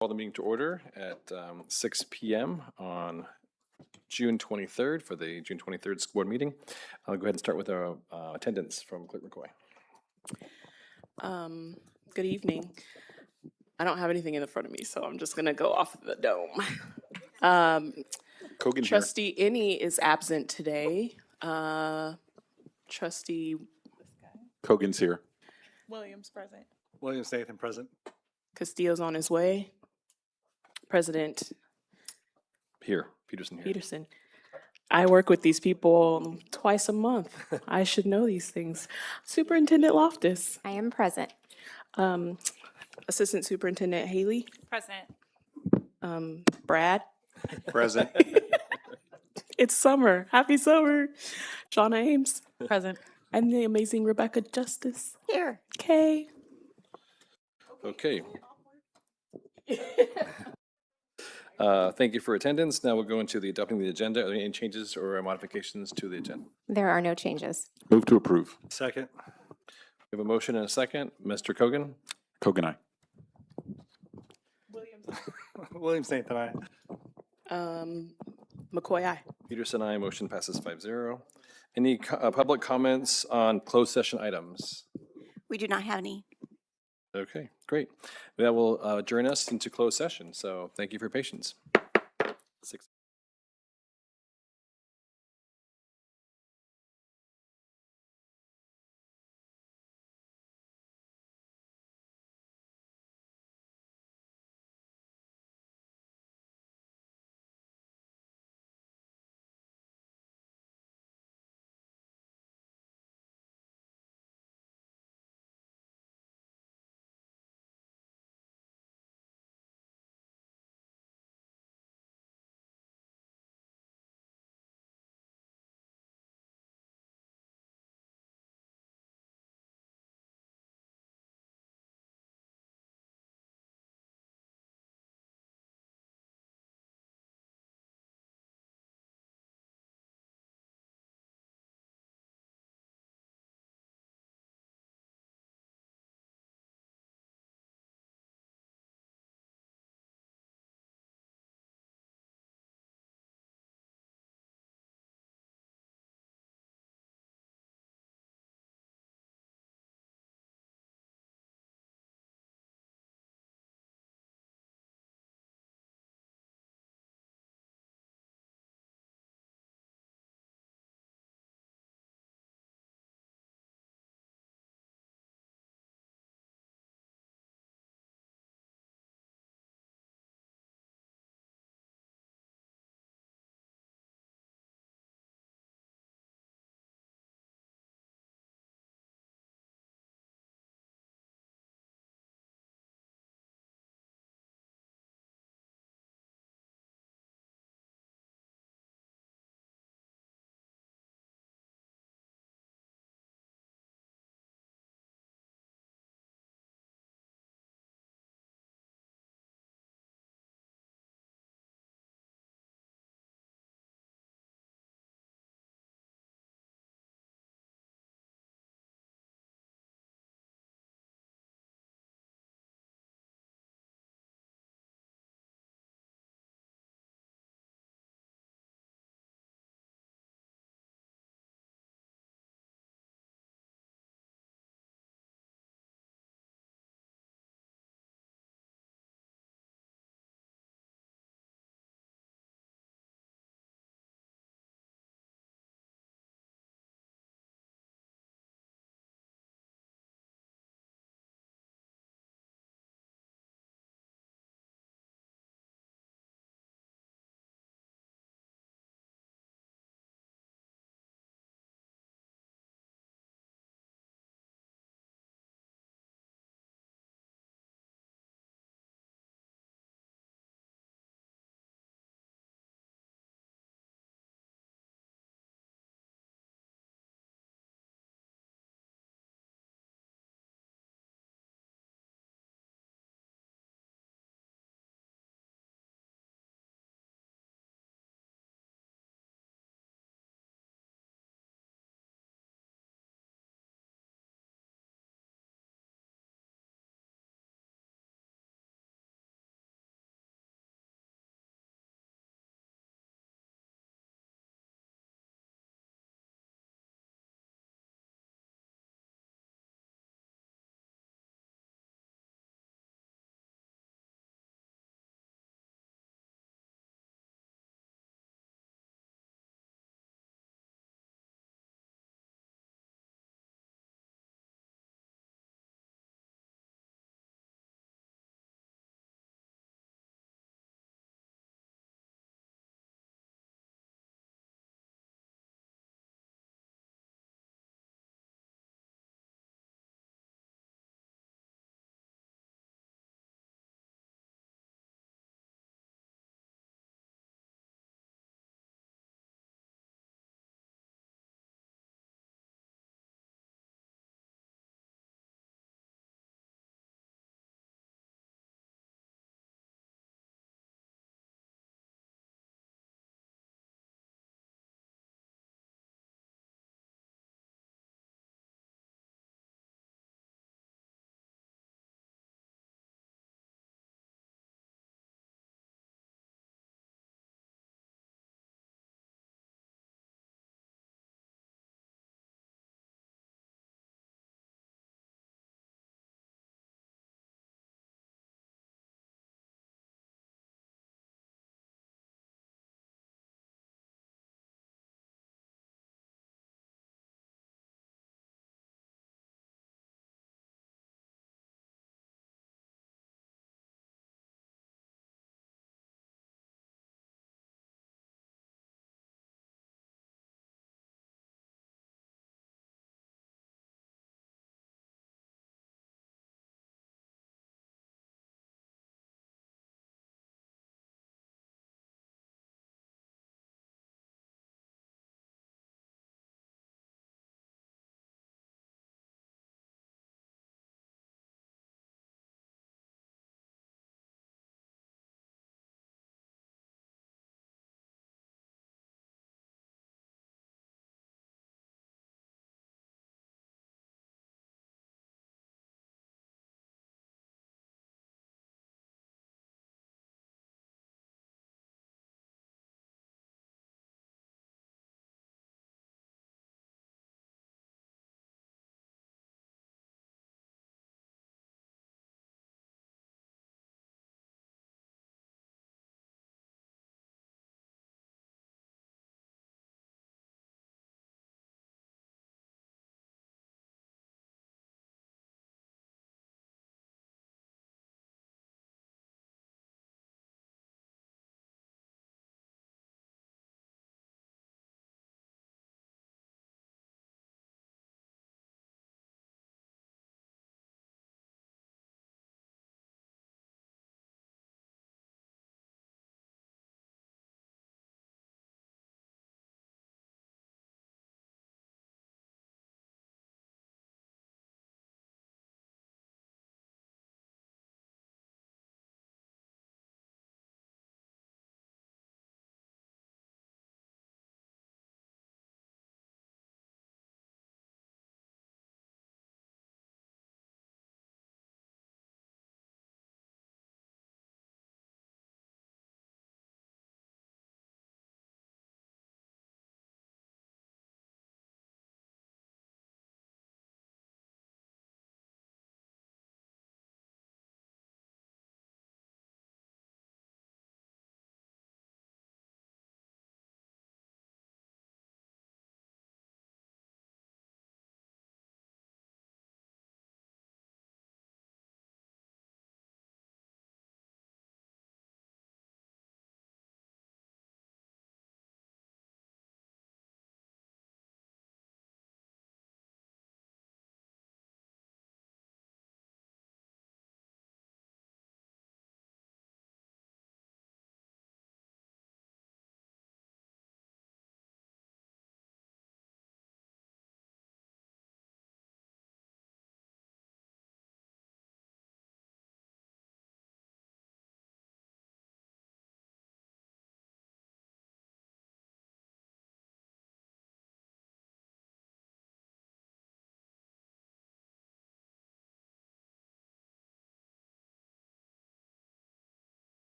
Call the meeting to order at 6 p.m. on June 23rd for the June 23rd school board meeting. I'll go ahead and start with our attendance from Clerk McCoy. Good evening. I don't have anything in the front of me, so I'm just gonna go off the dome. Kogan here. Trustee Innie is absent today. Trustee Kogan's here. Williams present. Williams Nathan present. Castillo's on his way. President Here, Peterson here. Peterson. I work with these people twice a month. I should know these things. Superintendent Loftus. I am present. Assistant Superintendent Haley. Present. Brad. Present. It's summer. Happy summer. Shauna Ames. Present. And the amazing Rebecca Justice. Here. Kay. Okay. Thank you for attendance. Now we'll go into the adopting the agenda. Are there any changes or modifications to the agenda? There are no changes. Move to approve. Second. We have a motion and a second. Mr. Kogan? Kogan, aye. Williams Nathan aye. McCoy, aye. Peterson, aye. Motion passes 5-0. Any public comments on closed session items? We do not have any. Okay, great. That will adjourn us into closed session. So thank you for your patience.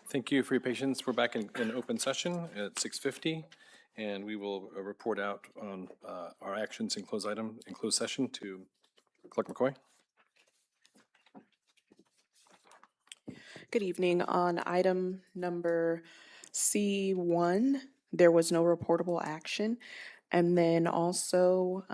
Thank you for your patience. We're back in open session at 6:50, and we will report out on our actions in closed session to Clerk McCoy. Good evening. On item number C1, there was no reportable action. And then also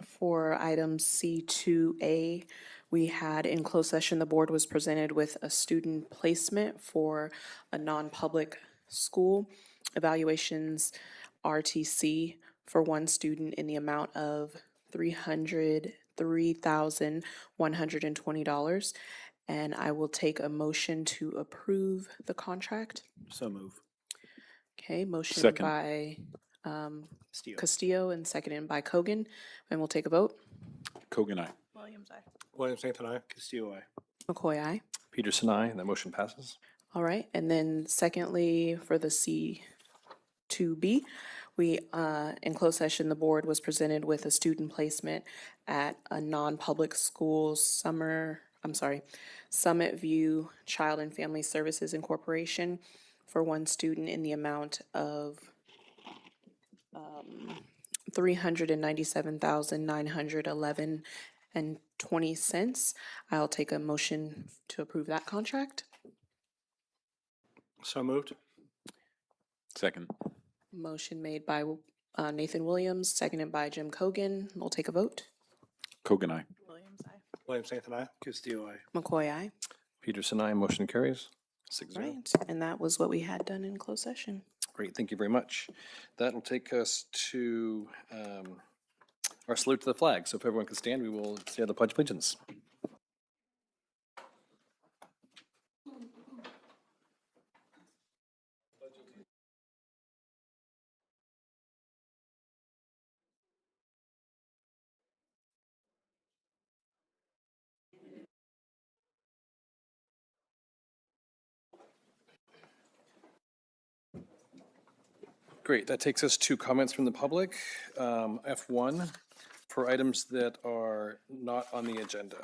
for item C2A, we had in closed session, the board was presented with a student placement for a non-public school evaluations RTC for one student in the amount of $303,120. And I will take a motion to approve the contract. So move. Okay, motion Second. by Steele. Castillo and seconded by Cogan. And we'll take a vote. Cogan, aye. Williams, I. Williams, Nathan, I. Castillo, I. McCoy, aye. Peterson, aye, and that motion passes. All right, and then secondly, for the C2B, we, in closed session, the board was presented with a student placement at a non-public school Summit View Child and Family Services Incorporation for one student in the amount of $397,911.20. I'll take a motion to approve that contract. So moved. Second. Motion made by Nathan Williams, seconded by Jim Cogan. We'll take a vote. Cogan, aye. Williams, I. Williams, Nathan, I. Castillo, I. McCoy, aye. Peterson, aye, motion carries. 6-0. Right, and that was what we had done in closed session. Great, thank you very much. That will take us to our salute to the flag. So if everyone can stand, we will say the Pledge of Allegiance. Great, that takes us to comments from the public. F1, for items that are not on the agenda.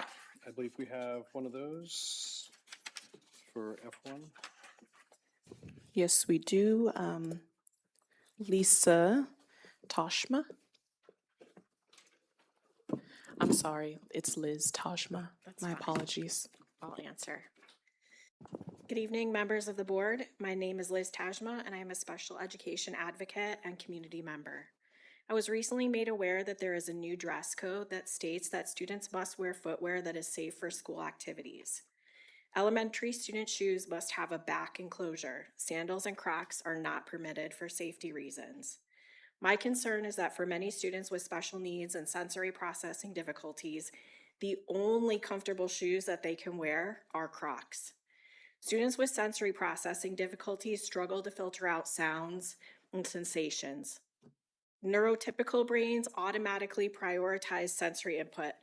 I believe we have one of those for F1. Yes, we do. Lisa Toshma. I'm sorry, it's Liz Toshma. My apologies. I'll answer. Good evening, members of the board. My name is Liz Tajma, and I am a special education advocate and community member. I was recently made aware that there is a new dress code that states that students must wear footwear that is safe for school activities. Elementary student shoes must have a back enclosure. Sandals and Crocs are not permitted for safety reasons. My concern is that for many students with special needs and sensory processing difficulties, the only comfortable shoes that they can wear are Crocs. Students with sensory processing difficulties struggle to filter out sounds and sensations. Neurotypical brains automatically prioritize sensory input.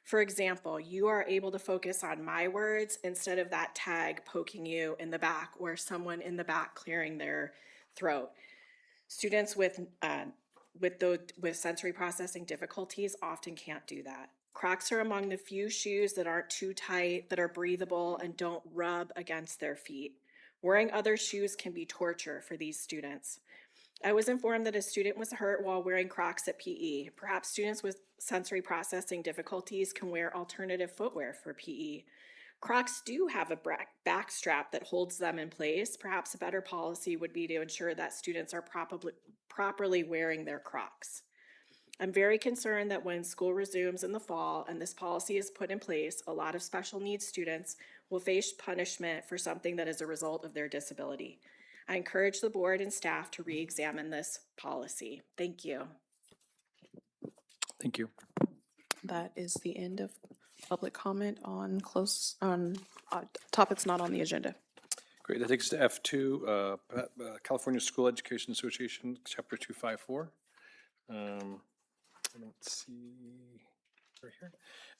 For example, you are able to focus on my words instead of that tag poking you in the back or someone in the back clearing their throat. Students with sensory processing difficulties often can't do that. Crocs are among the few shoes that aren't too tight, that are breathable, and don't rub against their feet. Wearing other shoes can be torture for these students. I was informed that a student was hurt while wearing Crocs at PE. Perhaps students with sensory processing difficulties can wear alternative footwear for PE. Crocs do have a back strap that holds them in place. Perhaps a better policy would be to ensure that students are properly wearing their Crocs. I'm very concerned that when school resumes in the fall and this policy is put in place, a lot of special needs students will face punishment for something that is a result of their disability. I encourage the board and staff to re-examine this policy. Thank you. Thank you. That is the end of public comment on topics not on the agenda. Great, that takes us to F2, California School Education Association, Chapter 254. Let's see, right here.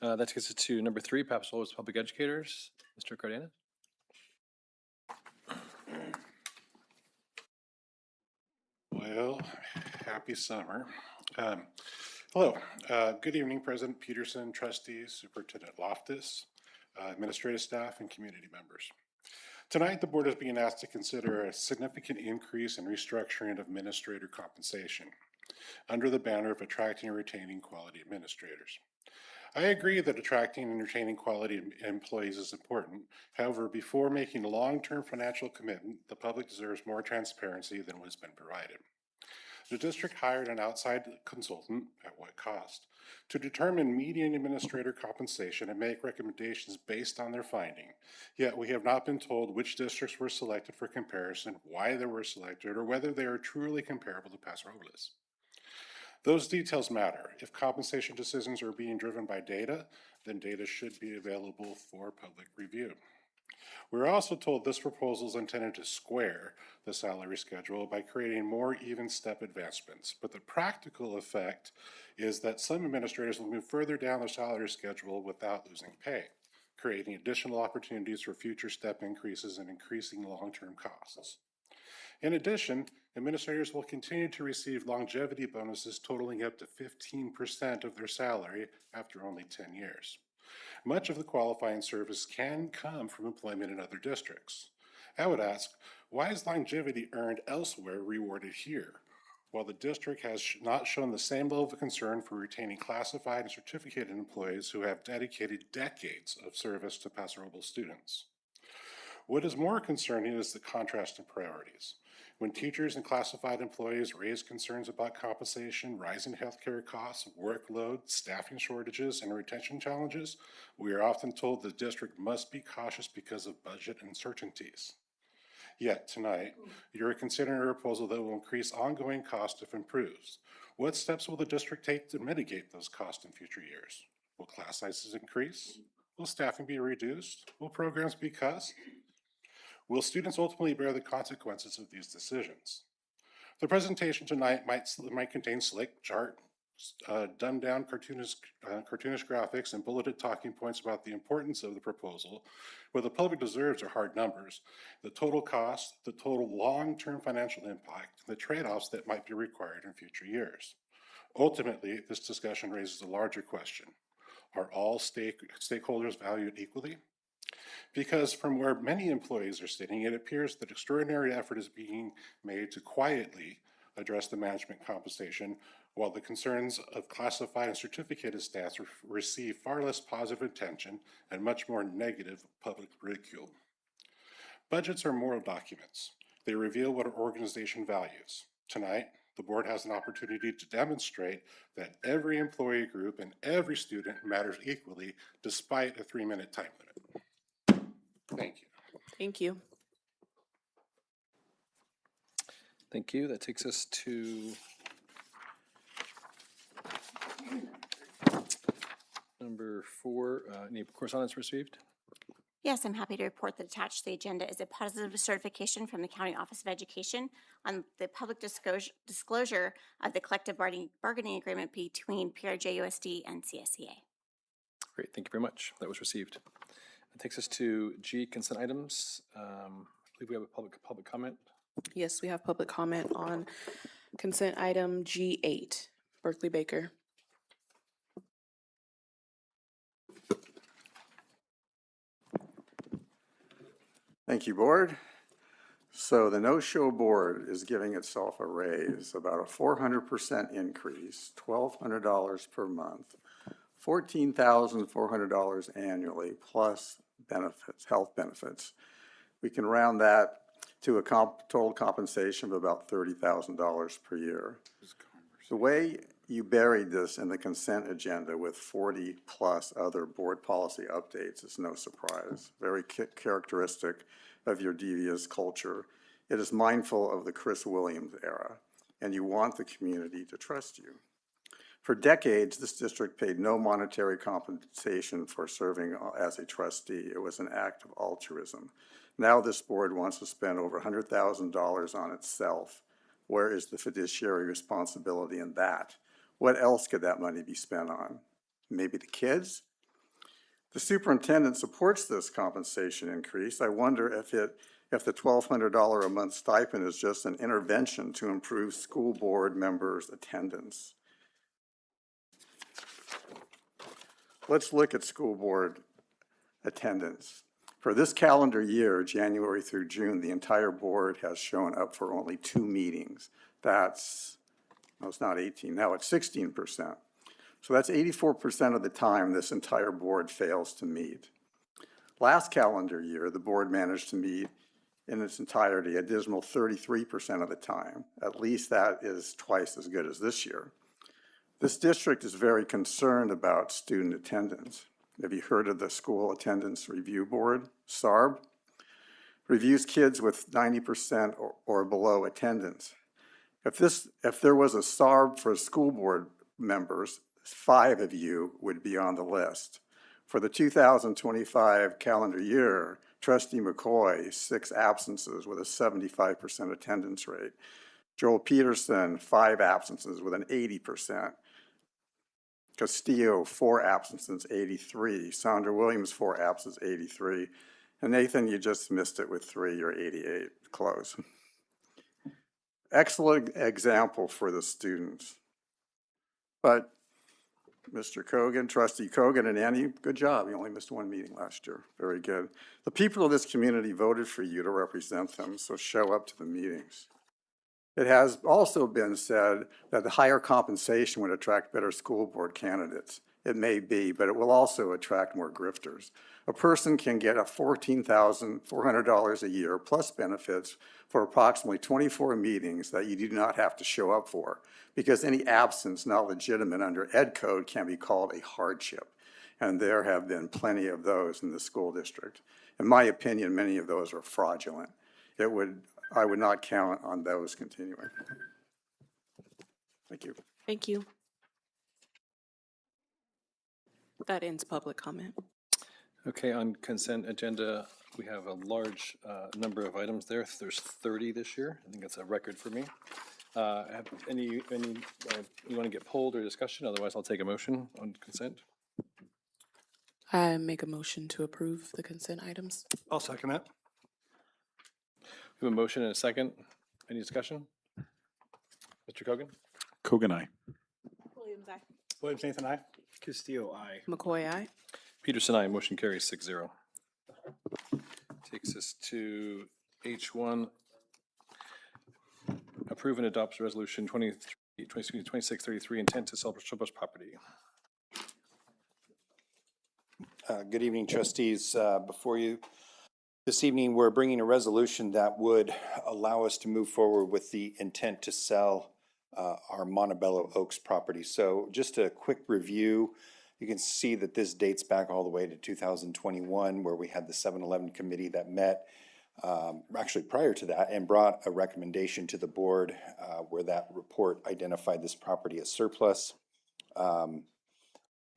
That takes us to number 3, Papa's Lowest Public Educators, Mr. Cardenas. Well, happy summer. Hello, good evening, President Peterson, trustees, Superintendent Loftus, administrative staff, and community members. Tonight, the board is being asked to consider a significant increase in restructuring of administrator compensation under the banner of attracting and retaining quality administrators. I agree that attracting and retaining quality employees is important. However, before making a long-term financial commitment, the public deserves more transparency than what has been provided. The district hired an outside consultant, at what cost, to determine median administrator compensation and make recommendations based on their finding. Yet we have not been told which districts were selected for comparison, why they were selected, or whether they are truly comparable to Paso Robles. Those details matter. If compensation decisions are being driven by data, then data should be available for public review. We're also told this proposal is intended to square the salary schedule by creating more even step advancements, but the practical effect is that some administrators will move further down the salary schedule without losing pay, creating additional opportunities for future step increases and increasing long-term costs. In addition, administrators will continue to receive longevity bonuses totaling up to 15% of their salary after only 10 years. Much of the qualifying service can come from employment in other districts. I would ask, why is longevity earned elsewhere rewarded here? While the district has not shown the same level of concern for retaining classified and certificated employees who have dedicated decades of service to Paso Robles students. What is more concerning is the contrast in priorities. When teachers and classified employees raise concerns about compensation, rising healthcare costs, workload, staffing shortages, and retention challenges, we are often told the district must be cautious because of budget uncertainties. Yet tonight, you're considering a proposal that will increase ongoing costs if improves. What steps will the district take to mitigate those costs in future years? Will class sizes increase? Will staffing be reduced? Will programs be cut? Will students ultimately bear the consequences of these decisions? The presentation tonight might contain slick chart, dumbed down cartoonish graphics and bulleted talking points about the importance of the proposal. What the public deserves are hard numbers, the total cost, the total long-term financial impact, the trade-offs that might be required in future years. Ultimately, this discussion raises a larger question. Are all stakeholders valued equally? Because from where many employees are sitting, it appears that extraordinary effort is being made to quietly address the management compensation, while the concerns of classified and certificated staff receive far less positive attention and much more negative public ridicule. Budgets are moral documents. They reveal what our organization values. Tonight, the board has an opportunity to demonstrate that every employee group and every student matters equally, despite a 3-minute time limit. Thank you. Thank you. Thank you. That takes us to number 4, any correspondence received? Yes, I'm happy to report that attached to the agenda is a positive certification from the County Office of Education on the public disclosure of the collective bargaining agreement between PRJUSD and CSEA. Great, thank you very much. That was received. That takes us to G, consent items. I believe we have a public comment. Yes, we have public comment on consent item G8. Berkeley Baker. Thank you, board. So the no-show board is giving itself a raise, about a 400% increase, $1,200 per month, $14,400 annually, plus benefits, health benefits. We can round that to a total compensation of about $30,000 per year. The way you buried this in the consent agenda with 40 plus other board policy updates is no surprise. Very characteristic of your devious culture. It is mindful of the Chris Williams era, and you want the community to trust you. For decades, this district paid no monetary compensation for serving as a trustee. It was an act of altruism. Now this board wants to spend over $100,000 on itself. Where is the fiduciary responsibility in that? What else could that money be spent on? Maybe the kids? The superintendent supports this compensation increase. I wonder if the $1,200 a month stipend is just an intervention to improve school board members' attendance. Let's look at school board attendance. For this calendar year, January through June, the entire board has shown up for only 2 meetings. That's, no, it's not 18, now it's 16%. So that's 84% of the time this entire board fails to meet. Last calendar year, the board managed to meet in its entirety a dismal 33% of the time. At least that is twice as good as this year. This district is very concerned about student attendance. Have you heard of the School Attendance Review Board, SARB? Reviews kids with 90% or below attendance. If there was a SARB for school board members, 5 of you would be on the list. For the 2025 calendar year, Trustee McCoy, 6 absences with a 75% attendance rate. Joel Peterson, 5 absences with an 80%. Castillo, 4 absences, 83. Sandra Williams, 4 absences, 83. And Nathan, you just missed it with 3, you're 88, close. Excellent example for the students. But Mr. Cogan, Trustee Cogan, and Annie, good job. You only missed 1 meeting last year. Very good. The people of this community voted for you to represent them, so show up to the meetings. It has also been said that the higher compensation would attract better school board candidates. It may be, but it will also attract more grifters. A person can get a $14,400 a year plus benefits for approximately 24 meetings that you do not have to show up for, because any absence not legitimate under Ed Code can be called a hardship. And there have been plenty of those in the school district. In my opinion, many of those are fraudulent. I would not count on those continuing. Thank you. Thank you. That ends public comment. Okay, on consent agenda, we have a large number of items there. There's 30 this year. I think that's a record for me. Have you want to get polled or discussion? Otherwise, I'll take a motion on consent. I make a motion to approve the consent items. I'll second that. We have a motion and a second. Any discussion? Mr. Cogan? Kogan, aye. Williams, aye. Williams, Nathan, I. Castillo, I. McCoy, aye. Peterson, aye. Motion carries 6-0. Takes us to H1. Approve and adopt resolution 2633, intent to sell surplus property. Good evening, trustees. Before you this evening, we're bringing a resolution that would allow us to move forward with the intent to sell our Montebello Oaks property. So just a quick review. You can see that this dates back all the way to 2021, where we had the 7-Eleven committee that met actually prior to that and brought a recommendation to the board where that report identified this property as surplus.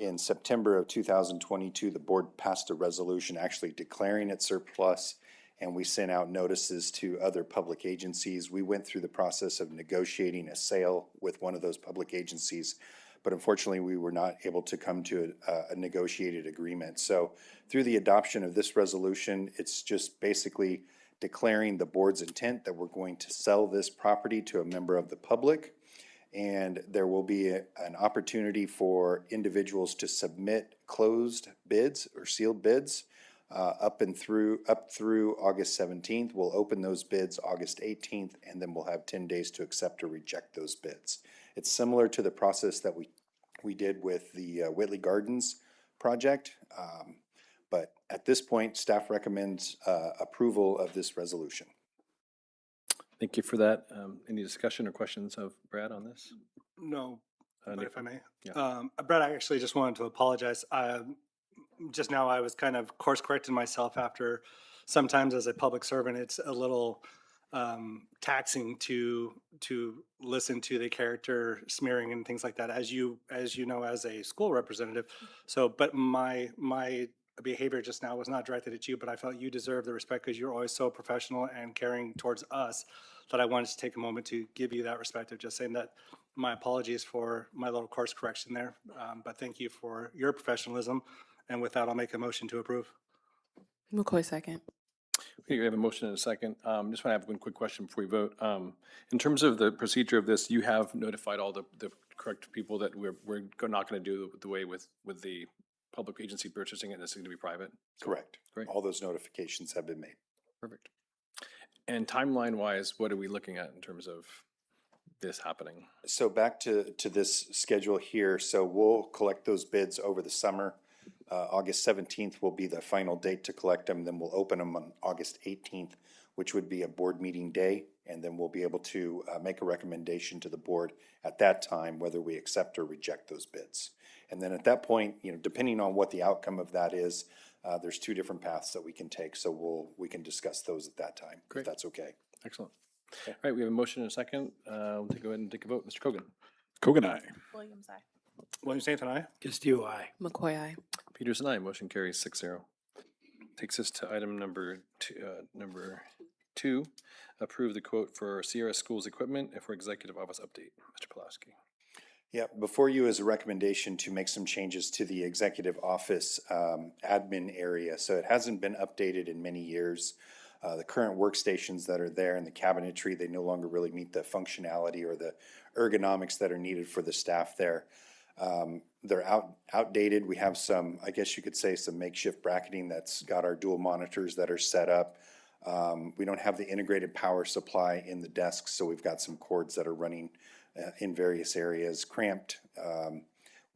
In September of 2022, the board passed a resolution actually declaring it surplus, and we sent out notices to other public agencies. We went through the process of negotiating a sale with one of those public agencies, but unfortunately we were not able to come to a negotiated agreement. So through the adoption of this resolution, it's just basically declaring the board's intent that we're going to sell this property to a member of the public. And there will be an opportunity for individuals to submit closed bids or sealed bids up through August 17th. We'll open those bids August 18th, and then we'll have 10 days to accept or reject those bids. It's similar to the process that we did with the Whitley Gardens project, but at this point, staff recommends approval of this resolution. Thank you for that. Any discussion or questions of Brad on this? No, but Nathan? if I may. Yeah. Brett, I actually just wanted to apologize. Just now I was kind of course correcting myself after sometimes as a public servant, it's a little taxing to listen to the character smearing and things like that, as you know, as a school representative. So, but my behavior just now was not directed at you, but I felt you deserve the respect because you're always so professional and caring towards us that I wanted to take a moment to give you that respect of just saying that my apologies for my little course correction there. But thank you for your professionalism. And with that, I'll make a motion to approve. McCoy, second. We have a motion and a second. Just want to have one quick question before we vote. In terms of the procedure of this, you have notified all the correct people that we're not going to do the way with the public agency purchasing it, and this is going to be private? Correct. Great. All those notifications have been made. Perfect. And timeline-wise, what are we looking at in terms of this happening? So back to this schedule here, so we'll collect those bids over the summer. August 17th will be the final date to collect them, then we'll open them on August 18th, which would be a board meeting day, and then we'll be able to make a recommendation to the board at that time, whether we accept or reject those bids. And then at that point, you know, depending on what the outcome of that is, there's two different paths that we can take, so we can discuss those at that time, Great. if that's okay. Excellent. All right, we have a motion and a second. We'll go ahead and take a vote. Mr. Cogan? Kogan, aye. Williams, aye. William Stanton, aye. Castillo, aye. McCoy, aye. Peterson, aye. Motion carries 6-0. Takes us to item number two, approve the quote for Sierra Schools equipment and for executive office update. Mr. Pulaski. Yeah, before you is a recommendation to make some changes to the executive office admin area. So it hasn't been updated in many years. The current workstations that are there and the cabinetry, they no longer really meet the functionality or the ergonomics that are needed for the staff there. They're outdated. We have some, I guess you could say, some makeshift bracketing that's got our dual monitors that are set up. We don't have the integrated power supply in the desks, so we've got some cords that are running in various areas, cramped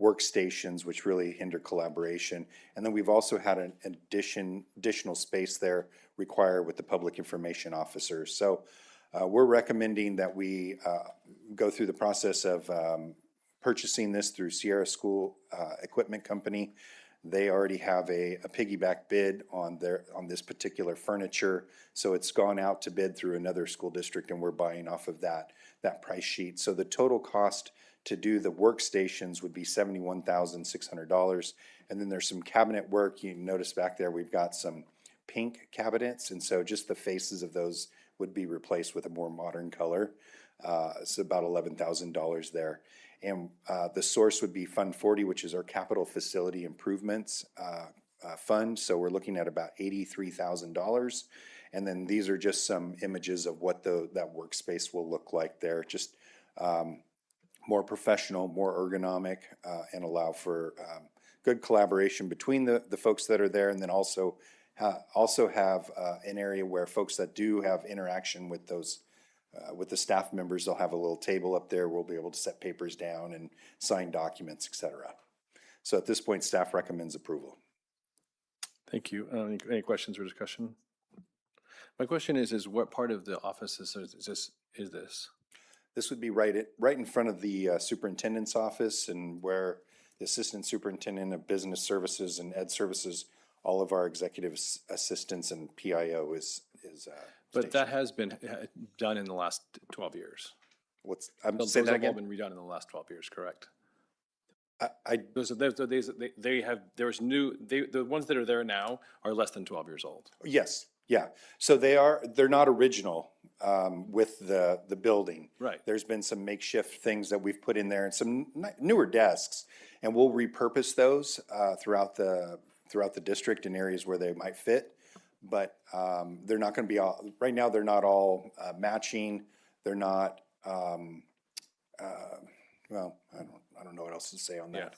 workstations, which really hinder collaboration. And then we've also had an additional space there required with the public information officers. So we're recommending that we go through the process of purchasing this through Sierra School Equipment Company. They already have a piggyback bid on this particular furniture, so it's gone out to bid through another school district, and we're buying off of that price sheet. So the total cost to do the workstations would be $71,600, and then there's some cabinet work. You notice back there we've got some pink cabinets, and so just the faces of those would be replaced with a more modern color. It's about $11,000 there. And the source would be Fund 40, which is our capital facility improvements fund. So we're looking at about $83,000. And then these are just some images of what that workspace will look like there. Just more professional, more ergonomic, and allow for good collaboration between the folks that are there, and then also have an area where folks that do have interaction with those with the staff members, they'll have a little table up there. We'll be able to set papers down and sign documents, et cetera. So at this point, staff recommends approval. Thank you. Any questions or discussion? My question is what part of the office is this? This would be right in front of the superintendent's office, and where the assistant superintendent of business services and ed services, all of our executive assistants and PIO is But that has been done in the last 12 years. I'm Those saying that have all again? been redone in the last 12 years, correct? I The ones that are there now are less than 12 years old. Yes, yeah. So they're not original with the building. Right. There's been some makeshift things that we've put in there and some newer desks, and we'll repurpose those throughout the district in areas where they might fit. But they're not going to be all, right now, they're not all matching. They're not, well, I don't know what else to say on that.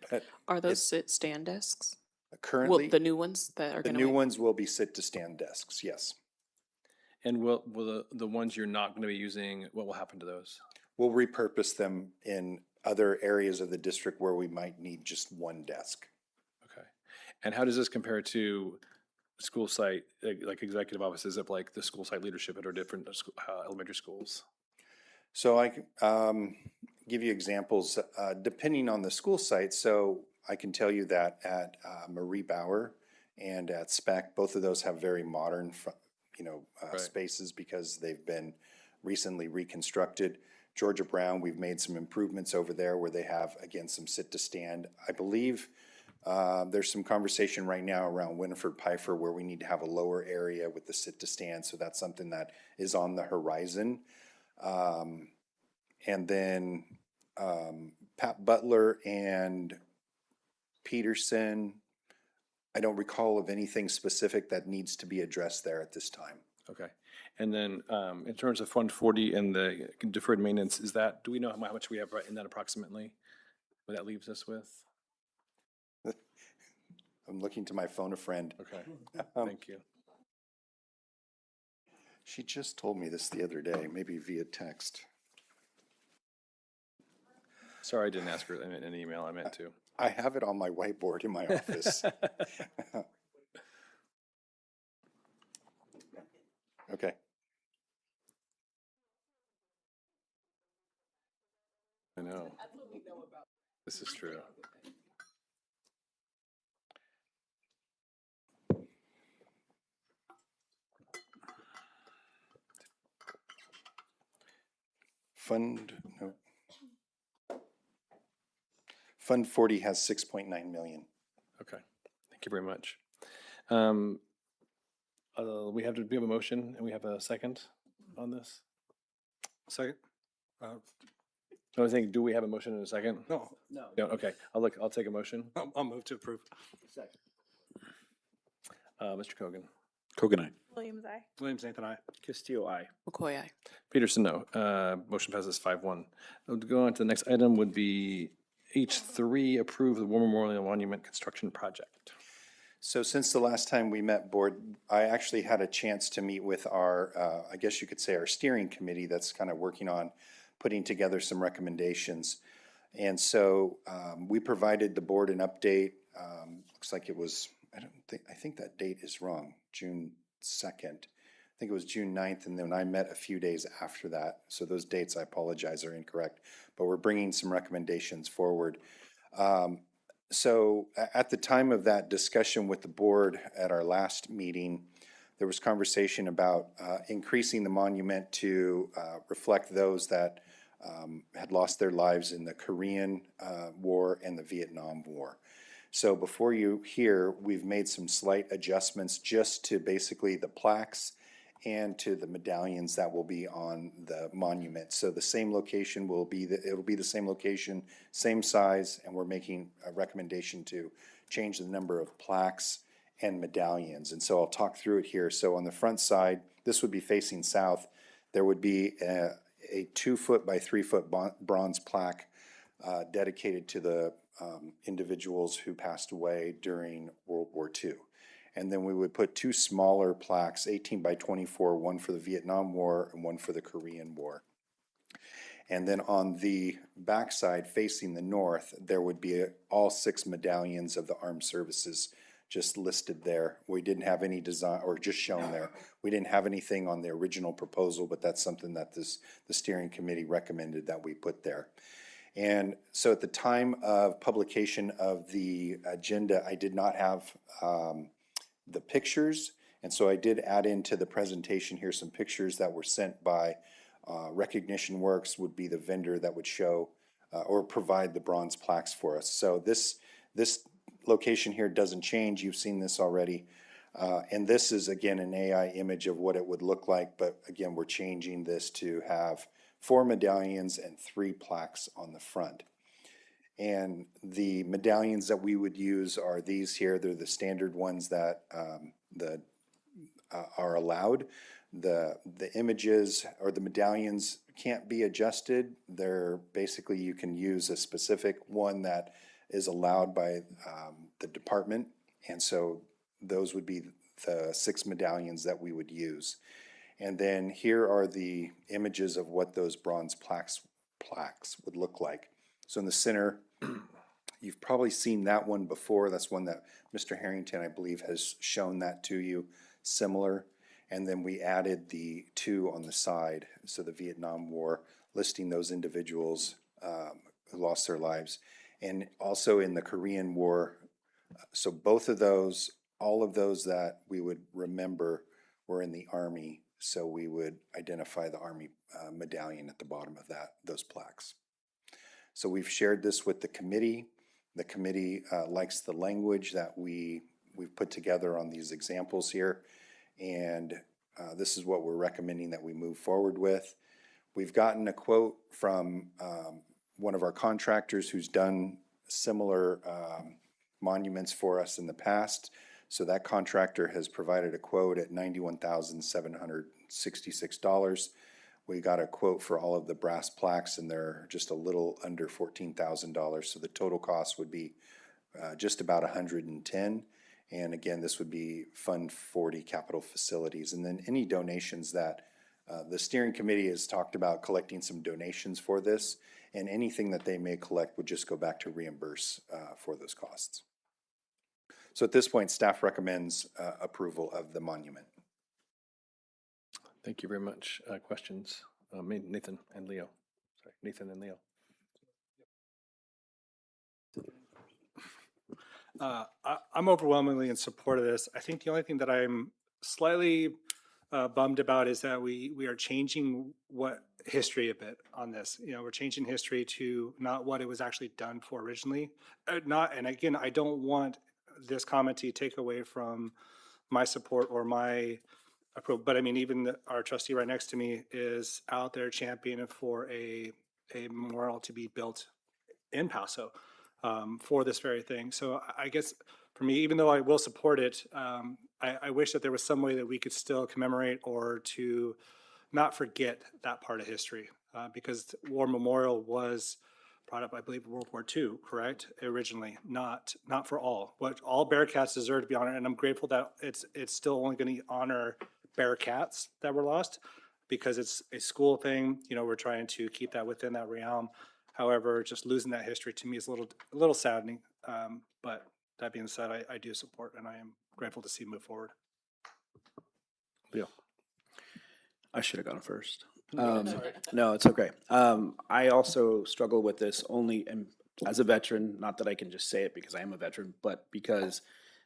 But Are those sit-stand desks? Well, currently, the new ones that are the gonna. new ones will be sit-to-stand desks, yes. And will the ones you're not going to be using, what will happen to those? We'll repurpose them in other areas of the district where we might need just one desk. Okay. And how does this compare to school site, like executive offices of like the school site leadership at our different elementary schools? So I can give you examples depending on the school site. So I can tell you that at Marie Bauer and at Spec, both of those have very modern, Right. spaces because they've been recently reconstructed. Georgia Brown, we've made some improvements over there where they have, again, some sit-to-stand. I believe there's some conversation right now around Winifred Pfeiffer where we need to have a lower area with the sit-to-stand. So that's something that is on the horizon. And then Pat Butler and Peterson, I don't recall of anything specific that needs to be addressed there at this time. Okay. And then in terms of Fund 40 and the deferred maintenance, do we know how much we have right in that approximately? What that leaves us with? I'm looking to my phone a friend. Okay, Um, thank you. She just told me this the other day, maybe via text. Sorry, I didn't ask her in an email. I meant to. I have it on my whiteboard in my office. Okay. I know. This is true. No. Fund 40 has 6.9 million. Okay, thank you very much. We have a motion and we have a second on this? Second? I was saying, do we have a motion and a second? No, No, okay, I'll take a motion. I'll move to approve. Mr. Cogan. Kogan, aye. Williams, I. Williams, Nathan, I. Castillo, aye. McCoy, aye. Peterson, no. Motion passes 5-1. To go on to the next item would be H3, approve the War Memorial Monument Construction Project. So since the last time we met, board, I actually had a chance to meet with our, I guess you could say our steering committee that's kind of working on putting together some recommendations. And so we provided the board an update. Looks like it was, I think that date is wrong, June 2nd. I think it was June 9th, and then I met a few days after that. So those dates, I apologize, are incorrect. But we're bringing some recommendations forward. So at the time of that discussion with the board at our last meeting, there was conversation about increasing the monument to reflect those that had lost their lives in the Korean War and the Vietnam War. So before you hear, we've made some slight adjustments just to basically the plaques and to the medallions that will be on the monument. So the same location will be, it'll be the same location, same size, and we're making a recommendation to change the number of plaques and medallions. And so I'll talk through it here. So on the front side, this would be facing south. There would be a 2-foot by 3-foot bronze plaque dedicated to the individuals who passed away during World War II. And then we would put 2 smaller plaques, 18 by 24, one for the Vietnam War and one for the Korean War. And then on the backside facing the north, there would be all 6 medallions of the armed services just listed there. We didn't have any design, or just shown there. We didn't have anything on the original proposal, but that's something that the steering committee recommended that we put there. And so at the time of publication of the agenda, I did not have the pictures, and so I did add into the presentation here some pictures that were sent by Recognition Works, would be the vendor that would show or provide the bronze plaques for us. So this location here doesn't change. You've seen this already. And this is, again, an AI image of what it would look like, but again, we're changing this to have 4 medallions and 3 plaques on the front. And the medallions that we would use are these here. They're the standard ones that are allowed. The images or the medallions can't be adjusted. They're basically, you can use a specific one that is allowed by the department. And so those would be the 6 medallions that we would use. And then here are the images of what those bronze plaques would look like. So in the center, you've probably seen that one before. That's one that Mr. Harrington, I believe, has shown that to you, similar. And then we added the 2 on the side, so the Vietnam War, listing those individuals who lost their lives. And also in the Korean War, so both of those, all of those that we would remember were in the Army, so we would identify the Army medallion at the bottom of those plaques. So we've shared this with the committee. The committee likes the language that we've put together on these examples here, and this is what we're recommending that we move forward with. We've gotten a quote from one of our contractors who's done similar monuments for us in the past. So that contractor has provided a quote at $91,766. We got a quote for all of the brass plaques, and they're just a little under $14,000. So the total cost would be just about 110. And again, this would be Fund 40 capital facilities. And then any donations that the steering committee has talked about collecting some donations for this, and anything that they may collect would just go back to reimburse for those costs. So at this point, staff recommends approval of the monument. Thank you very much. Questions? Nathan and Leo. Sorry, Nathan and Leo. I'm overwhelmingly in support of this. I think the only thing that I'm slightly bummed about is that we are changing history a bit on this. You know, we're changing history to not what it was actually done for originally. And again, I don't want this comment to take away from my support or my approval. But I mean, even our trustee right next to me is out there championing for a memorial to be built in Paso. For this very thing. So I guess for me, even though I will support it, I wish that there was some way that we could still commemorate or to not forget that part of history. Because War Memorial was brought up, I believe, World War II, correct? Originally, not for all. What all Bearcats deserve to be honored, and I'm grateful that it's still only going to honor Bearcats that were lost, because it's a school thing. You know, we're trying to keep that within that realm. However, just losing that history to me is a little saddening. But that being said, I do support, and I am grateful to see move forward. Leo. I should have gone first. No, it's okay. I also struggle with this only as a veteran, not that I can just say it because I am a veteran, but because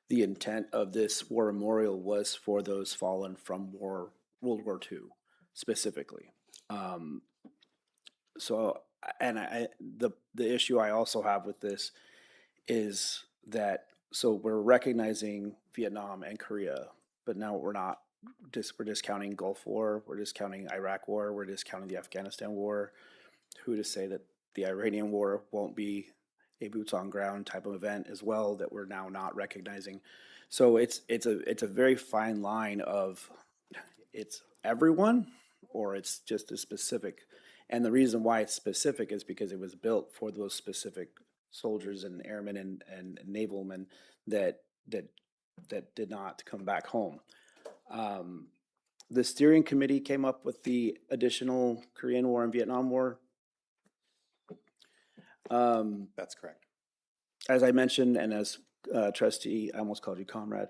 the intent of this war memorial was for those fallen from World War II specifically. The issue I also have with this is that, so we're recognizing Vietnam and Korea, but now we're discounting Gulf War, we're discounting Iraq War, we're discounting the Afghanistan War. Who to say that the Iranian War won't be a boots on ground type of event as well that we're now not recognizing. So it's a very fine line of it's everyone or it's just a specific. And the reason why it's specific is because it was built for those specific soldiers and airmen and navalmen that did not come back home. The steering committee came up with the additional Korean War and Vietnam War. That's correct. As I mentioned, and as trustee, I almost called you comrade,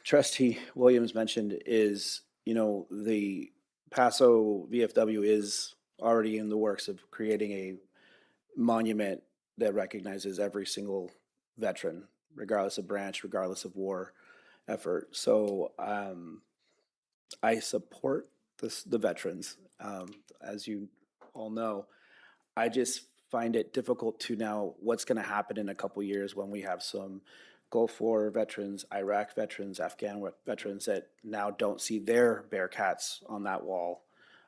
trustee Williams mentioned is, the Paso VFW is already in the works of creating a monument that recognizes every single veteran, regardless of branch, regardless of war effort. So I support the veterans. As you all know, I just find it difficult to now what's going to happen in a couple years when we have some Gulf War veterans, Iraq veterans, Afghan veterans that now don't see their Bearcats on that wall,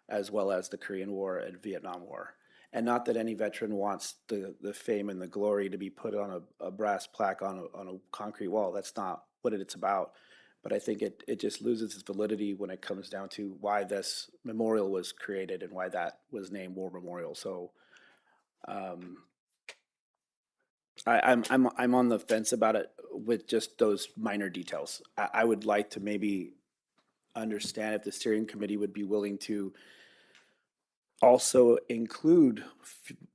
as well as the Korean War and Vietnam War. And not that any veteran wants the fame and the glory to be put on a brass plaque on a concrete wall. That's not what it's about. But I think it just loses its validity when it comes down to why this memorial was created and why that was named War Memorial. So I'm on the fence about it with just those minor details. I would like to maybe understand if the steering committee would be willing to also include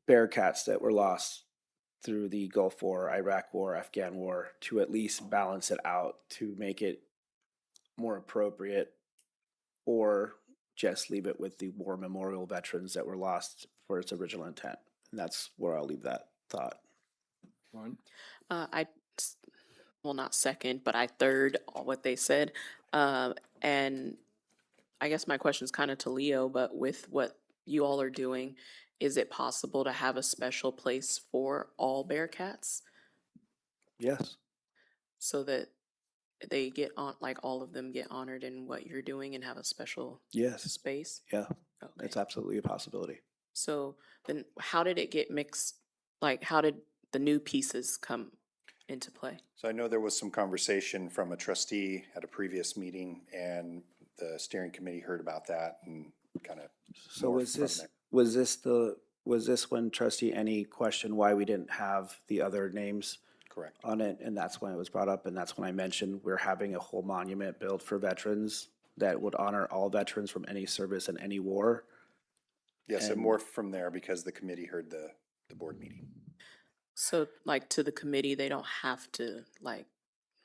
Bearcats that were lost through the Gulf War, Iraq War, Afghan War, to at least balance it out to make it more appropriate, or just leave it with the war memorial veterans that were lost for its original intent. And that's where I'll leave that thought. I will not second, but I third what they said. And I guess my question is kind of to Leo, but with what you all are doing, is it possible to have a special place for all Bearcats Yes. so that they get on, like all of them get honored in what you're doing and have a special Yes. space? Yeah. Okay. It's absolutely a possibility. So then how did it get mixed? Like, how did the new pieces come into play? So I know there was some conversation from a trustee at a previous meeting, and the steering committee heard about that and kind of. So was this when Trustee Any questioned why we didn't have the other names Correct. on it, and that's when it was brought up, and that's when I mentioned we're having a whole monument built for veterans that would honor all veterans from any service and any war. Yes, it And- morphed from there because the committee heard the board meeting. So like to the committee, they don't have to like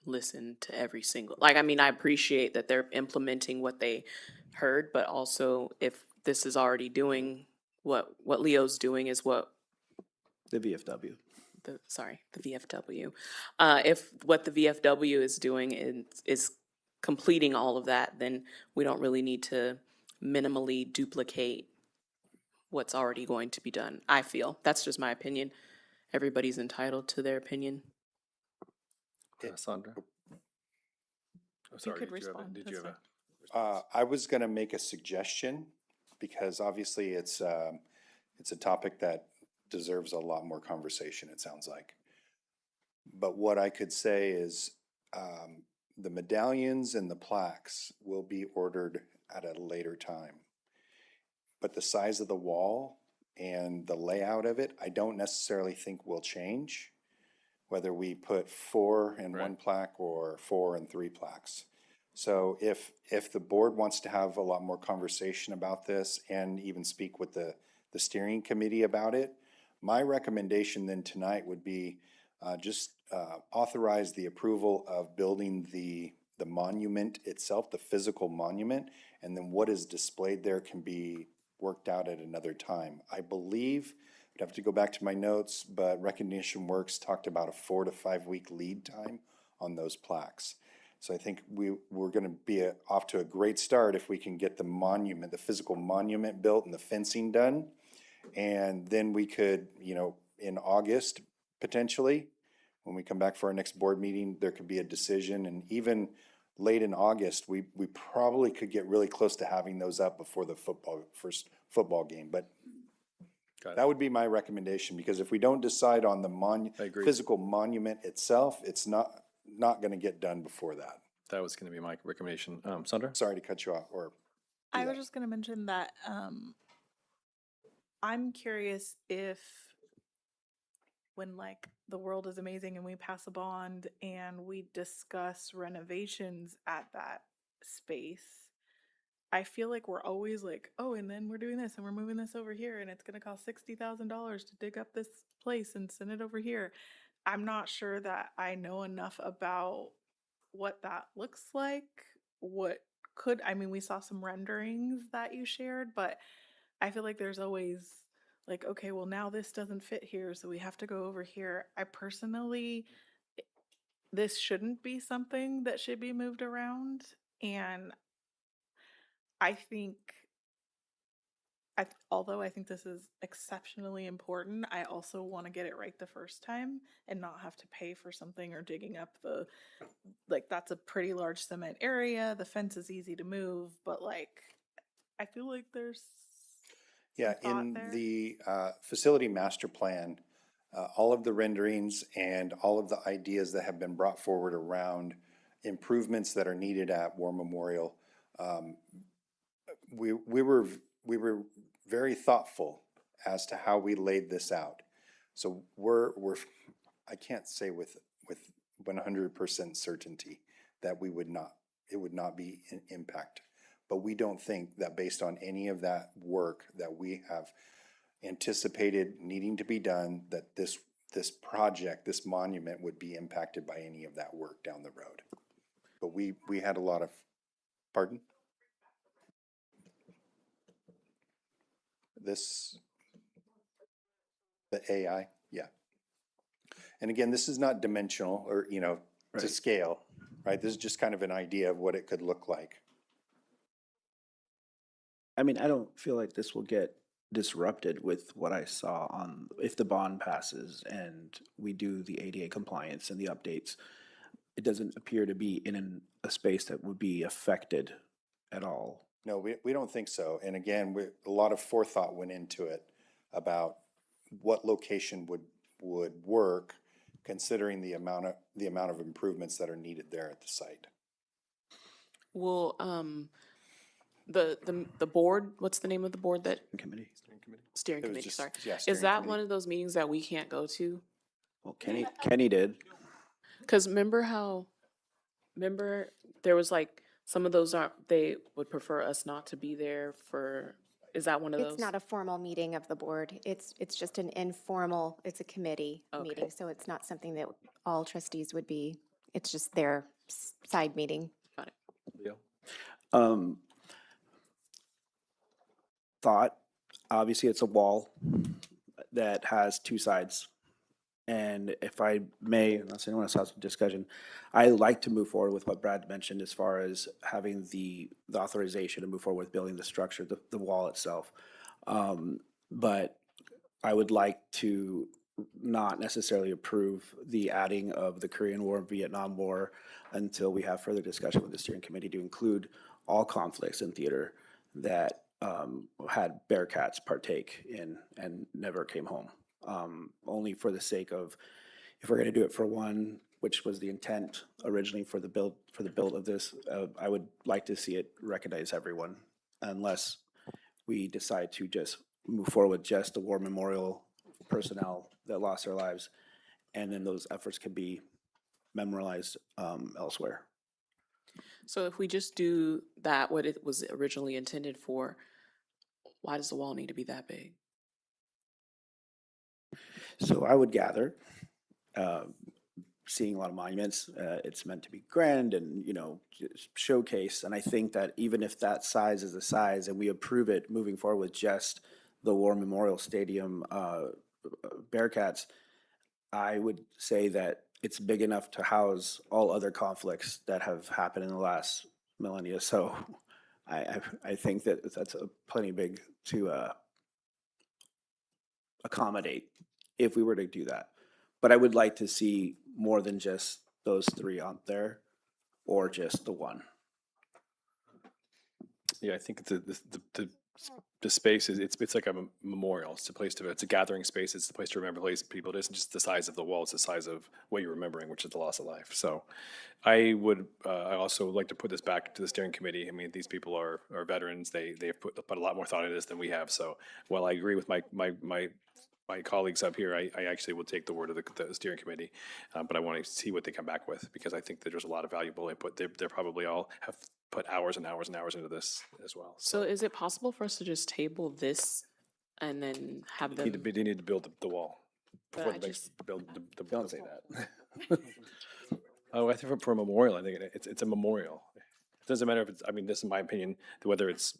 listen to every single, like, I mean, I appreciate that they're implementing what they heard, but also if this is already doing what Leo's doing is what The VFW. the VFW. If what the VFW is doing is completing all of that, then we don't really need to minimally duplicate what's already going to be done. I feel, that's just my opinion. Everybody's entitled to their opinion. Sandra? Oh, sorry, could did you have a- respond, Did that's you have a? fine. response? I was going to make a suggestion because obviously it's a topic that deserves a lot more conversation, it sounds like. But what I could say is the medallions and the plaques will be ordered at a later time. But the size of the wall and the layout of it, I don't necessarily think will change, whether we put 4 in one plaque or 4 and 3 plaques. So if the board wants to have a lot more conversation about this and even speak with the steering committee about it, my recommendation then tonight would be just authorize the approval of building the monument itself, the physical monument, and then what is displayed there can be worked out at another time. I believe, I'd have to go back to my notes, but Recognition Works talked about a 4 to 5 week lead time on those plaques. So I think we're gonna be off to a great start if we can get the monument, the physical monument built and the fencing done. And then we could, in August, potentially, when we come back for our next board meeting, there could be a decision. And even late in August, we probably could get really close to having those up before the first football game. But Got it. that would be my recommendation, because if we don't decide on the I agree. physical monument itself, it's not gonna get done before that. That was gonna be my recommendation. Sandra? Sorry to cut you off, or. I Yeah. was just gonna mention that, I'm curious if when like the world is amazing and we pass a bond and we discuss renovations at that space, I feel like we're always like, oh, and then we're doing this and we're moving this over here and it's gonna cost $60,000 to dig up this place and send it over here. I'm not sure that I know enough about what that looks like. We saw some renderings that you shared, but I feel like there's always like, okay, well now this doesn't fit here, so we have to go over here. I personally, this shouldn't be something that should be moved around. And I think, although I think this is exceptionally important, I also want to get it right the first time and not have to pay for something or digging up that's a pretty large cement area. The fence is easy to move, but I feel like there's Yeah, some thought in there. the facility master plan, all of the renderings and all of the ideas that have been brought forward around improvements that are needed at War Memorial, we were very thoughtful as to how we laid this out. So I can't say with 100% certainty that it would not be an impact. But we don't think that based on any of that work that we have anticipated needing to be done, that this project, this monument would be impacted by any of that work down the road. But we had a lot of, pardon? The AI, yeah. And again, this is not dimensional or, to Right. scale, right? This is just kind of an idea of what it could look like. I mean, I don't feel like this will get disrupted with what I saw if the bond passes and we do the ADA compliance and the updates. It doesn't appear to be in a space that would be affected at all. No, we don't think so. And again, a lot of forethought went into it about what location would work, considering the amount of improvements that are needed there at the site. Will, the board, what's the name of the board that, Committee. steering It was committee, just- sorry. yeah, Is steering that committee. one of those meetings that we can't go to? Well, Kenny did. Because remember there was like, some of those they would prefer us not to be there for, is that one of those? It's not a formal meeting of the board. It's just an informal, it's a committee meeting. Okay. So it's not something that all trustees would be, it's just their side meeting. Got it. Leo? Thought, obviously it's a wall that has two sides. And if I may, unless anyone else has a discussion, I like to move forward with what Brad mentioned as far as having the authorization to move forward with building the structure, the wall itself. But I would like to not necessarily approve the adding of the Korean War and Vietnam War until we have further discussion with the steering committee to include all conflicts in theater that had Bearcats partake in and never came home. Only for the sake of, if we're going to do it for one, which was the intent originally for the build of this, I would like to see it recognize everyone, unless we decide to just move forward with just the war memorial personnel that lost their lives, and then those efforts can be memorialized elsewhere. So if we just do that, what it was originally intended for, why does the wall need to be that big? So I would gather, seeing a lot of monuments, it's meant to be grand and, just showcase. And I think that even if that size is the size and we approve it moving forward with just the War Memorial Stadium Bearcats, I would say that it's big enough to house all other conflicts that have happened in the last millennia. So I think that that's plenty big to accommodate if we were to do that. But I would like to see more than just those three out there, or just the one. Yeah, I think the space is, it's like a memorial. It's a place to, it's a gathering space. It's the place to remember people. It isn't just the size of the wall. It's the size of what you're remembering, which is the loss of life. So I also would like to put this back to the steering committee. I mean, these people are veterans. They've put a lot more thought into this than we have. So while I agree with my colleagues up here, I actually will take the word of the steering committee, but I want to see what they come back with, because I think that there's a lot of valuable input. They're probably all have put hours and hours and hours into this as well. So is it possible for us to just table this and then have them? They need to build the wall. But before I they just- build the Don't say that. Oh, I think for a memorial, I think it's a memorial. It doesn't matter if it's, I mean, this is my opinion, whether it's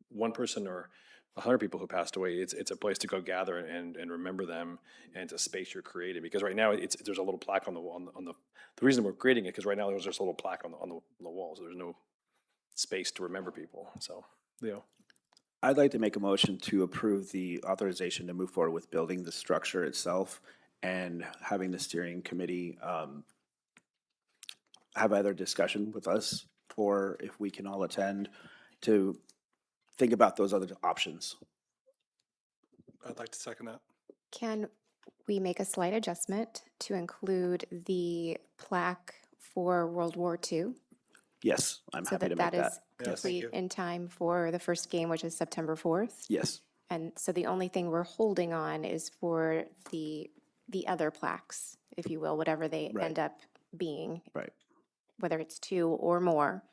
one person or 100 people who passed away. It's a place to go gather and remember them, and it's a space you're creating. Because right now there's a little plaque on the wall. The reason we're creating it, because right now there's just a little plaque on the wall, so there's no space to remember people. So, Leo. I'd like to make a motion to approve the authorization to move forward with building the structure itself and having the steering committee have either discussion with us, or if we can all attend, to think about those other options. I'd like to second that. Can we make a slight adjustment to include the plaque for World War II? Yes, I'm So happy to that make that is that. Yes, thank complete you. in time for the first game, which is September 4th? Yes, And so the only thing we're holding on is for the other plaques, if you will, whatever they Right. end up being, right. whether it's 2 or more,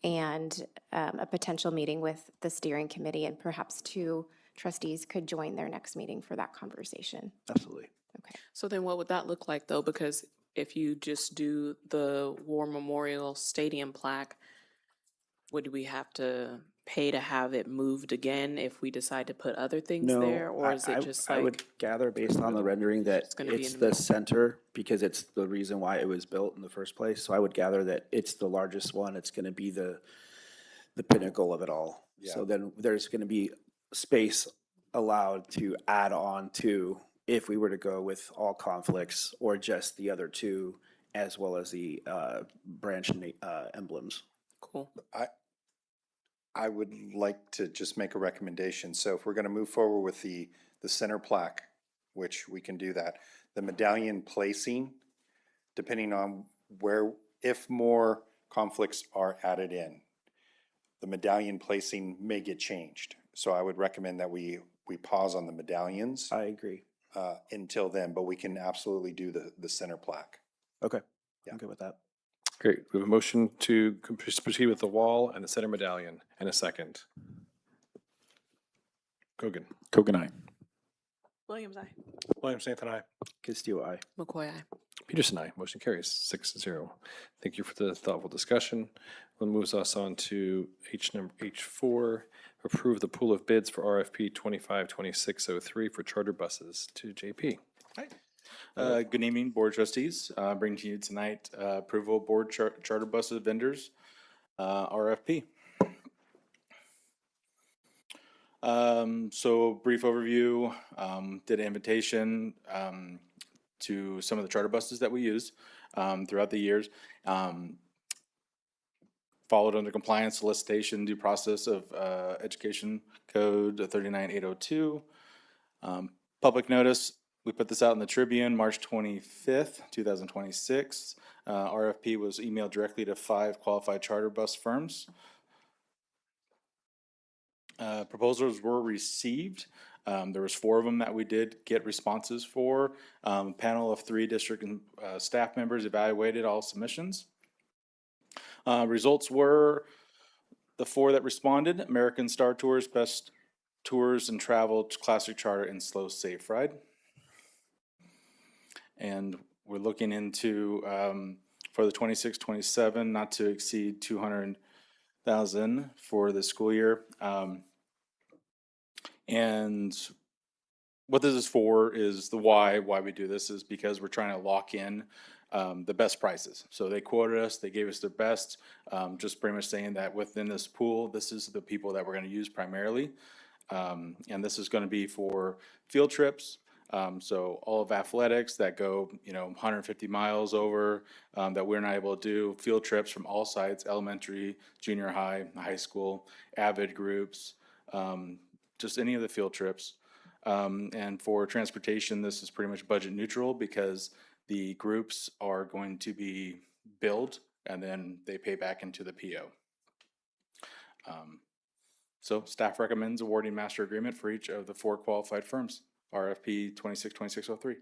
and a potential meeting with the steering committee, and perhaps 2 trustees could join their next meeting for that conversation. Absolutely. Okay. So then what would that look like though? Because if you just do the War Memorial Stadium plaque, would we have to pay to have it moved again if we decide to put other things No, there? Or is I it just I would like, gather based on the rendering that It's gonna be it's in the the middle. center, because it's the reason why it was built in the first place. So I would gather that it's the largest one. It's gonna be the pinnacle of it all. So then there's gonna be space allowed to add on to, if we were to go with all conflicts or just the other 2, as well as the branch emblems. cool. I would like to just make a recommendation. So if we're going to move forward with the center plaque, which we can do that, the medallion placing, depending on if more conflicts are added in, the medallion placing may get changed. So I would recommend that we pause on the medallions I agree. until then, but we can absolutely do the center plaque. Okay. I'm good with that. Great. We have a motion to proceed with the wall and the center medallion and a second. Cogan. Kogan, aye. Williams, I. Williams, Nathan, I. Castillo, aye. McCoy, aye. Peterson, aye. Motion carries 6-0. Thank you for the thoughtful discussion. That moves us on to H4, approve the pool of bids for RFP 252603 for charter buses to JP. Good evening, Board Trustees. Bring to you tonight approval of Board Charter Buses Vendors, RFP. So brief overview, did an invitation to some of the charter buses that we use throughout the years. Followed under compliance, solicitation, due process of Education Code 39802. Public notice, we put this out in the Tribune, March 25th, 2026. RFP was emailed directly to 5 qualified charter bus firms. Proposals were received. There was 4 of them that we did get responses for. A panel of 3 district and staff members evaluated all submissions. Results were the 4 that responded: American Star Tours, Best Tours and Travel, Classic Charter, and Slow Safe Ride. And we're looking into, for the 26-27, not to exceed 200,000 for the school year. And what this is for is the why we do this is because we're trying to lock in the best prices. So they quoted us, they gave us their best, just pretty much saying that within this pool, this is the people that we're going to use primarily. And this is going to be for field trips. So all of athletics that go, 150 miles over, that we're not able to do, field trips from all sites, elementary, junior high, high school, avid groups, just any of the field trips. And for transportation, this is pretty much budget neutral because the groups are going to be billed and then they pay back into the PO. So staff recommends awarding master agreement for each of the 4 qualified firms. RFP 262603.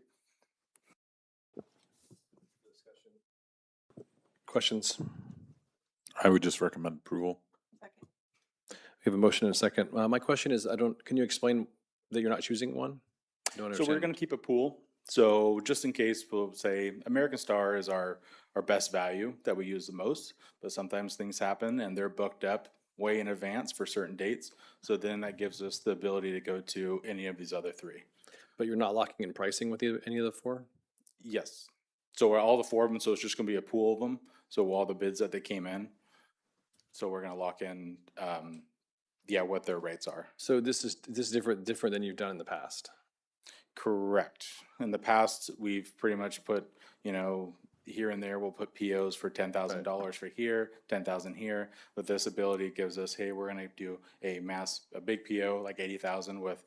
Questions? I would just recommend approval. We have a motion and a second. My question is, can you explain that you're not choosing one? I don't So we're understand. going to keep a pool. So just in case, we'll say American Star is our best value that we use the most, but sometimes things happen and they're booked up way in advance for certain dates. So then that gives us the ability to go to any of these other 3. But you're not locking in pricing with any of the 4? Yes. So we're all the 4 of them, so it's just going to be a pool of them. So all the bids that they came in. So we're going to lock in, what their rates are. So this is different than you've done in the past. Correct. In the past, we've pretty much put, here and there, we'll put POs for $10,000 for here, 10,000 here. With this ability, it gives us, hey, we're going to do a big PO like 80,000 with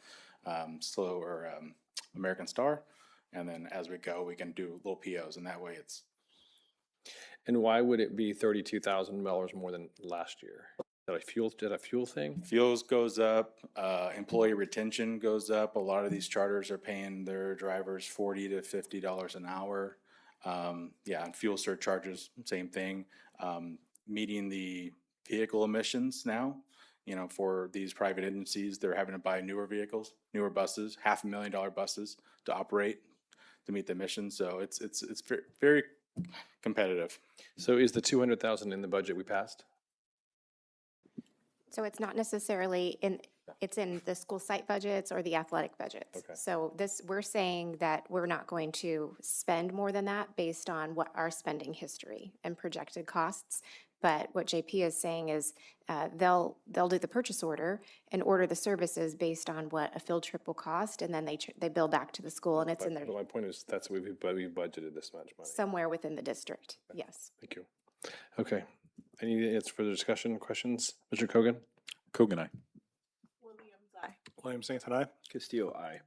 Slow or American Star, and then as we go, we can do little POs, and that way it's. And why would it be $32,000 more than last year? Is that a fuel thing? Fuels goes up, employee retention goes up. A lot of these charters are paying their drivers $40 to $50 an hour. And fuel surcharges, same thing. Meeting the vehicle emissions now, for these private agencies, they're having to buy newer vehicles, newer buses, $500,000 buses to operate to meet the emissions. So it's very competitive. So is the 200,000 in the budget we passed? So it's not necessarily it's in the school site budgets or the athletic budgets. Okay. So we're saying that we're not going to spend more than that based on what our spending history and projected costs. But what JP is saying is they'll do the purchase order and order the services based on what a field trip will cost, and then they bill back to the school, and it's in there But my point is, we've budgeted this much money. somewhere within the district. Yes. Thank you. Okay. Any further discussion, questions? Mr. Cogan? Kogan, aye. Williams, I. Williams, Nathan, I. Castillo, aye.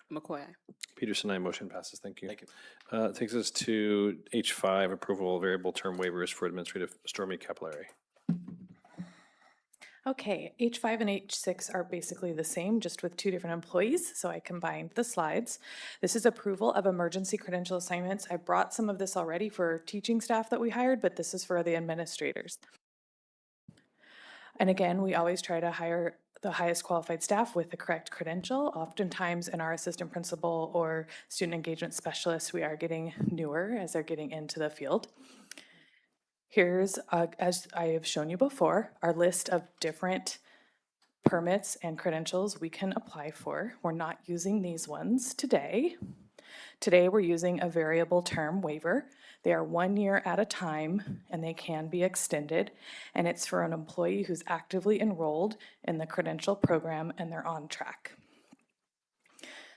McCoy, aye. Peterson, aye. Motion passes. Thank you. Thank you. It takes us to H5, approval of variable term waivers for Administrative Stormy Capillary. Okay, H5 and H6 are basically the same, just with two different employees, so I combined the slides. This is approval of emergency credential assignments. I brought some of this already for teaching staff that we hired, but this is for the administrators. And again, we always try to hire the highest qualified staff with the correct credential. Oftentimes in our assistant principal or student engagement specialists, we are getting newer as they're getting into the field. Here's, as I have shown you before, our list of different permits and credentials we can apply for. We're not using these ones today. Today, we're using a variable term waiver. They are 1 year at a time, and they can be extended. And it's for an employee who's actively enrolled in the credential program and they're on track.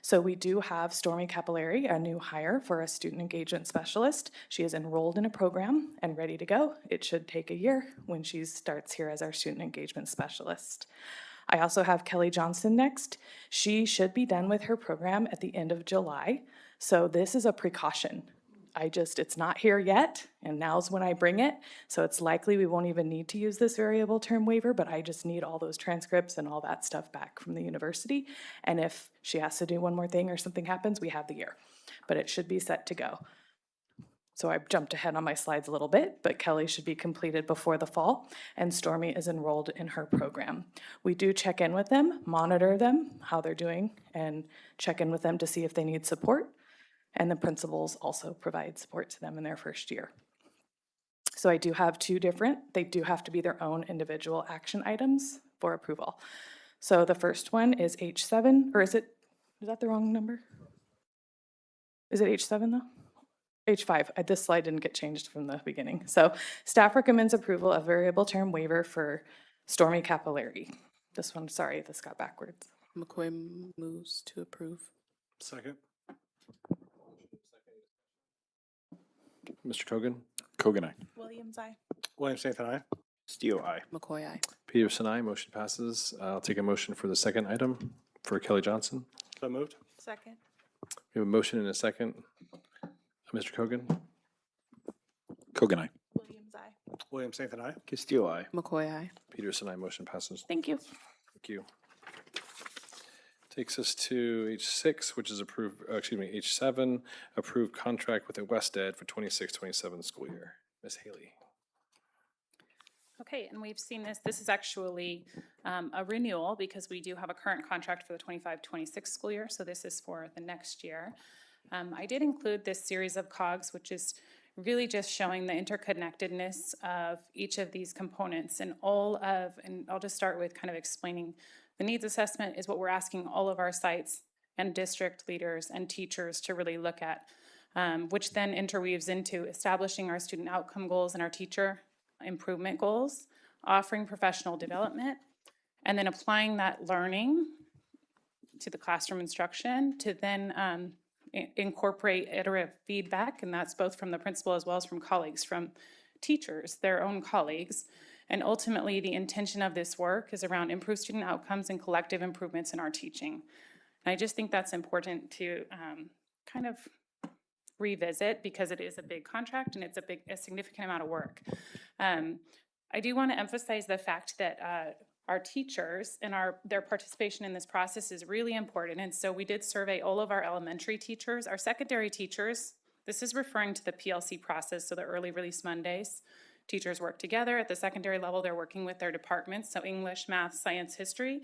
So we do have Stormy Capillari, a new hire for a student engagement specialist. She is enrolled in a program and ready to go. It should take a year when she starts here as our student engagement specialist. I also have Kelly Johnson next. She should be done with her program at the end of July. So this is a precaution. It's not here yet, and now's when I bring it. So it's likely we won't even need to use this variable term waiver, but I just need all those transcripts and all that stuff back from the university. And if she has to do one more thing or something happens, we have the year. But it should be set to go. So I jumped ahead on my slides a little bit, but Kelly should be completed before the fall, and Stormy is enrolled in her program. We do check in with them, monitor them, how they're doing, and check in with them to see if they need support. And the principals also provide support to them in their first year. So I do have two different, they do have to be their own individual action items for approval. So the first one is H7, or is that the wrong number? Is it H7 though? H5, this slide didn't get changed from the beginning. So staff recommends approval of variable term waiver for Stormy Capillari. This one, sorry, this got backwards. McCoy moves to approve. Second. Mr. Cogan? Kogan, aye. Williams, aye. William Smith and I. Steele, aye. McCoy, aye. Peterson, aye. Motion passes. I'll take a motion for the second item for Kelly Johnson. So moved. Second. We have a motion and a second. Mr. Cogan? Kogan, aye. Williams, aye. William Smith and I. Castillo, aye. McCoy, aye. Peterson, aye. Motion passes. Thank you. Thank you. Takes us to H6, which is H7, approved contract with the West Ed for 26-27 school year. Ms. Haley. Okay, and we've seen this. This is actually a renewal because we do have a current contract for the 25-26 school year, so this is for the next year. I did include this series of COGS, which is really just showing the interconnectedness of each of these components and I'll just start with kind of explaining the needs assessment is what we're asking all of our sites and district leaders and teachers to really look at, which then interweaves into establishing our student outcome goals and our teacher improvement goals, offering professional development, and then applying that learning to the classroom instruction to then incorporate iterative feedback, and that's both from the principal as well as from colleagues, from teachers, their own colleagues. And ultimately, the intention of this work is around improved student outcomes and collective improvements in our teaching. And I just think that's important to kind of revisit because it is a big contract and it's a significant amount of work. I do want to emphasize the fact that our teachers and their participation in this process is really important. And so we did survey all of our elementary teachers, our secondary teachers. This is referring to the PLC process, so the early release Mondays. Teachers work together. At the secondary level, they're working with their departments, so English, math, science, history.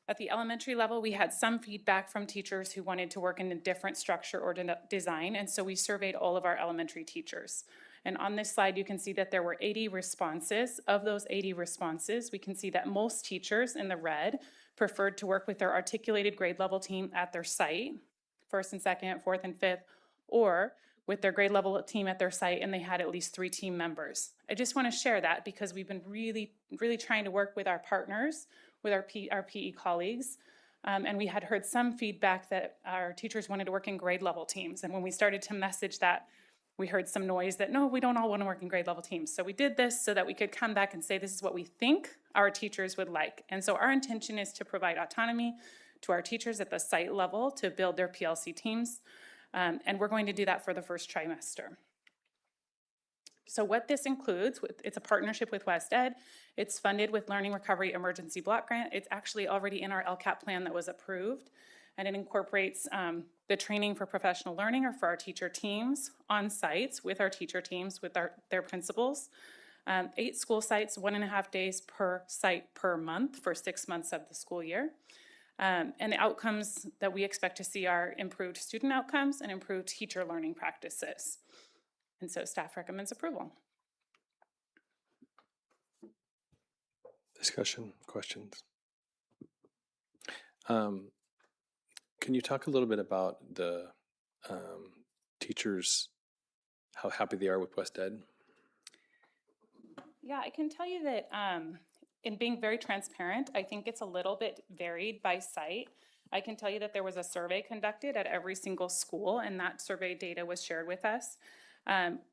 At the elementary level, we had some feedback from teachers who wanted to work in a different structure or design, and so we surveyed all of our elementary teachers. And on this slide, you can see that there were 80 responses. Of those 80 responses, we can see that most teachers in the red preferred to work with their articulated grade level team at their site, 1st and 2nd, 4th and 5th, or with their grade level team at their site and they had at least 3 team members. I just want to share that because we've been really, really trying to work with our partners, with our PE colleagues, and we had heard some feedback that our teachers wanted to work in grade level teams. And when we started to message that, we heard some noise that, no, we don't all want to work in grade level teams. So we did this so that we could come back and say, this is what we think our teachers would like. And so our intention is to provide autonomy to our teachers at the site level to build their PLC teams. And we're going to do that for the first trimester. So what this includes, it's a partnership with West Ed. It's funded with Learning Recovery Emergency Block Grant. It's actually already in our LCAP plan that was approved. And it incorporates the training for professional learning or for our teacher teams on sites with our teacher teams, with their principals. 8 school sites, 1.5 days per site per month for 6 months of the school year. And the outcomes that we expect to see are improved student outcomes and improved teacher learning practices. And so staff recommends approval. Discussion, questions? Can you talk a little bit about the teachers, how happy they are with West Ed? Yeah, I can tell you that in being very transparent, I think it's a little bit varied by site. I can tell you that there was a survey conducted at every single school, and that survey data was shared with us.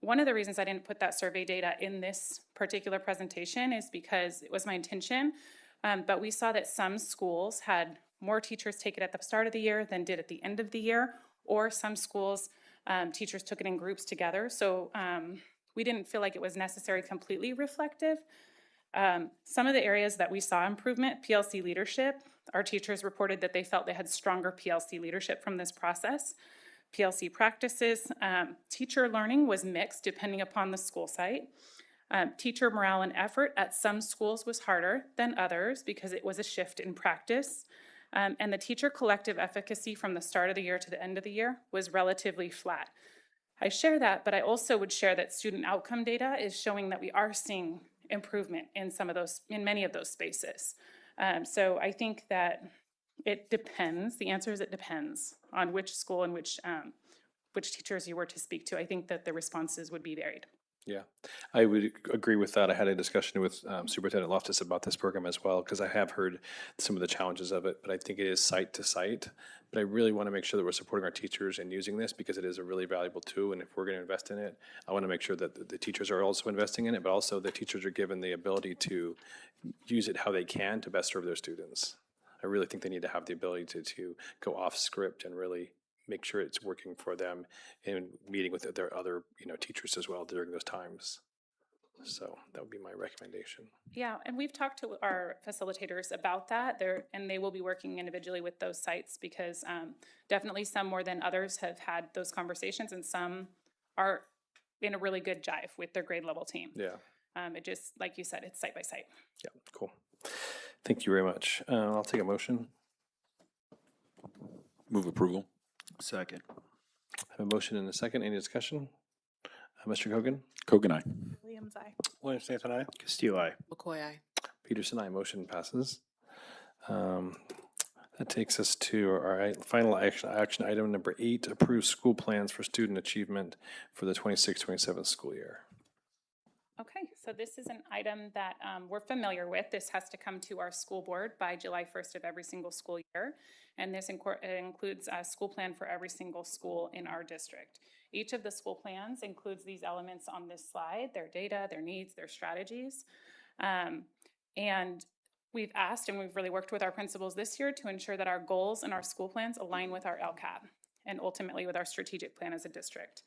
One of the reasons I didn't put that survey data in this particular presentation is because it was my intention, but we saw that some schools had more teachers take it at the start of the year than did at the end of the year, or some schools, teachers took it in groups together. So we didn't feel like it was necessarily completely reflective. Some of the areas that we saw improvement, PLC leadership, our teachers reported that they felt they had stronger PLC leadership from this process. PLC practices, teacher learning was mixed depending upon the school site. Teacher morale and effort at some schools was harder than others because it was a shift in practice. And the teacher collective efficacy from the start of the year to the end of the year was relatively flat. I share that, but I also would share that student outcome data is showing that we are seeing improvement in many of those spaces. So I think that it depends. The answer is it depends on which school and which teachers you were to speak to. I think that the responses would be varied. Yeah, I would agree with that. I had a discussion with Superintendent Loftus about this program as well, because I have heard some of the challenges of it, but I think it is site to site. But I really want to make sure that we're supporting our teachers in using this because it is a really valuable tool. And if we're going to invest in it, I want to make sure that the teachers are also investing in it, but also the teachers are given the ability to use it how they can to best serve their students. I really think they need to have the ability to go off script and really make sure it's working for them in meeting with their other teachers as well during those times. So that would be my recommendation. Yeah, and we've talked to our facilitators about that, and they will be working individually with those sites because definitely some more than others have had those conversations, and some are in a really good jive with their grade level team. Yeah. It just, like you said, it's site by site. Yeah, cool. Thank you very much. I'll take a motion. Move approval. Second. I have a motion and a second. Any discussion? Mr. Cogan? Cogan, aye. Williams, I. William Nathan, aye. Castillo, aye. McCoy, aye. Peterson, aye. Motion passes. That takes us to our final action item number 8, approve school plans for student achievement for the 26-27 school year. Okay, so this is an item that we're familiar with. This has to come to our school board by July 1st of every single school year. And this includes a school plan for every single school in our district. Each of the school plans includes these elements on this slide, their data, their needs, their strategies. And we've asked and we've really worked with our principals this year to ensure that our goals and our school plans align with our LCAP and ultimately with our strategic plan as a district.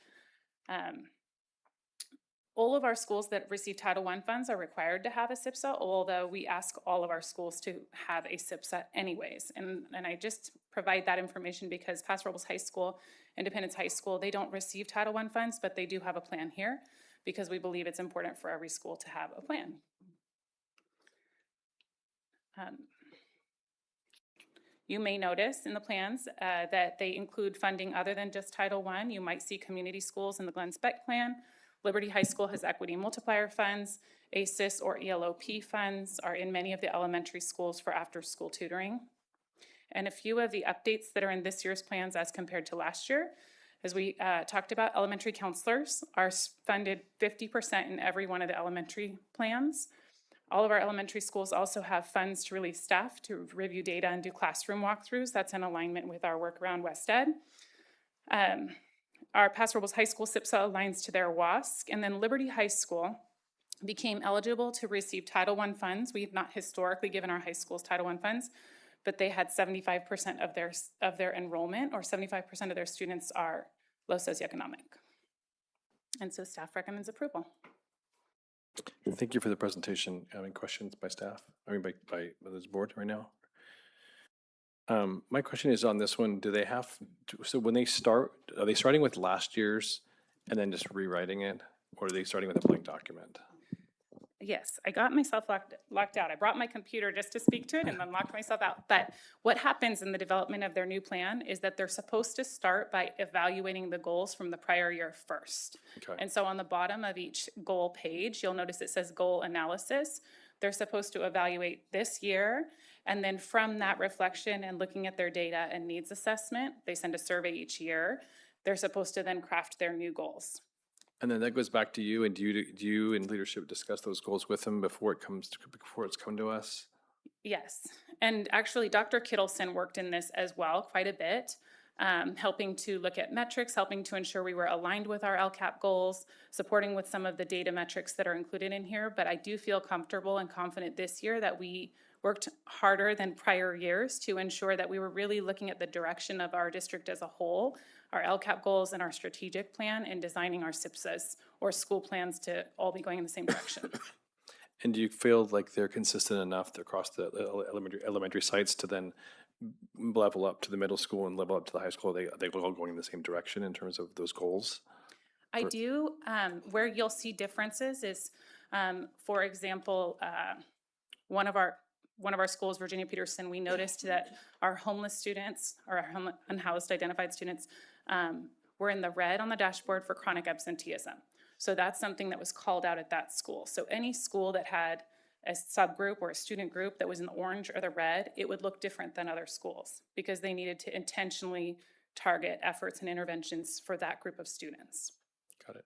All of our schools that receive Title I funds are required to have a SIPSA, although we ask all of our schools to have a SIPSA anyways. And I just provide that information because Paso Robles High School, Independence High School, they don't receive Title I funds, but they do have a plan here because we believe it's important for every school to have a plan. You may notice in the plans that they include funding other than just Title I. You might see community schools in the Glenn Speck plan. Liberty High School has equity multiplier funds. ACES or ELOP funds are in many of the elementary schools for after-school tutoring. And a few of the updates that are in this year's plans as compared to last year, as we talked about, elementary counselors are funded 50% in every one of the elementary plans. All of our elementary schools also have funds to release staff to review data and do classroom walkthroughs. That's in alignment with our work around West Ed. Our Paso Robles High School SIPSA aligns to their WASC, and then Liberty High School became eligible to receive Title I funds. We have not historically given our high schools Title I funds, but they had 75% of their enrollment, or 75% of their students are low socioeconomic. And so staff recommends approval. Thank you for the presentation. Any questions by staff? I mean, by this board right now? My question is on this one, do they have, so when they start, are they starting with last year's and then just rewriting it? Or are they starting with a blank document? Yes, I got myself locked out. I brought my computer just to speak to it and then locked myself out. But what happens in the development of their new plan is that they're supposed to start by evaluating the goals from the prior year first. Okay. And so on the bottom of each goal page, you'll notice it says goal analysis. They're supposed to evaluate this year. And then from that reflection and looking at their data and needs assessment, they send a survey each year. They're supposed to then craft their new goals. And then that goes back to you, and do you and leadership discuss those goals with them before it's come to us? Yes, and actually Dr. Kittleson worked in this as well quite a bit, helping to look at metrics, helping to ensure we were aligned with our LCAP goals, supporting with some of the data metrics that are included in here. But I do feel comfortable and confident this year that we worked harder than prior years to ensure that we were really looking at the direction of our district as a whole, our LCAP goals and our strategic plan, and designing our SIPSAs or school plans to all be going in the same direction. And do you feel like they're consistent enough across the elementary sites to then level up to the middle school and level up to the high school? They all going in the same direction in terms of those goals? I do. Where you'll see differences is, for example, one of our schools, Virginia Peterson, we noticed that our homeless students, or our unhoused identified students, were in the red on the dashboard for chronic absenteeism. So that's something that was called out at that school. So any school that had a subgroup or a student group that was in the orange or the red, it would look different than other schools because they needed to intentionally target efforts and interventions for that group of students. Got it.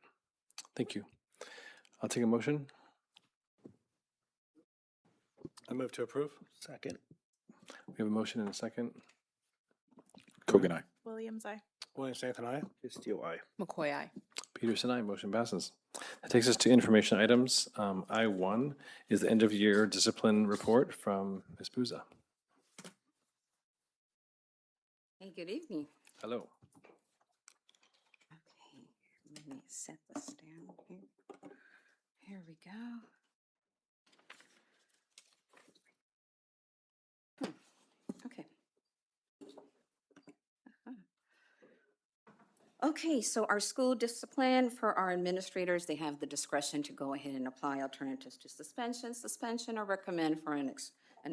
Thank you. I'll take a motion. I move to approve. Second. We have a motion and a second. Kogan, aye. Williams, I. Williams, Nathan, aye. Castillo, aye. McCoy, aye. Peterson, aye. Motion passes. That takes us to information items. I1 is the end of year discipline report from Ms. Buza. Hey, good evening. Hello. Okay, let me set this down here. Here we go. Okay. Okay, so our school discipline for our administrators, they have the discretion to go ahead and apply alternatives to suspension, or recommend for an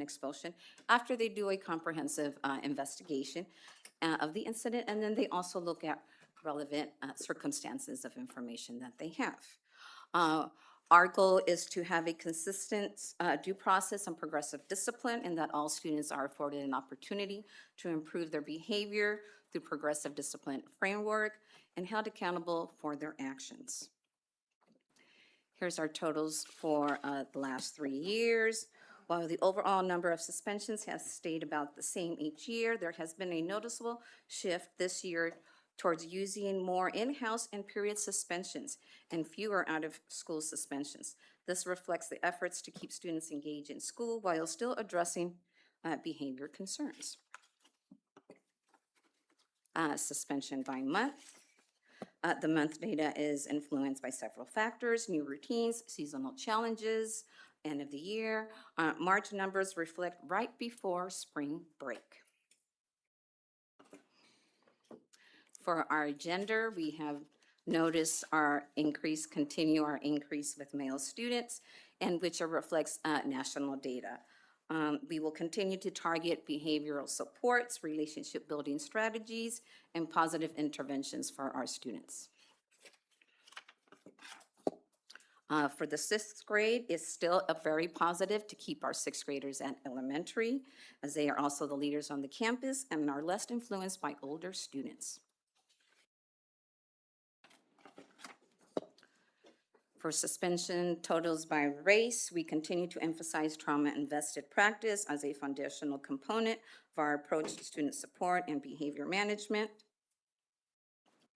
expulsion after they do a comprehensive investigation of the incident, and then they also look at relevant circumstances of information that they have. Our goal is to have a consistent due process and progressive discipline, and that all students are afforded an opportunity to improve their behavior through progressive discipline framework and held accountable for their actions. Here's our totals for the last 3 years. While the overall number of suspensions has stayed about the same each year, there has been a noticeable shift this year towards using more in-house and period suspensions and fewer out-of-school suspensions. This reflects the efforts to keep students engaged in school while still addressing behavior concerns. Suspension by month. The month data is influenced by several factors: new routines, seasonal challenges, end of the year. March numbers reflect right before spring break. For our gender, we have noticed our increase with male students, and which reflects national data. We will continue to target behavioral supports, relationship building strategies, and positive interventions for our students. For the 6th grade, it's still very positive to keep our 6th graders at elementary, as they are also the leaders on the campus and are less influenced by older students. For suspension totals by race, we continue to emphasize trauma-invested practice as a foundational component of our approach to student support and behavior management.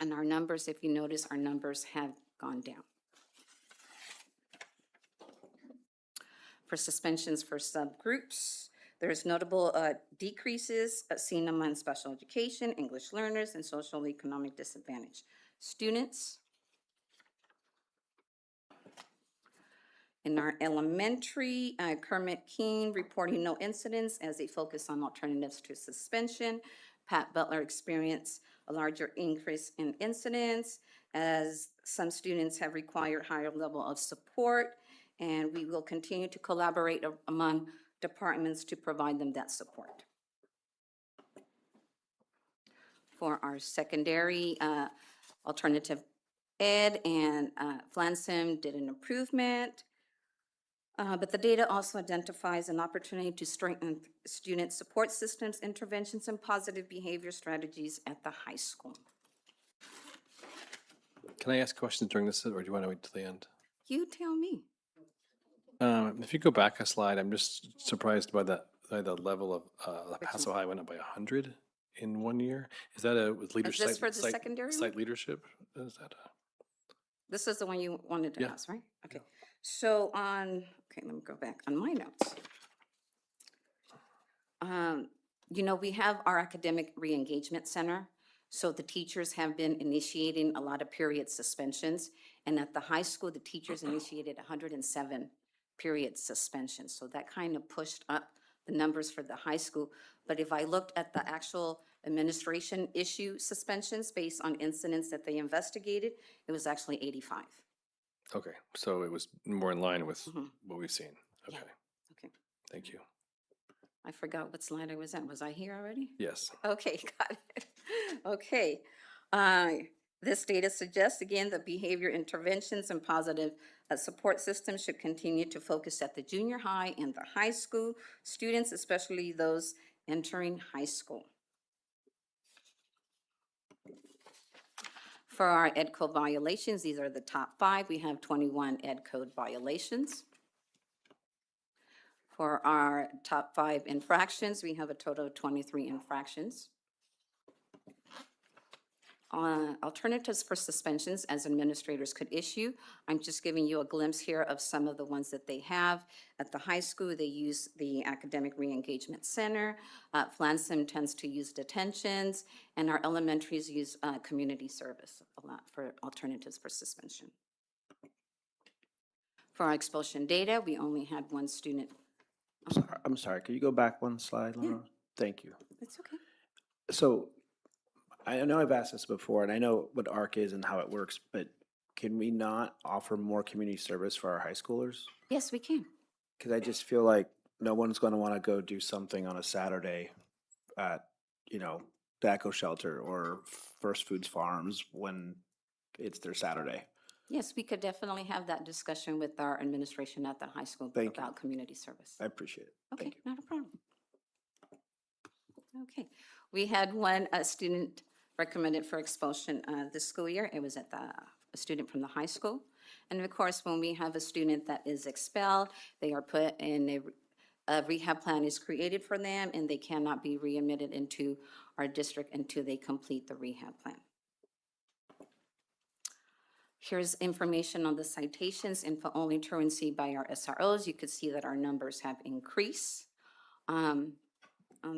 And our numbers, if you notice, our numbers have gone down. For suspensions for subgroups, there's notable decreases seen among special education, English learners, and social economic disadvantaged students. In our elementary, Kermit Keene reporting no incidents as they focus on alternatives to suspension. Pat Butler experienced a larger increase in incidents as some students have required higher level of support. And we will continue to collaborate among departments to provide them that support. For our secondary, alternative ed and Flansom did an improvement. But the data also identifies an opportunity to strengthen student support systems, interventions, and positive behavior strategies at the high school. Can I ask questions during this, or do you want to wait till the end? You tell me. If you go back a slide, I'm just surprised by the level of El Paso High went up by 100 in 1 year. Is that a with leadership? this for the secondary Site one? leadership? Is that This is the one you wanted to Yeah. ask, right? Okay. So okay, let me go back on my notes. You know, we have our academic re-engagement center. So the teachers have been initiating a lot of period suspensions. And at the high school, the teachers initiated 107 period suspensions. So that kind of pushed up the numbers for the high school. But if I looked at the actual administration issue suspensions based on incidents that they investigated, it was actually 85. okay? So it was more in line with Mhm. what we've seen. Yeah. Okay. Okay. Thank you. I forgot what slide I was at. Was I here already? Yes. Okay, got it. Okay. This data suggests, again, that behavior interventions and positive support systems should continue to focus at the junior high and the high school students, especially those entering high school. For our ed code violations, these are the top 5. We have 21 ed code violations. For our top 5 infractions, we have a total of 23 infractions. Alternatives for suspensions as administrators could issue. I'm just giving you a glimpse here of some of the ones that they have. At the high school, they use the Academic Re-Engagement Center. Flansom tends to use detentions, and our elementaries use community service a lot for alternatives for suspension. For our expulsion data, we only had 1 student. I'm sorry, could you go back one slide, Laura? Thank you. It's okay. So I know I've asked this before, and I know what ARC is and how it works, but can we not offer more community service for our high schoolers? Yes, we can. Because I just feel like no one's going to want to go do something on a Saturday at, the Echo Shelter or First Foods Farms when it's their Saturday. Yes, we could definitely have that discussion with our administration at the high school Thank you. about community service. I appreciate it. Okay, Thank you. not a problem. Okay, we had one student recommended for expulsion this school year. It was at a student from the high school. And of course, when we have a student that is expelled, they are put in a rehab plan is created for them, and they cannot be readmitted into our district until they complete the rehab plan. Here's information on the citations, info only truancy by our SROs. You could see that our numbers have increased on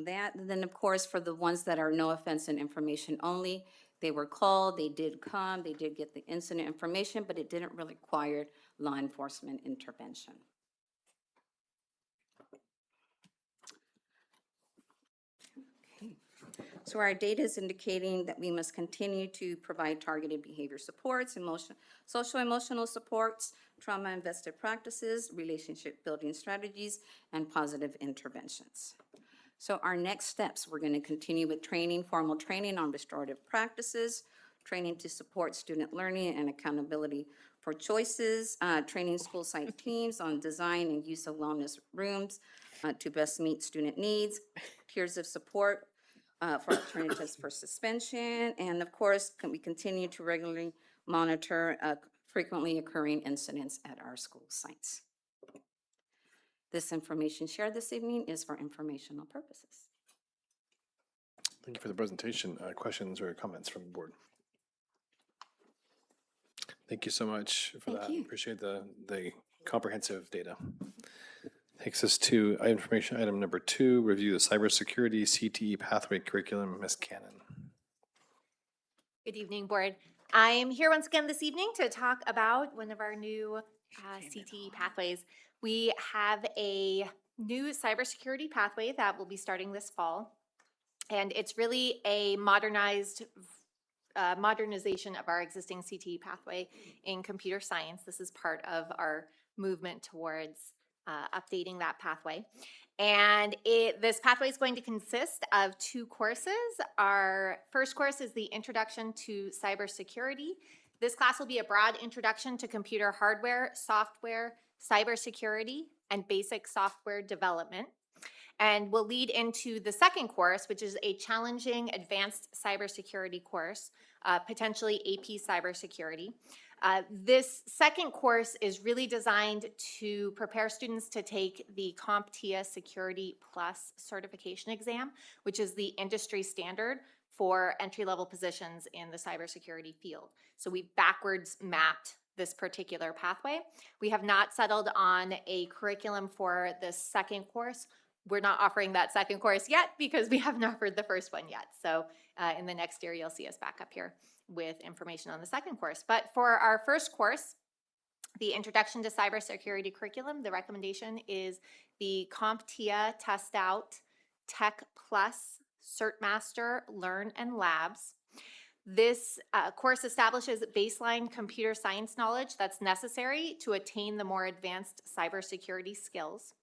that. And then, of course, for the ones that are no offense and information only, they were called, they did come, they did get the incident information, but it didn't really require law enforcement intervention. So our data is indicating that we must continue to provide targeted behavior supports, social emotional supports, trauma-invested practices, relationship building strategies, and positive interventions. So our next steps, we're going to continue with training, formal training on restorative practices, training to support student learning and accountability for choices, training school site teams on design and use of wellness rooms to best meet student needs, tiers of support, for alternatives for suspension, and of course, we continue to regularly monitor frequently occurring incidents at our school sites. This information shared this evening is for informational purposes. Thank you for the presentation. Questions or comments from the board? Thank you so much for Thank that. you. Appreciate the comprehensive data. Takes us to information item number 2, review the cybersecurity CTE pathway curriculum. Ms. Cannon. Good evening, board. I am here once again this evening to talk about one of our new CTE pathways. We have a new cybersecurity pathway that will be starting this fall. And it's really a modernization of our existing CTE pathway in computer science. This is part of our movement towards updating that pathway. And this pathway is going to consist of 2 courses. Our first course is the Introduction to Cybersecurity. This class will be a broad introduction to computer hardware, software, cybersecurity, and basic software development. And will lead into the second course, which is a challenging advanced cybersecurity course, potentially AP cybersecurity. This second course is really designed to prepare students to take the CompTIA Security Plus certification exam, which is the industry standard for entry-level positions in the cybersecurity field. So we've backwards mapped this particular pathway. We have not settled on a curriculum for the second course. We're not offering that second course yet because we haven't offered the first one yet. So in the next year, you'll see us back up here with information on the second course. But for our first course, the Introduction to Cybersecurity curriculum, the recommendation is the CompTIA Test Out Tech Plus CertMaster Learn and Labs. This course establishes baseline computer science knowledge that's necessary to attain the more advanced cybersecurity skills.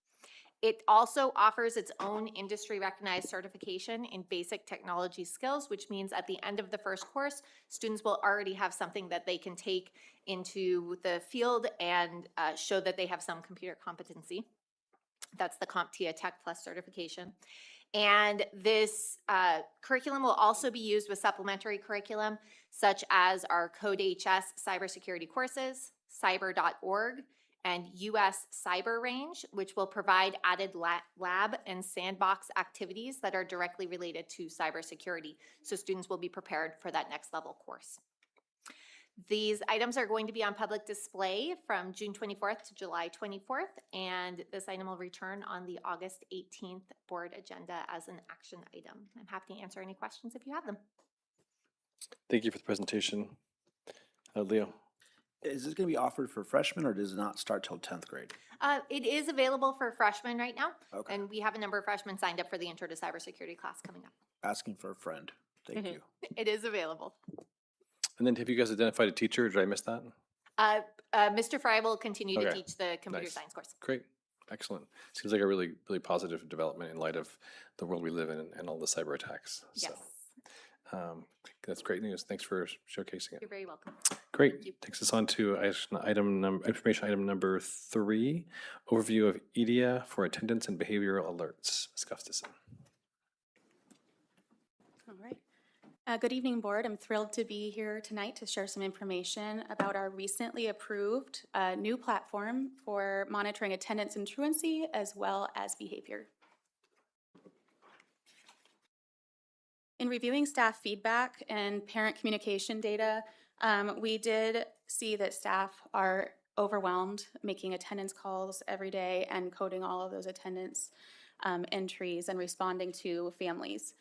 It also offers its own industry-recognized certification in basic technology skills, which means at the end of the first course, students will already have something that they can take into the field and show that they have some computer competency. That's the CompTIA Tech Plus certification. And this curriculum will also be used with supplementary curriculum, such as our CodeHS cybersecurity courses, cyber.org, and US Cyber Range, which will provide added lab and sandbox activities that are directly related to cybersecurity. So students will be prepared for that next level course. These items are going to be on public display from June 24th to July 24th, and this item will return on the August 18th board agenda as an action item. I'm happy to answer any questions if you have them. Thank you for the presentation. Leo. Is this going to be offered for freshmen or does it not start till 10th grade? It is available for freshmen right now, Okay. and we have a number of freshmen signed up for the Intro to Cybersecurity class coming up. Asking for a friend. Thank you. It is available. And then have you guys identified a teacher? Did I miss that? Mr. Fry will continue to Okay. teach the computer Nice. science course. Great. Excellent. Seems like a really, really positive development in light of the world we live in and all the cyber attacks. Yes, That's great news. Thanks for showcasing it. you're very welcome. Great. Takes us on to information item number 3, overview of EDIA for attendance and behavioral alerts. Ms. Gustafson. All right. Good evening, board. I'm thrilled to be here tonight to share some information about our recently approved new platform for monitoring attendance and truancy as well as behavior. In reviewing staff feedback and parent communication data, we did see that staff are overwhelmed making attendance calls every day and coding all of those attendance entries and responding to families.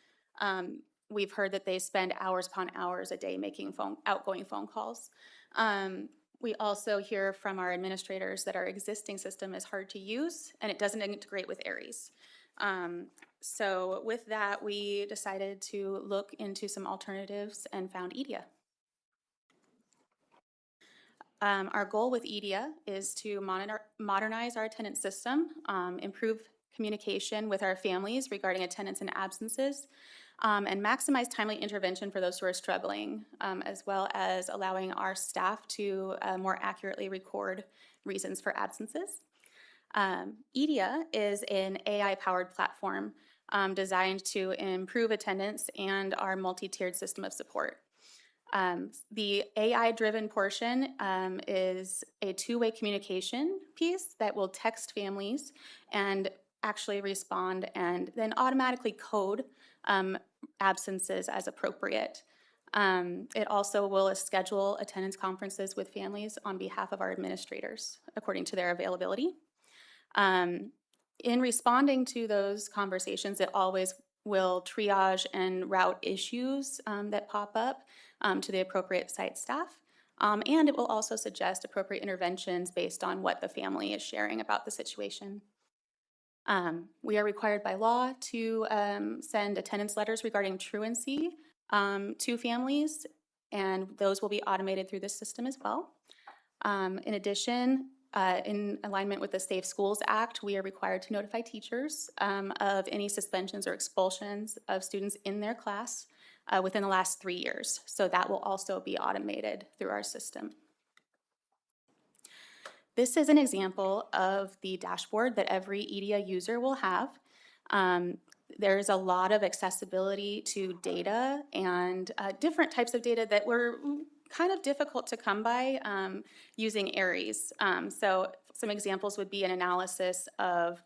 We've heard that they spend hours upon hours a day making outgoing phone calls. We also hear from our administrators that our existing system is hard to use and it doesn't integrate with Aries. So with that, we decided to look into some alternatives and found EDIA. Our goal with EDIA is to modernize our attendance system, improve communication with our families regarding attendance and absences, and maximize timely intervention for those who are struggling, as well as allowing our staff to more accurately record reasons for absences. EDIA is an AI-powered platform designed to improve attendance and our multi-tiered system of support. The AI-driven portion is a two-way communication piece that will text families and actually respond and then automatically code absences as appropriate. It also will schedule attendance conferences with families on behalf of our administrators according to their availability. In responding to those conversations, it always will triage and route issues that pop up to the appropriate site staff. And it will also suggest appropriate interventions based on what the family is sharing about the situation. We are required by law to send attendance letters regarding truancy to families, and those will be automated through this system as well. In addition, in alignment with the Safe Schools Act, we are required to notify teachers of any suspensions or expulsions of students in their class within the last 3 years. So that will also be automated through our system. This is an example of the dashboard that every EDIA user will have. There's a lot of accessibility to data and different types of data that were kind of difficult to come by using ARIES. So some examples would be an analysis of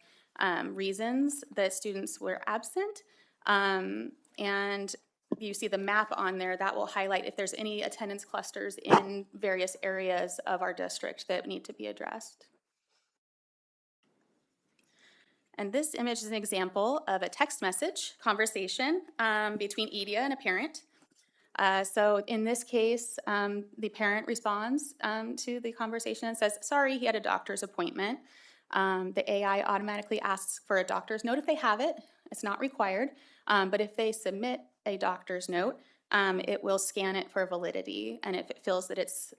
reasons that students were absent. And you see the map on there that will highlight if there's any attendance clusters in various areas of our district that need to be addressed. And this image is an example of a text message conversation between EDIA and a parent. So in this case, the parent responds to the conversation and says, sorry, he had a doctor's appointment. The AI automatically asks for a doctor's note if they have it. It's not required. But if they submit a doctor's note, it will scan it for validity. And if it feels that it's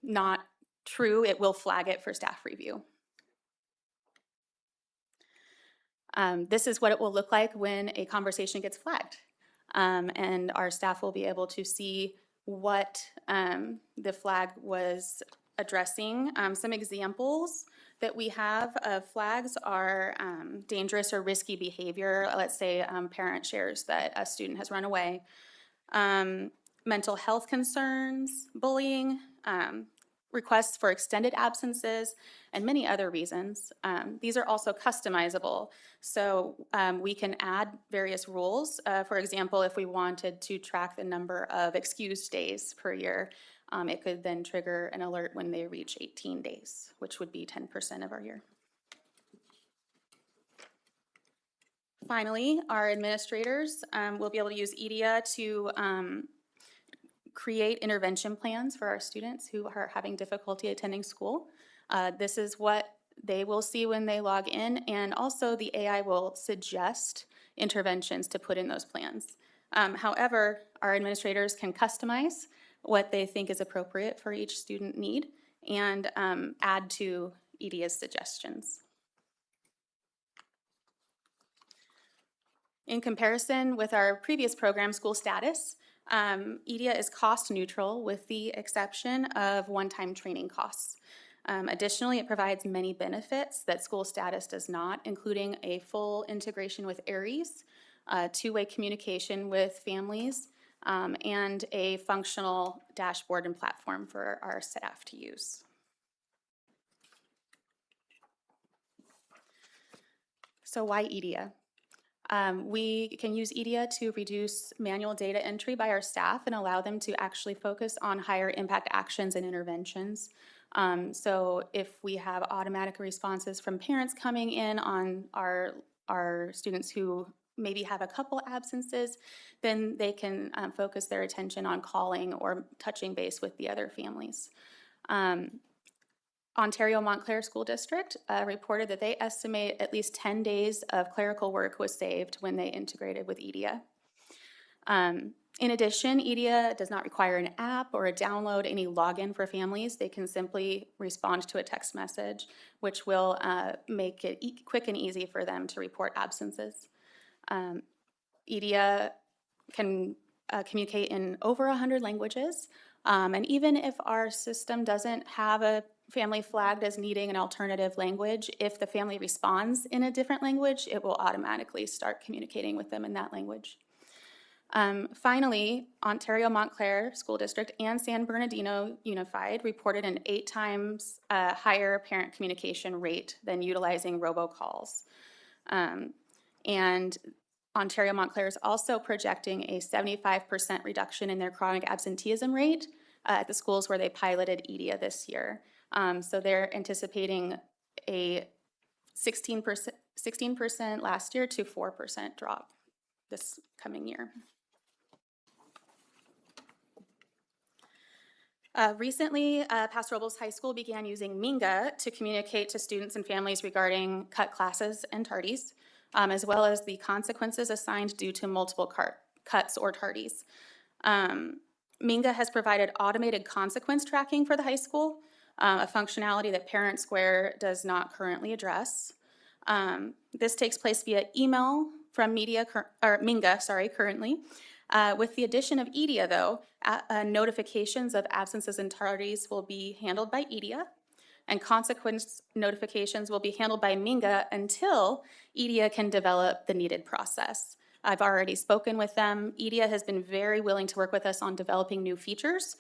not true, it will flag it for staff review. This is what it will look like when a conversation gets flagged. And our staff will be able to see what the flag was addressing. Some examples that we have of flags are dangerous or risky behavior. Let's say parent shares that a student has run away. Mental health concerns, bullying, requests for extended absences, and many other reasons. These are also customizable, so we can add various rules. For example, if we wanted to track the number of excused days per year, it could then trigger an alert when they reach 18 days, which would be 10% of our year. Finally, our administrators will be able to use EDIA to create intervention plans for our students who are having difficulty attending school. This is what they will see when they log in, and also the AI will suggest interventions to put in those plans. However, our administrators can customize what they think is appropriate for each student need and add to EDIA's suggestions. In comparison with our previous program, School Status, EDIA is cost neutral with the exception of one-time training costs. Additionally, it provides many benefits that School Status does not, including a full integration with ARIES, two-way communication with families, and a functional dashboard and platform for our staff to use. So why EDIA? We can use EDIA to reduce manual data entry by our staff and allow them to actually focus on higher impact actions and interventions. So if we have automatic responses from parents coming in on our students who maybe have a couple absences, then they can focus their attention on calling or touching base with the other families. Ontario Montclair School District reported that they estimate at least 10 days of clerical work was saved when they integrated with EDIA. In addition, EDIA does not require an app or a download any login for families. They can simply respond to a text message, which will make it quick and easy for them to report absences. EDIA can communicate in over 100 languages, and even if our system doesn't have a family flagged as needing an alternative language, if the family responds in a different language, it will automatically start communicating with them in that language. Finally, Ontario Montclair School District and San Bernardino Unified reported an 8 times higher parent communication rate than utilizing robocalls. And Ontario Montclair is also projecting a 75% reduction in their chronic absenteeism rate at the schools where they piloted EDIA this year. So they're anticipating a 16% last year to 4% drop this coming year. Recently, Paso Robles High School began using Minga to communicate to students and families regarding cut classes and tardies, as well as the consequences assigned due to multiple cuts or tardies. Minga has provided automated consequence tracking for the high school, a functionality that Parent Square does not currently address. This takes place via email from Minga currently. With the addition of EDIA, though, notifications of absences and tardies will be handled by EDIA, and consequence notifications will be handled by Minga until EDIA can develop the needed process. I've already spoken with them. EDIA has been very willing to work with us on developing new features,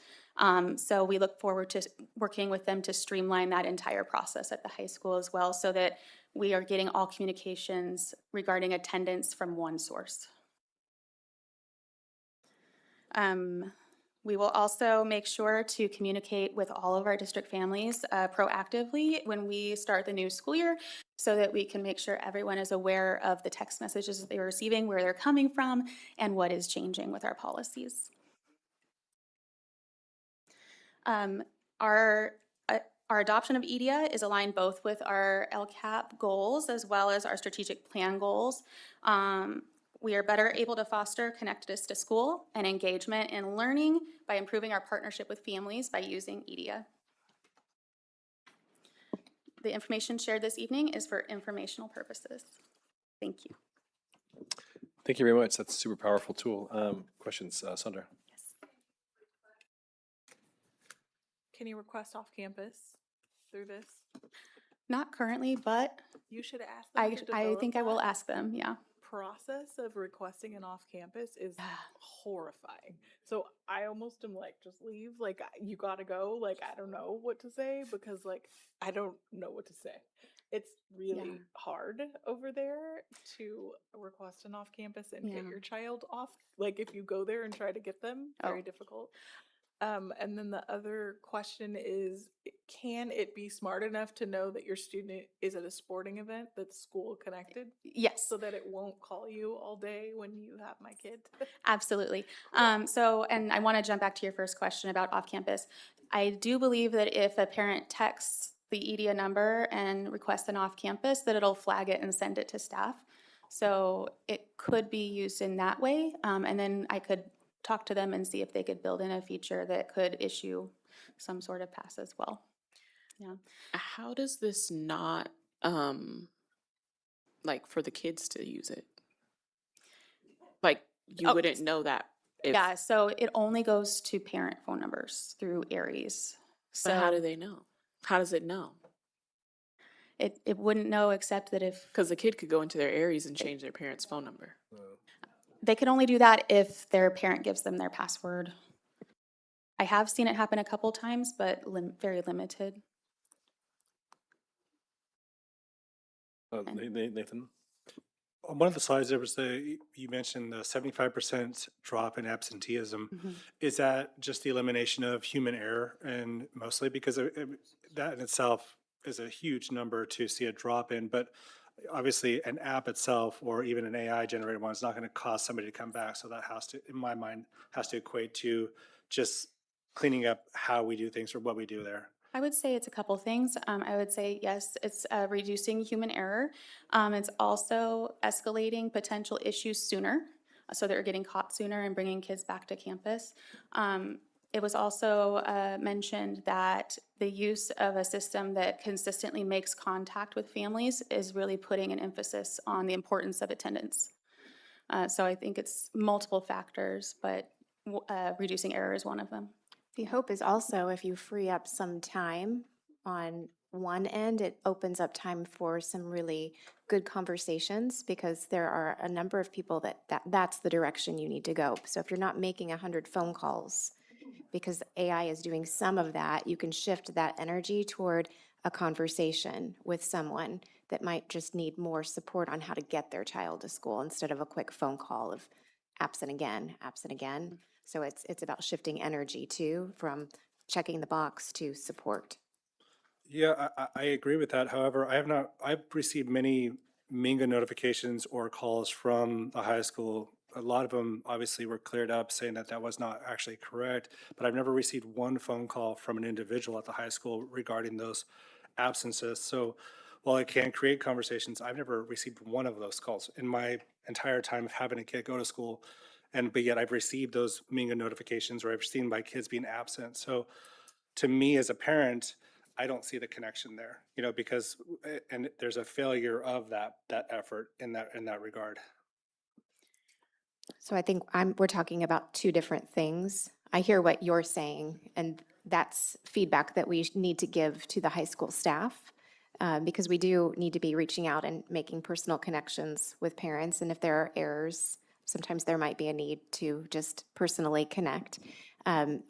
so we look forward to working with them to streamline that entire process at the high school as well, so that we are getting all communications regarding attendance from one source. We will also make sure to communicate with all of our district families proactively when we start the new school year, so that we can make sure everyone is aware of the text messages that they're receiving, where they're coming from, and what is changing with our policies. Our adoption of EDIA is aligned both with our LCAP goals as well as our strategic plan goals. We are better able to foster connectedness to school and engagement in learning by improving our partnership with families by using EDIA. The information shared this evening is for informational purposes. Thank you. Thank you very much. That's a super powerful tool. Questions, Sandra? Can you request off campus through this? Not currently, but You should ask them to I develop think I will that. ask them, yeah. Process of requesting an off campus is horrifying. So I almost am like, just leave. Like, you gotta go. Like, I don't know what to say, because like I don't know what to say. It's really hard over there to request an off campus and get Yeah. your child off. Like, if you go there and try to get them, very difficult. And then the other question is, can it be smart enough to know that your student is at a sporting event that's school connected? Yes. So that it won't call you all day when you have my kid? Absolutely. And I want to jump back to your first question about off-campus. I do believe that if a parent texts the EDIA number and requests an off-campus, that it'll flag it and send it to staff. So it could be used in that way. And then I could talk to them and see if they could build in a feature that could issue some sort of pass as well. Yeah. How does this not, like, for the kids to use it? Like, you wouldn't know that if. Yeah, so it only goes to parent phone numbers through Aries. So But how do they know? How does it know? It wouldn't know, except that if Because the kid could go into their Aries and change their parent's phone number. they could only do that if their parent gives them their password. I have seen it happen a couple times, but very limited. Nathan? On one of the slides, there was you mentioned the 75% drop in absenteeism. Is that just the elimination of human error? And mostly because that in itself is a huge number to see a drop in, but obviously an app itself or even an AI generated one is not going to cause somebody to come back. So that has to, in my mind, has to equate to just cleaning up how we do things or what we do there. I would say it's a couple things. I would say, yes, it's reducing human error. It's also escalating potential issues sooner, so that we're getting caught sooner and bringing kids back to campus. It was also mentioned that the use of a system that consistently makes contact with families is really putting an emphasis on the importance of attendance. So I think it's multiple factors, but reducing error is one of them. The hope is also if you free up some time on one end, it opens up time for some really good conversations, because there are a number of people that's the direction you need to go. So if you're not making 100 phone calls, because AI is doing some of that, you can shift that energy toward a conversation with someone that might just need more support on how to get their child to school instead of a quick phone call of absent again, absent again. So it's about shifting energy too, from checking the box to support. Yeah, I agree with that. However, I've received many Minga notifications or calls from the high school a lot of them obviously were cleared up saying that that was not actually correct, but I've never received one phone call from an individual at the high school regarding those absences. So while it can create conversations, I've never received one of those calls in my entire time of having a kid go to school. But yet I've received those Minga notifications, or I've seen my kids being absent. So to me as a parent, I don't see the connection there, because, and there's a failure of that effort in that regard. So I think we're talking about two different things. I hear what you're saying, and that's feedback that we need to give to the high school staff, because we do need to be reaching out and making personal connections with parents. And if there are errors, sometimes there might be a need to just personally connect.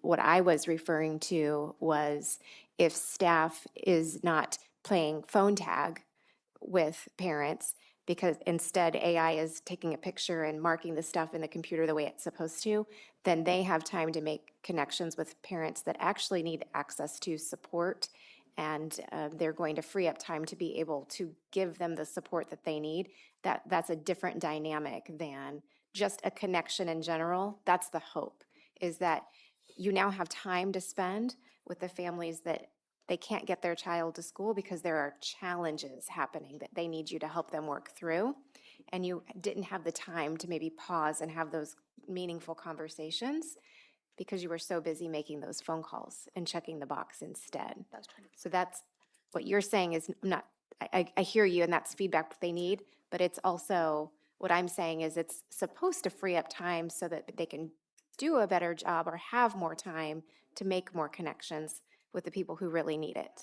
What I was referring to was if staff is not playing phone tag with parents, because instead AI is taking a picture and marking the stuff in the computer the way it's supposed to, then they have time to make connections with parents that actually need access to support, and they're going to free up time to be able to give them the support that they need. That's a different dynamic than just a connection in general. That's the hope, is that you now have time to spend with the families that they can't get their child to school because there are challenges happening that they need you to help them work through. And you didn't have the time to maybe pause and have those meaningful conversations because you were so busy making those phone calls and checking the box instead. So that's what you're saying is not, I hear you, and that's feedback they need, but it's also, what I'm saying is it's supposed to free up time so that they can do a better job or have more time to make more connections with the people who really need it.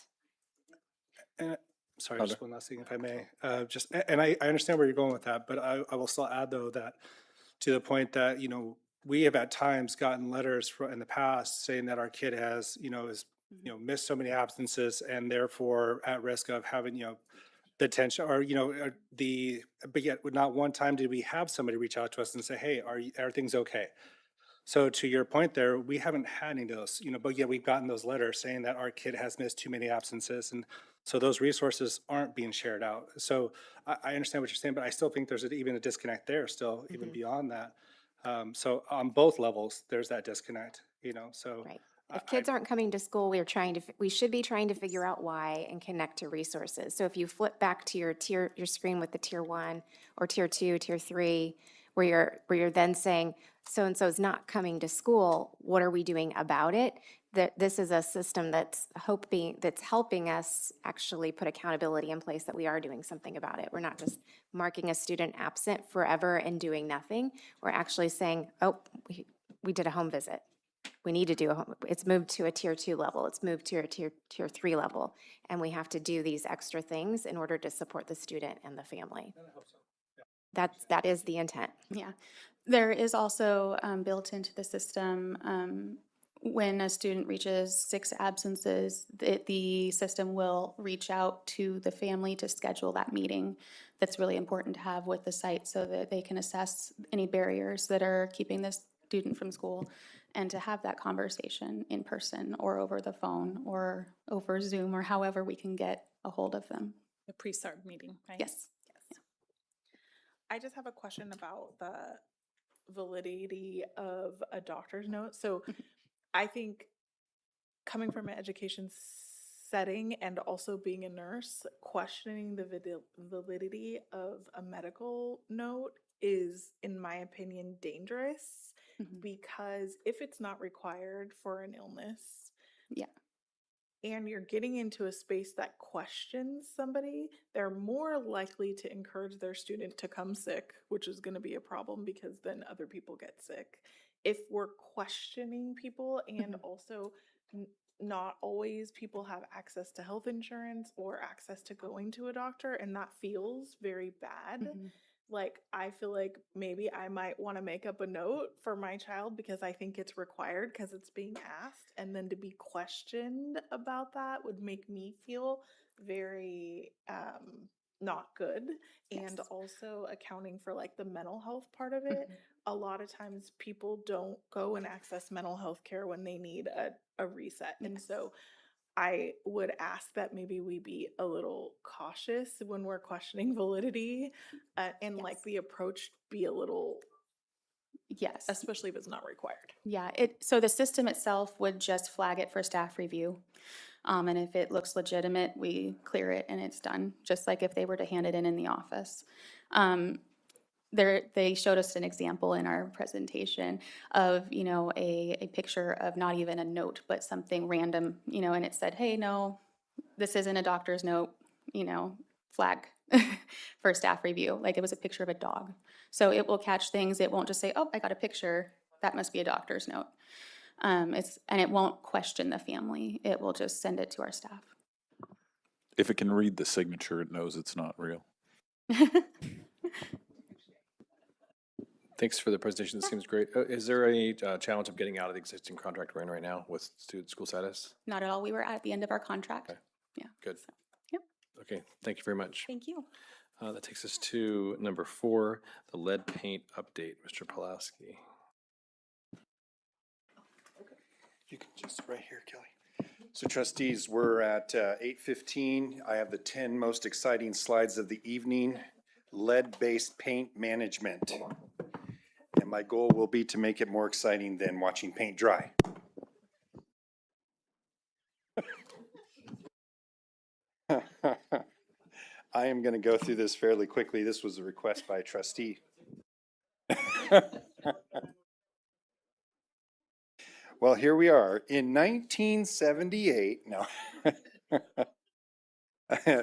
And sorry, just one last thing, if I may. I understand where you're going with that, but I will still add, though, that to the point that, we have at times gotten letters in the past saying that our kid has, missed so many absences and therefore at risk of having, the attention or, but yet not one time did we have somebody reach out to us and say, hey, are things okay? So to your point there, we haven't had any of those, but yet we've gotten those letters saying that our kid has missed too many absences. And so those resources aren't being shared out. So I understand what you're saying, but I still think there's even a disconnect there still, even beyond that. So on both levels, there's that disconnect, so. Right. If kids aren't coming to school, we should be trying to figure out why and connect to resources. So if you flip back to your screen with the tier 1 or tier 2, tier 3, where you're then saying, so-and-so is not coming to school, what are we doing about it? This is a system that's helping us actually put accountability in place that we are doing something about it. We're not just marking a student absent forever and doing nothing. We're actually saying, oh, we did a home visit. We need to do it's moved to a tier 2 level. It's moved to a tier 3 level. And we have to do these extra things in order to support the student and the family. That is the intent. Yeah. There is also built into the system, when a student reaches 6 absences, the system will reach out to the family to schedule that meeting. That's really important to have with the site so that they can assess any barriers that are keeping the student from school, and to have that conversation in person or over the phone or over Zoom or however we can get a hold of them. The pre-start meeting, right? Yes. I just have a question about the validity of a doctor's note. So I think coming from an education setting and also being a nurse, questioning the validity of a medical note is, in my opinion, dangerous, because if it's not required for an illness, yeah, and you're getting into a space that questions somebody, they're more likely to encourage their student to come sick, which is going to be a problem because then other people get sick. If we're questioning people, and also not always people have access to health insurance or access to going to a doctor, and that feels very bad. Like, I feel like maybe I might want to make up a note for my child because I think it's required because it's being asked. And then to be questioned about that would make me feel very not good. And also accounting for like the mental health part of it. A lot of times people don't go and access mental health care when they need a reset. And so I would ask that maybe we be a little cautious when we're questioning validity, and like the approach be a little Yes. especially if it's not required. Yeah, so the system itself would just flag it for staff review. And if it looks legitimate, we clear it and it's done, just like if they were to hand it in the office. They showed us an example in our presentation of, a picture of not even a note, but something random, and it said, hey, no, this isn't a doctor's note, flag for staff review. Like it was a picture of a dog. So it will catch things. It won't just say, oh, I got a picture. That must be a doctor's note. And it won't question the family. It will just send it to our staff. If it can read the signature, it knows it's not real. Thanks for the presentation. This seems great. Is there any challenge of getting out of the existing contract we're in right now with school status? Not at all. We were at the end of our contract. Okay. Yeah. Good. Yep. Okay, thank you very much. Thank you. That takes us to number 4, the lead paint update. Mr. Pulaski. You can just right here, Kelly. So trustees, we're at 8:15. I have the 10 most exciting slides of the evening. Lead-based paint management. And my goal will be to make it more exciting than watching paint dry. I am going to go through this fairly quickly. This was a request by a trustee. Well, here we are. In 1978, no.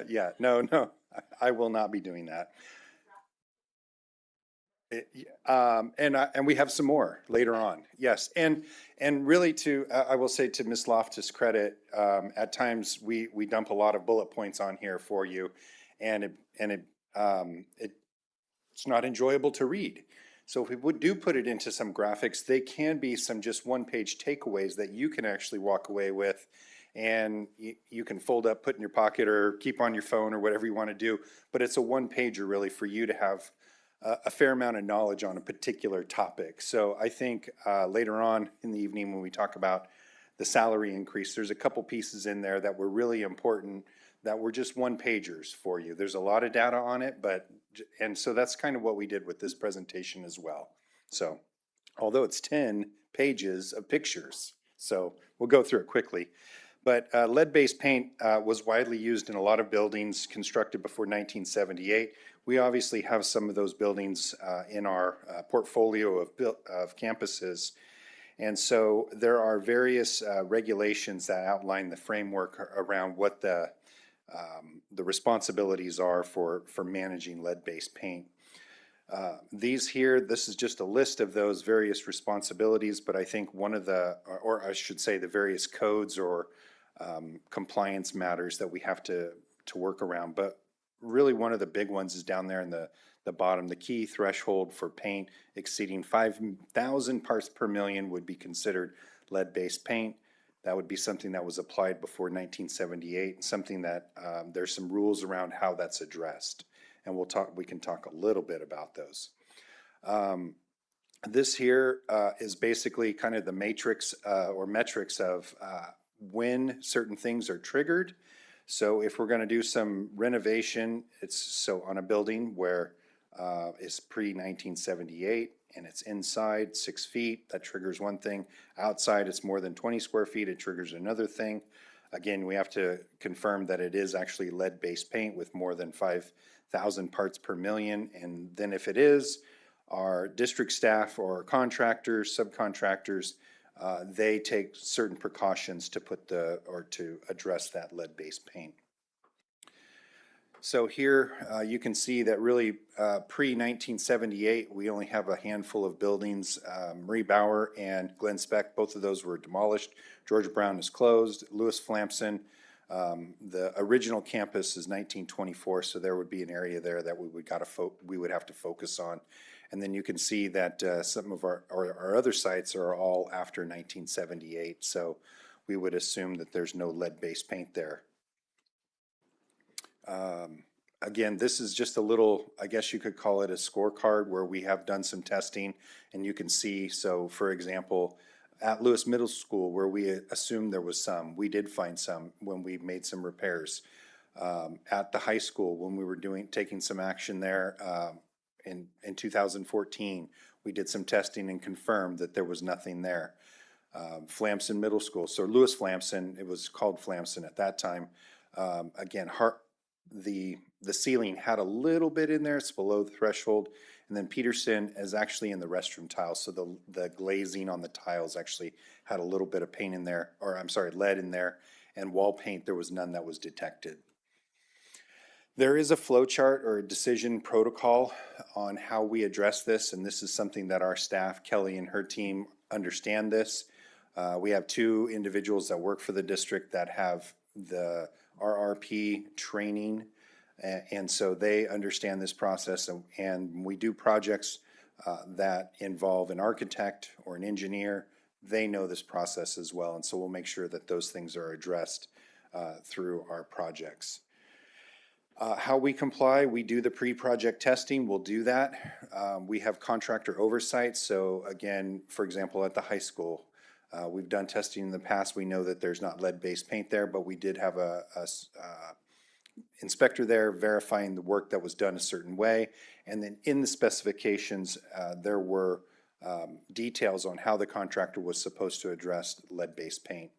Yeah, no, I will not be doing that. And we have some more later on, yes. And really I will say to Ms. Loftus' credit, at times we dump a lot of bullet points on here for you, and it's not enjoyable to read. So if we do put it into some graphics, they can be some just one-page takeaways that you can actually walk away with, and you can fold up, put in your pocket, or keep on your phone, or whatever you want to do. But it's a one-pager really for you to have a fair amount of knowledge on a particular topic. So I think later on in the evening when we talk about the salary increase, there's a couple pieces in there that were really important that were just one-pagers for you. There's a lot of data on it, and so that's kind of what we did with this presentation as well. So although it's 10 pages of pictures, so we'll go through it quickly. But lead-based paint was widely used in a lot of buildings constructed before 1978. We obviously have some of those buildings in our portfolio of campuses. And so there are various regulations that outline the framework around what the responsibilities are for managing lead-based paint. These here, this is just a list of those various responsibilities, but I think one of or I should say the various codes or compliance matters that we have to work around. But really one of the big ones is down there in the bottom. The key threshold for paint exceeding 5,000 parts per million would be considered lead-based paint. That would be something that was applied before 1978, and something that there's some rules around how that's addressed. And we can talk a little bit about those. This here is basically kind of the matrix or metrics of when certain things are triggered. So if we're going to do some renovation, it's on a building where it's pre-1978 and it's inside 6 feet, that triggers one thing. Outside, it's more than 20 square feet, it triggers another thing. Again, we have to confirm that it is actually lead-based paint with more than 5,000 parts per million. And then if it is, our district staff or contractors, subcontractors, they take certain precautions to to address that lead-based paint. So here you can see that really pre-1978, we only have a handful of buildings. Marie Bauer and Glenn Speck, both of those were demolished. Georgia Brown is closed. Lewis Flampson, the original campus is 1924, so there would be an area there that we would have to focus on. And then you can see that some of our other sites are all after 1978, so we would assume that there's no lead-based paint there. Again, this is just a little, I guess you could call it a scorecard where we have done some testing, and you can see, so for example, at Lewis Middle School, where we assumed there was some, we did find some when we made some repairs. At the high school, when we were taking some action there, in 2014, we did some testing and confirmed that there was nothing there. Flamson Middle School, so Lewis Flamson, it was called Flamson at that time. Again, the ceiling had a little bit in there, it's below the threshold. And then Peterson is actually in the restroom tiles, so the glazing on the tiles actually had a little bit of paint in there, or I'm sorry, lead in there. And wall paint, there was none that was detected. There is a flow chart or a decision protocol on how we address this, and this is something that our staff, Kelly and her team, understand this. We have 2 individuals that work for the district that have the RRP training, and so they understand this process. And we do projects that involve an architect or an engineer. They know this process as well, and so we'll make sure that those things are addressed through our projects. How we comply, we do the pre-project testing, we'll do that. We have contractor oversight, so again, for example, at the high school, we've done testing in the past. We know that there's not lead-based paint there, but we did have a inspector there verifying the work that was done a certain way. And then in the specifications, there were details on how the contractor was supposed to address lead-based paint.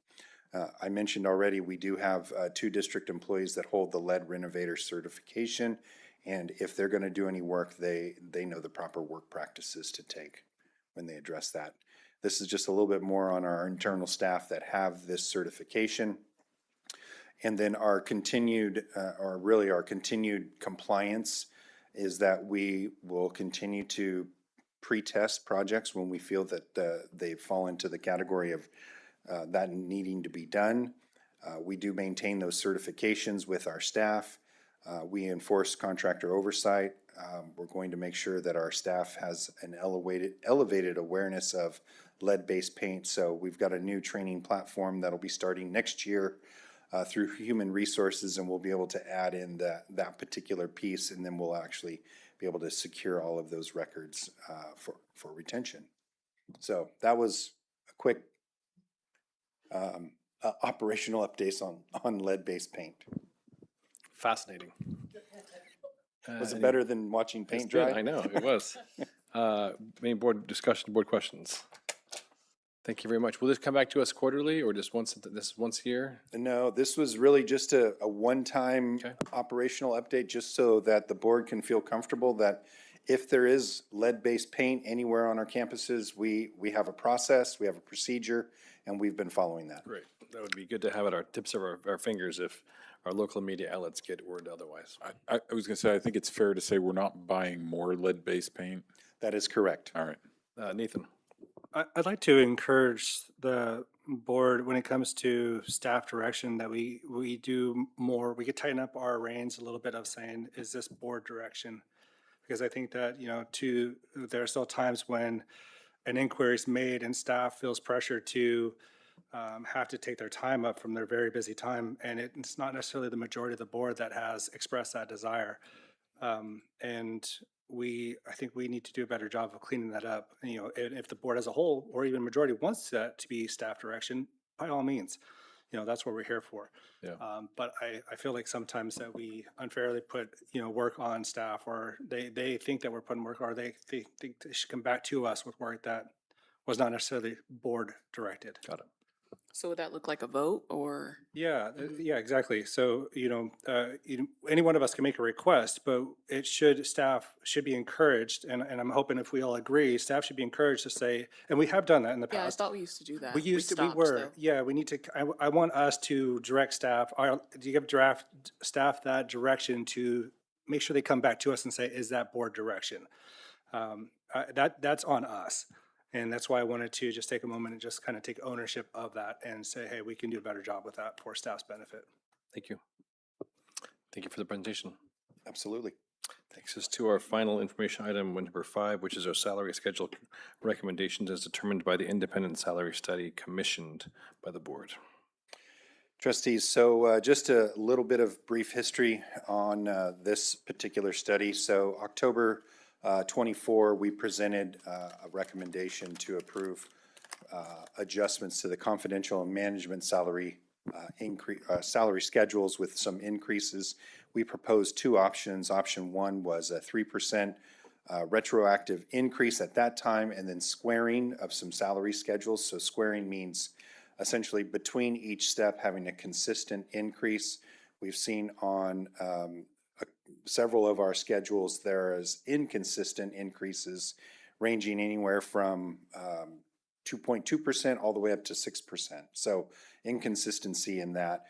I mentioned already, we do have 2 district employees that hold the lead renovator certification. And if they're gonna do any work, they know the proper work practices to take when they address that. This is just a little bit more on our internal staff that have this certification. And then our continued, our continued compliance is that we will continue to pre-test projects when we feel that they fall into the category of that needing to be done. We do maintain those certifications with our staff. We enforce contractor oversight. We're going to make sure that our staff has an elevated awareness of lead-based paint. So we've got a new training platform that'll be starting next year through Human Resources, and we'll be able to add in that particular piece, and then we'll actually be able to secure all of those records for retention. So that was a quick operational updates on lead-based paint. Fascinating. Was it better than watching paint It's good, dry? I know, it was. Any board discussion, board questions? Thank you very much. Will this come back to us quarterly or just once a year? No, this was really just a one-time operational update, just so that the board can feel comfortable that if there is lead-based paint anywhere on our campuses, we have a process, we have a procedure, and we've been following that. Great. That would be good to have at our tips of our fingers if our local media outlets get word otherwise. I was gonna say, I think it's fair to say we're not buying more lead-based paint. That is correct. All right. Nathan? I'd like to encourage the board when it comes to staff direction that we do more, we could tighten up our reins a little bit of saying, is this board direction? Because I think that, there are still times when an inquiry is made and staff feels pressure to have to take their time up from their very busy time. And it's not necessarily the majority of the board that has expressed that desire. And I think we need to do a better job of cleaning that up. If the board as a whole, or even majority wants that to be staff direction, by all means, that's what we're here for. Yeah. But I feel like sometimes that we unfairly put, work on staff, or they think that we're putting work, or they think they should come back to us with work that was not necessarily board directed. Got it. So would that look like a vote or? Yeah, exactly. So, any one of us can make a request, but staff should be encouraged, and I'm hoping if we all agree, staff should be encouraged to say, and we have done that in the Yeah, I past. thought we used to do that. We stopped, were, though. yeah, we need to, I want us to direct staff, do you give staff that direction to make sure they come back to us and say, is that board direction? That's on us. And that's why I wanted to just take a moment and just kind of take ownership of that and say, hey, we can do a better job with that for staff's benefit. Thank you. Thank you for the presentation. Absolutely. Takes us to our final information item, number 5, which is our salary schedule recommendations as determined by the independent salary study commissioned by the board. Trustees, so just a little bit of brief history on this particular study. So October 24, we presented a recommendation to approve adjustments to the confidential and management salary salary schedules with some increases. We proposed 2 options. Option 1 was a 3% retroactive increase at that time, and then squaring of some salary schedules. So squaring means essentially between each step having a consistent increase. We've seen on several of our schedules there is inconsistent increases ranging anywhere from 2.2% all the way up to 6%. So inconsistency in that.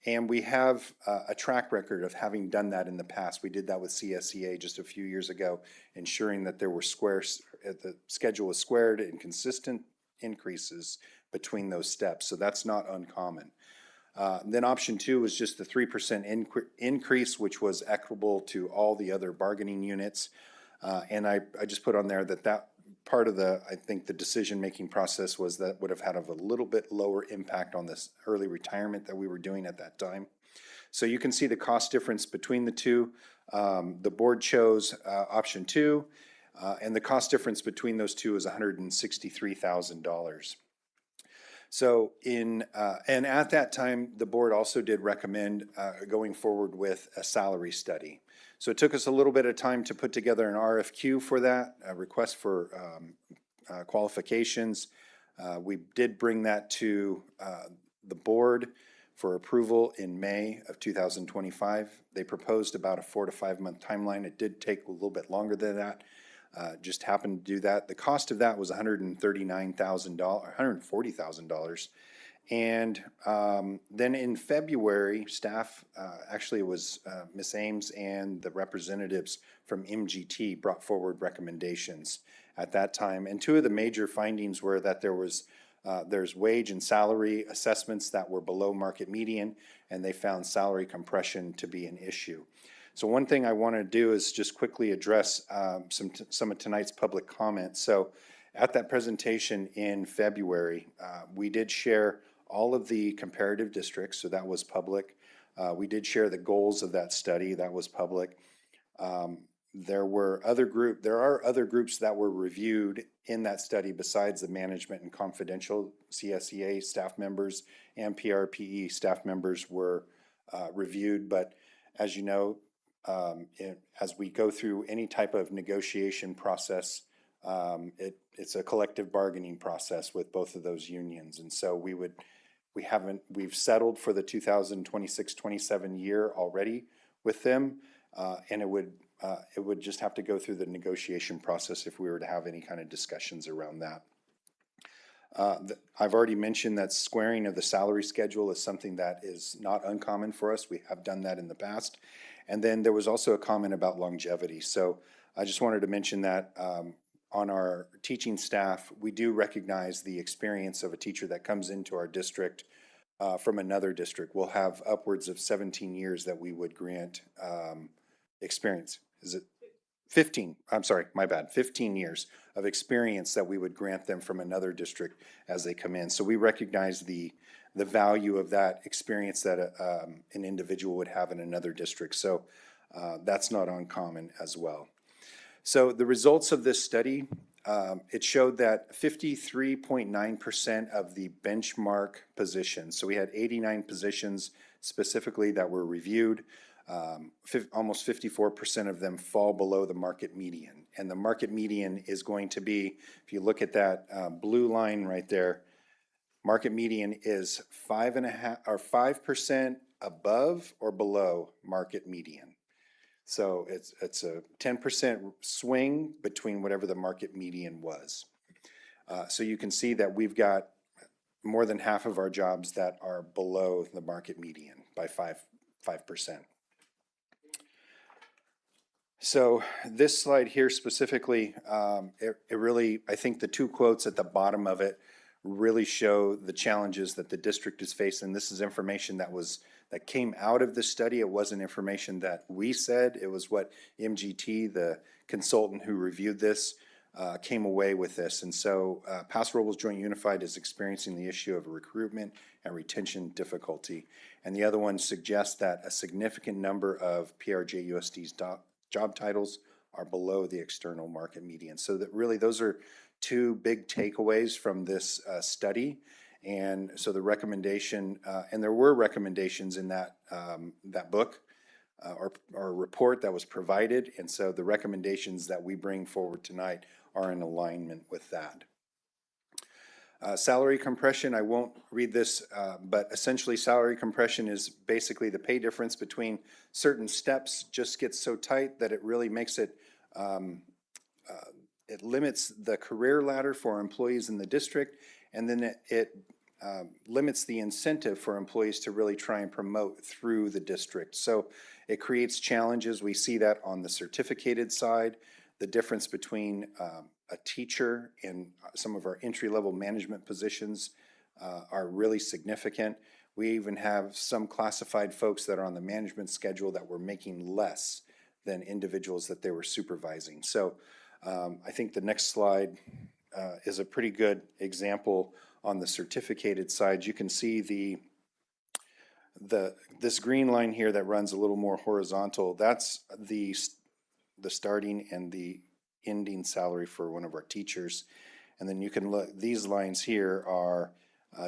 And we have a track record of having done that in the past. We did that with CSEA just a few years ago, ensuring that there were the schedule was squared and consistent increases between those steps. So that's not uncommon. Then option 2 was just the 3% increase, which was equitable to all the other bargaining units. And I just put on there that part of I think the decision-making process was that would have had a little bit lower impact on this early retirement that we were doing at that time. So you can see the cost difference between the two. The board chose option 2, and the cost difference between those two is $163,000. So and at that time, the board also did recommend going forward with a salary study. So it took us a little bit of time to put together an RFQ for that, a request for qualifications. We did bring that to the board for approval in May of 2025. They proposed about a 4 to 5 month timeline. It did take a little bit longer than that. Just happened to do that. The cost of that was $140,000. And then in February, staff, actually it was Ms. Ames and the representatives from MGT brought forward recommendations at that time. And 2 of the major findings were that there's wage and salary assessments that were below market median, and they found salary compression to be an issue. So one thing I want to do is just quickly address some of tonight's public comments. So at that presentation in February, we did share all of the comparative districts, so that was public. We did share the goals of that study, that was public. There are other groups that were reviewed in that study besides the management and confidential CSEA staff members and PRPE staff members were reviewed. But as you know, as we go through any type of negotiation process, it's a collective bargaining process with both of those unions. And so we've settled for the 2026-27 year already with them, and it would just have to go through the negotiation process if we were to have any kind of discussions around that. I've already mentioned that squaring of the salary schedule is something that is not uncommon for us. We have done that in the past. And then there was also a comment about longevity. So I just wanted to mention that on our teaching staff, we do recognize the experience of a teacher that comes into our district from another district. We'll have upwards of 17 years that we would grant experience. Is it 15? I'm sorry, my bad. 15 years of experience that we would grant them from another district as they come in. So we recognize the value of that experience that an individual would have in another district. So that's not uncommon as well. So the results of this study, it showed that 53.9% of the benchmark positions, so we had 89 positions specifically that were reviewed, almost 54% of them fall below the market median. And the market median is going to be, if you look at that blue line right there, market median is 5% above or below market median. So it's a 10% swing between whatever the market median was. So you can see that we've got more than half of our jobs that are below the market median by 5%. So this slide here specifically, it really, I think the 2 quotes at the bottom of it really show the challenges that the district is facing. This is information that came out of the study. It wasn't information that we said. It was what MGT, the consultant who reviewed this, came away with this. And so Paso Robles Joint Unified is experiencing the issue of recruitment and retention difficulty. And the other one suggests that a significant number of PRJ-USD's job titles are below the external market median. So that really those are 2 big takeaways from this study. And so the recommendation, and there were recommendations in that book our report that was provided. And so the recommendations that we bring forward tonight are in alignment with that. Salary compression, I won't read this, but essentially salary compression is basically the pay difference between certain steps just gets so tight that it really makes it, it limits the career ladder for employees in the district, and then it limits the incentive for employees to really try and promote through the district. So it creates challenges. We see that on the certificated side, the difference between a teacher and some of our entry-level management positions are really significant. We even have some classified folks that are on the management schedule that were making less than individuals that they were supervising. So I think the next slide is a pretty good example on the certificated side. You can see this green line here that runs a little more horizontal. That's the starting and the ending salary for one of our teachers. And then you can look, these lines here are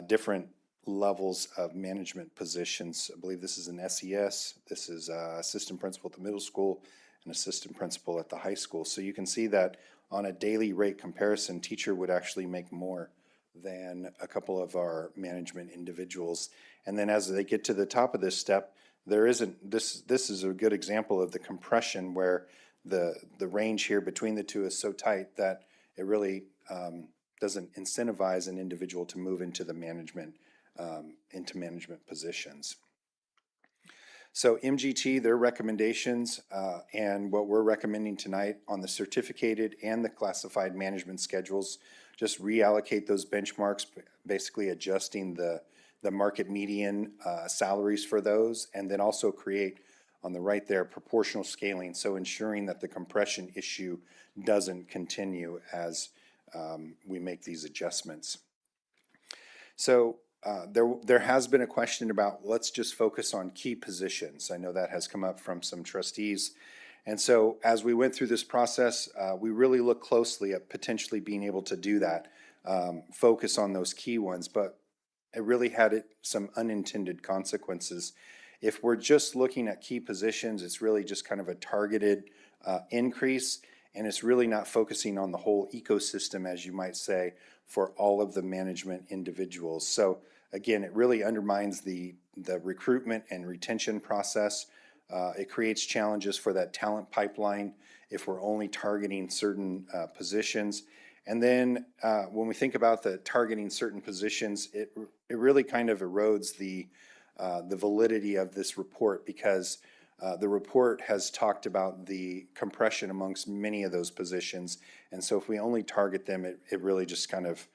different levels of management positions. I believe this is an SES, this is assistant principal at the middle school, and assistant principal at the high school. So you can see that on a daily rate comparison, teacher would actually make more than a couple of our management individuals. And then as they get to the top of this step, there isn't, this is a good example of the compression where the range here between the two is so tight that it really doesn't incentivize an individual to move into the management positions. So MGT, their recommendations, and what we're recommending tonight on the certificated and the classified management schedules, just reallocate those benchmarks, basically adjusting the market median salaries for those, and then also create on the right there proportional scaling, so ensuring that the compression issue doesn't continue as we make these adjustments. So there has been a question about, let's just focus on key positions. I know that has come up from some trustees. And so as we went through this process, we really looked closely at potentially being able to do that, focus on those key ones, but it really had some unintended consequences. If we're just looking at key positions, it's really just kind of a targeted increase, and it's really not focusing on the whole ecosystem, as you might say, for all of the management individuals. So again, it really undermines the recruitment and retention process. It creates challenges for that talent pipeline if we're only targeting certain positions. And then when we think about the targeting certain positions, it really kind of erodes the validity of this report, because the report has talked about the compression amongst many of those positions. And so if we only target them, it really just kind of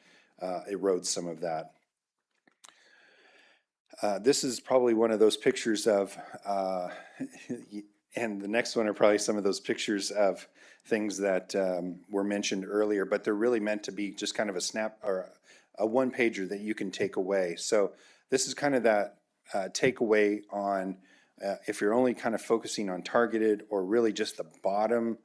erodes some of that. This is probably one of those pictures of, and the next one are probably some of those pictures of things that were mentioned earlier, but they're really meant to be just kind of a snap or a one pager that you can take away. So this is kind of that takeaway on if you're only kind of focusing on targeted or really just the bottom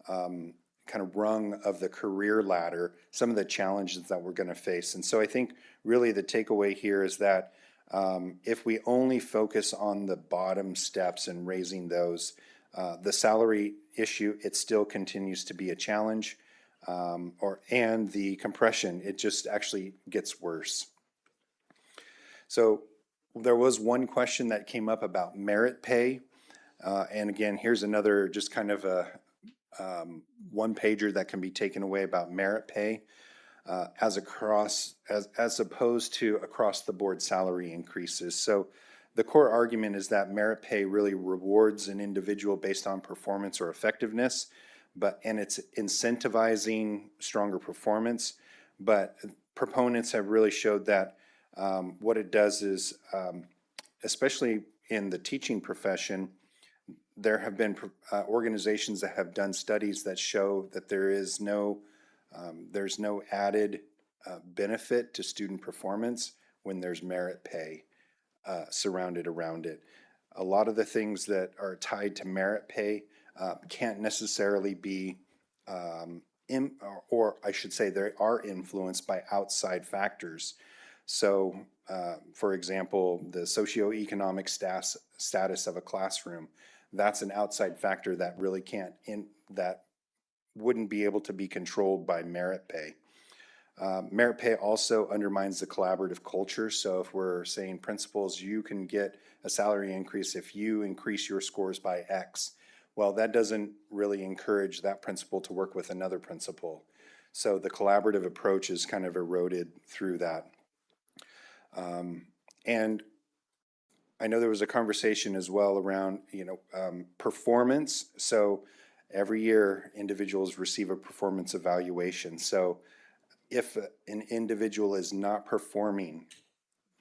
kind of rung of the career ladder, some of the challenges that we're going to face. And so I think really the takeaway here is that if we only focus on the bottom steps and raising those, the salary issue, it still continues to be a challenge, and the compression, it just actually gets worse. So there was one question that came up about merit pay. And again, here's another just kind of a one pager that can be taken away about merit pay as opposed to across the board salary increases. So the core argument is that merit pay really rewards an individual based on performance or effectiveness, and it's incentivizing stronger performance. But proponents have really showed that what it does is, especially in the teaching profession, there have been organizations that have done studies that show that there's no added benefit to student performance when there's merit pay surrounded around it. A lot of the things that are tied to merit pay can't necessarily be, or I should say, they are influenced by outside factors. So, for example, the socioeconomic status of a classroom. that's an outside factor that really that wouldn't be able to be controlled by merit pay. Merit pay also undermines the collaborative culture. So if we're saying principals, you can get a salary increase if you increase your scores by X. Well, that doesn't really encourage that principal to work with another principal. So the collaborative approach is kind of eroded through that. And I know there was a conversation as well around, performance. So every year individuals receive a performance evaluation. So if an individual is not performing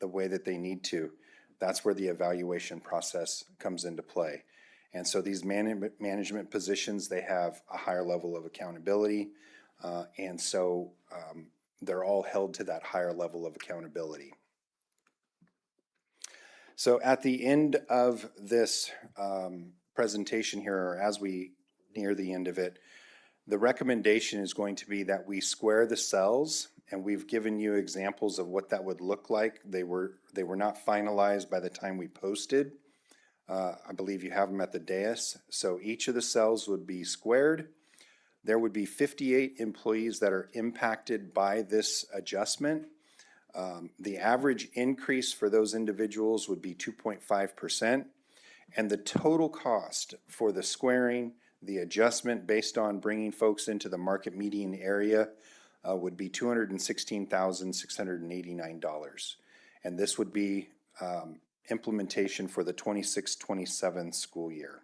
the way that they need to, that's where the evaluation process comes into play. And so these management positions, they have a higher level of accountability. And so they're all held to that higher level of accountability. So at the end of this presentation here, or as we near the end of it, the recommendation is going to be that we square the cells, and we've given you examples of what that would look like. They were not finalized by the time we posted. I believe you have them at the dais. So each of the cells would be squared. There would be 58 employees that are impacted by this adjustment. The average increase for those individuals would be 2.5%, and the total cost for the squaring, the adjustment based on bringing folks into the market median area would be $216,689. And this would be implementation for the 26-27 school year.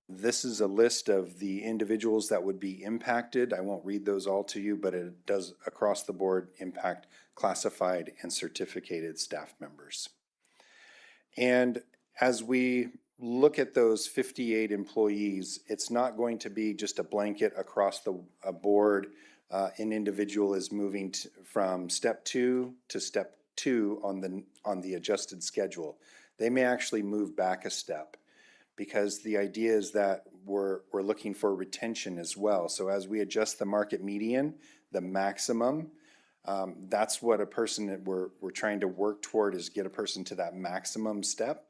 This is a list of the individuals that would be impacted. I won't read those all to you, but it does across the board impact classified and certificated staff members. And as we look at those 58 employees, it's not going to be just a blanket across the board. An individual is moving from step 2 to step 2 on the adjusted schedule. They may actually move back a step, because the idea is that we're looking for retention as well. So as we adjust the market median, the maximum, that's what a person that we're trying to work toward, is get a person to that maximum step.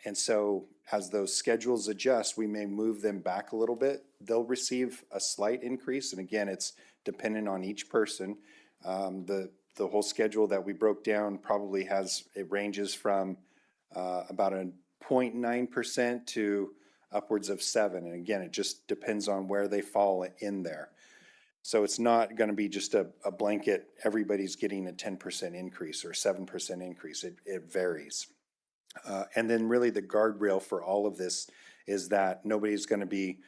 And so as those schedules adjust, we may move them back a little bit. They'll receive a slight increase, and again, it's dependent on each person. The whole schedule that we broke down probably it ranges from about a 0.9% to upwards of 7%. And again, it just depends on where they fall in there. So it's not going to be just a blanket, everybody's getting a 10% increase or 7% increase. It varies. And then really the guardrail for all of this is that nobody's going to be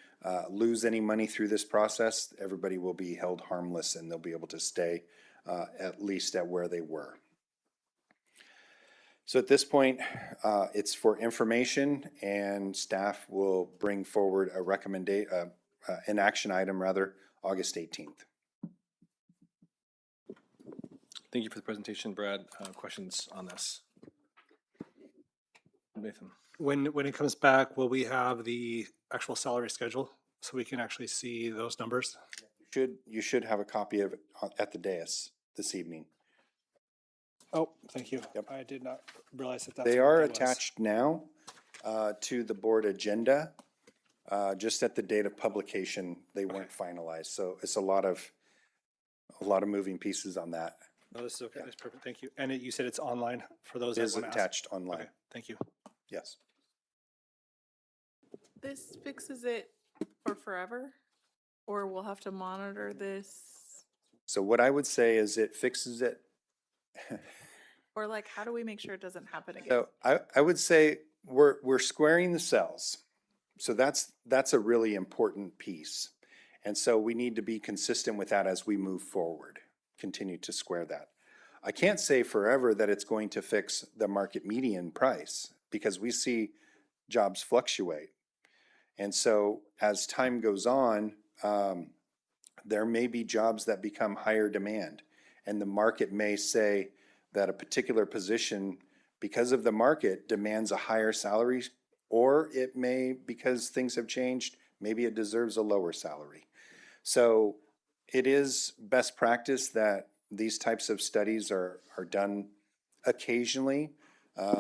lose any money through this process. Everybody will be held harmless, and they'll be able to stay at least at where they were. So at this point, it's for information, and staff will bring forward an action item, August 18th. Thank you for the presentation, Brad. Questions on this? Nathan? When it comes back, will we have the actual salary schedule so we can actually see those numbers? You should have a copy of it at the dais this evening. Oh, thank you. Yep. I did not realize that. They are attached now to the board agenda. Just at the date of publication, they weren't finalized. So it's a lot of moving pieces on that. No, this is okay. That's perfect. Thank you. And you said it's online for those It that is want to ask? attached online. Okay, thank you. Yes. This fixes it for forever? Or we'll have to monitor this? So what I would say is it fixes it. Or like, how do we make sure it doesn't happen again? So I would say we're squaring the cells. So that's a really important piece. And so we need to be consistent with that as we move forward, continue to square that. I can't say forever that it's going to fix the market median price, because we see jobs fluctuate. And so as time goes on, there may be jobs that become higher demand, and the market may say that a particular position, because of the market, demands a higher salary, or it may, because things have changed, maybe it deserves a lower salary. So it is best practice that these types of studies are done occasionally.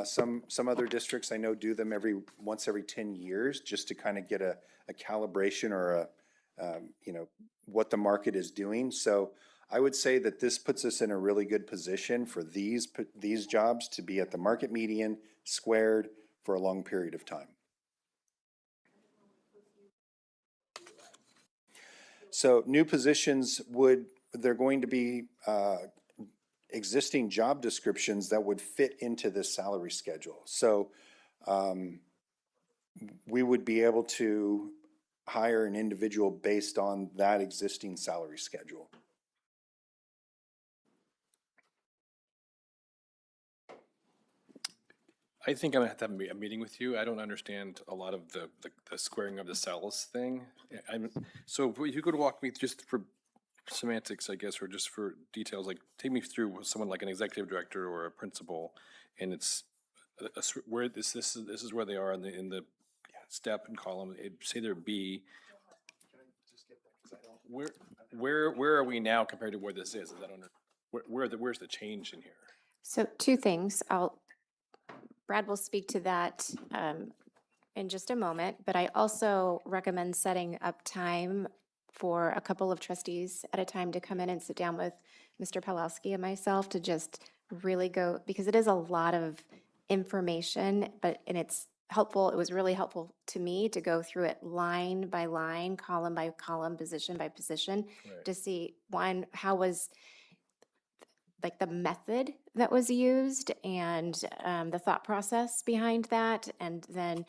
Some other districts I know do them once every 10 years, just to kind of get a calibration or what the market is doing. So I would say that this puts us in a really good position for these jobs to be at the market median, squared, for a long period of time. So new positions they're going to be existing job descriptions that would fit into this salary schedule. So we would be able to hire an individual based on that existing salary schedule. I think I'm gonna have to have a meeting with you. I don't understand a lot of the squaring of the cells thing. So if you could walk me just for semantics, I guess, or just for details, like take me through with someone like an executive director or a principal, and it's where this is where they are in the step and column. Say they're B. Where are we now compared to where this is? I don't know. Where's the change in here? So two things. Brad will speak to that in just a moment, but I also recommend setting up time for a couple of trustees at a time to come in and sit down with Mr. Pawlowski and myself to just really go, because it is a lot of information, and it's helpful. It was really helpful to me to go through it line by line, column by column, position by position, to see, one, how was like the method that was used and the thought process behind that. And then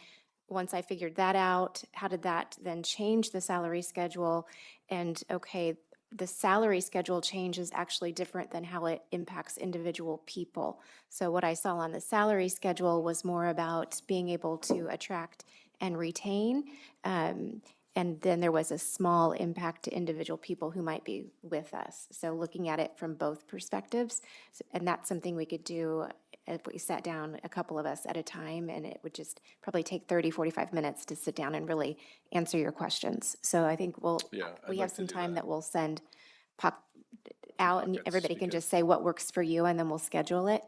once I figured that out, how did that then change the salary schedule? And okay, the salary schedule change is actually different than how it impacts individual people. So what I saw on the salary schedule was more about being able to attract and retain. And then there was a small impact to individual people who might be with us. So looking at it from both perspectives, and that's something we could do if we sat down, a couple of us at a time, and it would just probably take 30, 45 minutes to sit down and really answer your questions. So I think we have some time that we'll send pop out, and everybody can just say what works for you, and then we'll schedule it.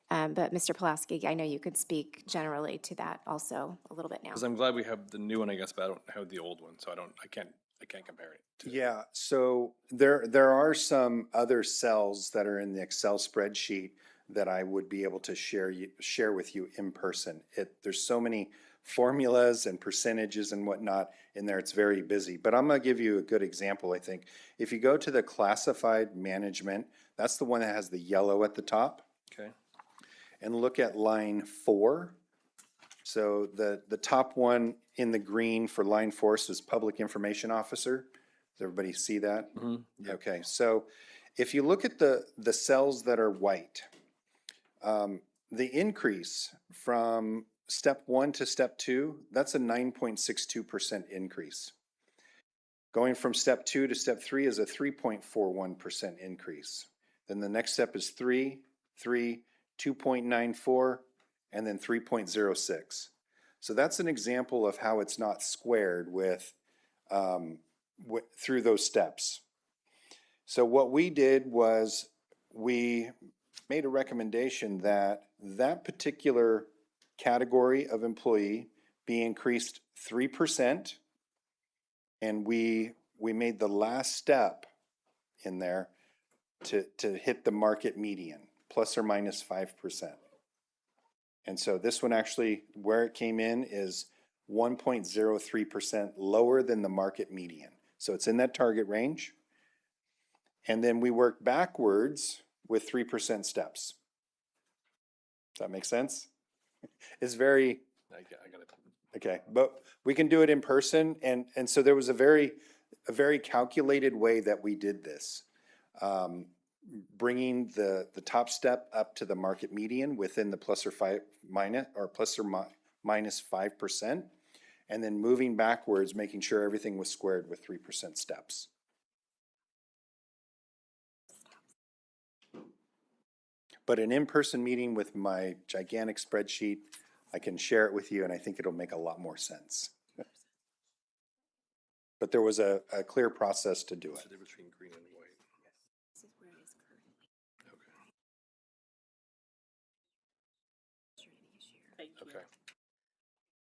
But Mr. Pawlowski, I know you could speak generally to that also a little bit now. Because I'm glad we have the new one, I guess, but I don't have the old one, so I can't compare it. Yeah, so there are some other cells that are in the Excel spreadsheet that I would be able to share with you in person. There's so many formulas and percentages and whatnot in there, it's very busy. But I'm gonna give you a good example, I think. If you go to the classified management, that's the one that has the yellow at the top. Okay. And look at line 4. So the top one in the green for line 4 is Public Information Officer. Does everybody see that? Mm-hmm. Okay, so if you look at the cells that are white, the increase from step 1 to step 2, that's a 9.62% increase. Going from step 2 to step 3 is a 3.41% increase. Then the next step is 3, 2.94, and then 3.06. So that's an example of how it's not squared through those steps. So what we did was we made a recommendation that that particular category of employee be increased 3%, and we made the last step in there to hit the market median, plus or minus 5%. And so this one actually, where it came in is 1.03% lower than the market median. So it's in that target range. And then we work backwards with 3% steps. Does that make sense? It's very, I got it. okay, but we can do it in person. And so there was a very calculated way that we did this. Bringing the top step up to the market median within the plus or minus 5%, and then moving backwards, making sure everything was squared with 3% steps. But an in-person meeting with my gigantic spreadsheet, I can share it with you, and I think it'll make a lot more sense. But there was a clear process to do it. What's the difference between green and white? This is where it is currently. Okay.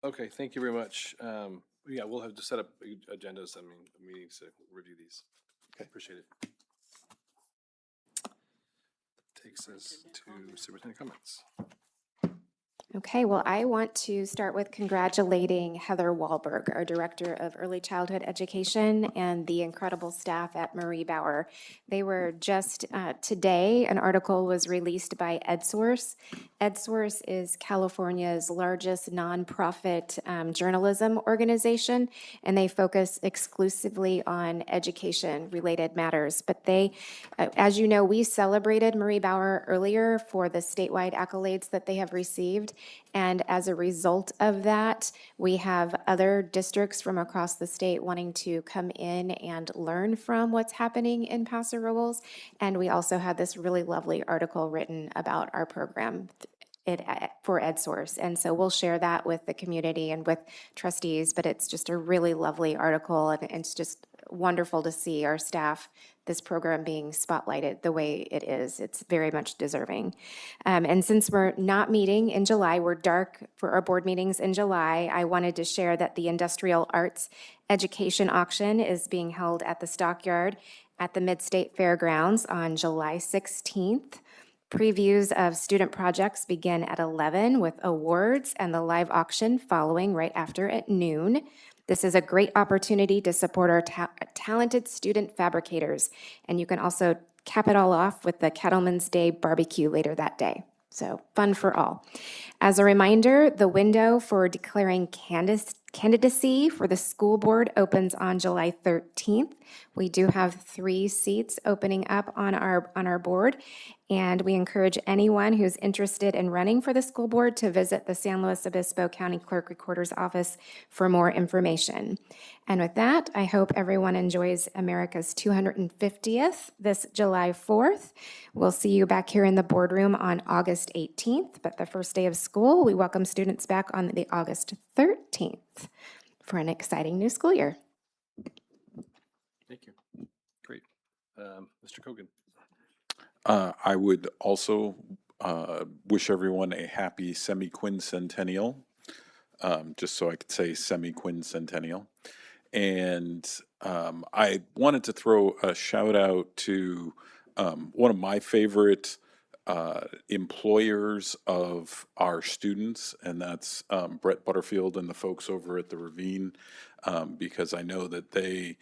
Okay, thank you very much. Yeah, we'll have to set up agendas, meetings to review these. Okay. Appreciate it. Takes us to superintendent comments. Okay, well, I want to start with congratulating Heather Wahlberg, our Director of Early Childhood Education, and the incredible staff at Marie Bauer. They were just today, an article was released by EdSource. EdSource is California's largest nonprofit journalism organization, and they focus exclusively on education-related matters. But they, as you know, we celebrated Marie Bauer earlier for the statewide accolades that they have received. And as a result of that, we have other districts from across the state wanting to come in and learn from what's happening in Paso Robles. And we also had this really lovely article written about our program for EdSource. And so we'll share that with the community and with trustees, but it's just a really lovely article, and it's just wonderful to see our staff, this program being spotlighted the way it is. It's very much deserving. And since we're not meeting in July, we're dark for our board meetings in July, I wanted to share that the Industrial Arts Education Auction is being held at the Stockyard at the Mid-State Fairgrounds on July 16th. Previews of student projects begin at 11 with awards and the live auction following right after at noon. This is a great opportunity to support our talented student fabricators, and you can also cap it all off with the Cattleman's Day barbecue later that day. So fun for all. As a reminder, the window for declaring candidacy for the school board opens on July 13th. We do have 3 seats opening up on our board, and we encourage anyone who's interested in running for the school board to visit the San Luis Obispo County Clerk Recorder's Office for more information. And with that, I hope everyone enjoys America's 250th this July 4th. We'll see you back here in the boardroom on August 18th, but the first day of school, we welcome students back on the August 13th for an exciting new school year. Thank you. Great. Mr. Kogan. I would also wish everyone a happy semi-quincentennial, just so I could say semi-quincentennial. And I wanted to throw a shout out to one of my favorite employers of our students, and that's Brett Butterfield and the folks over at the Ravine, because I know that they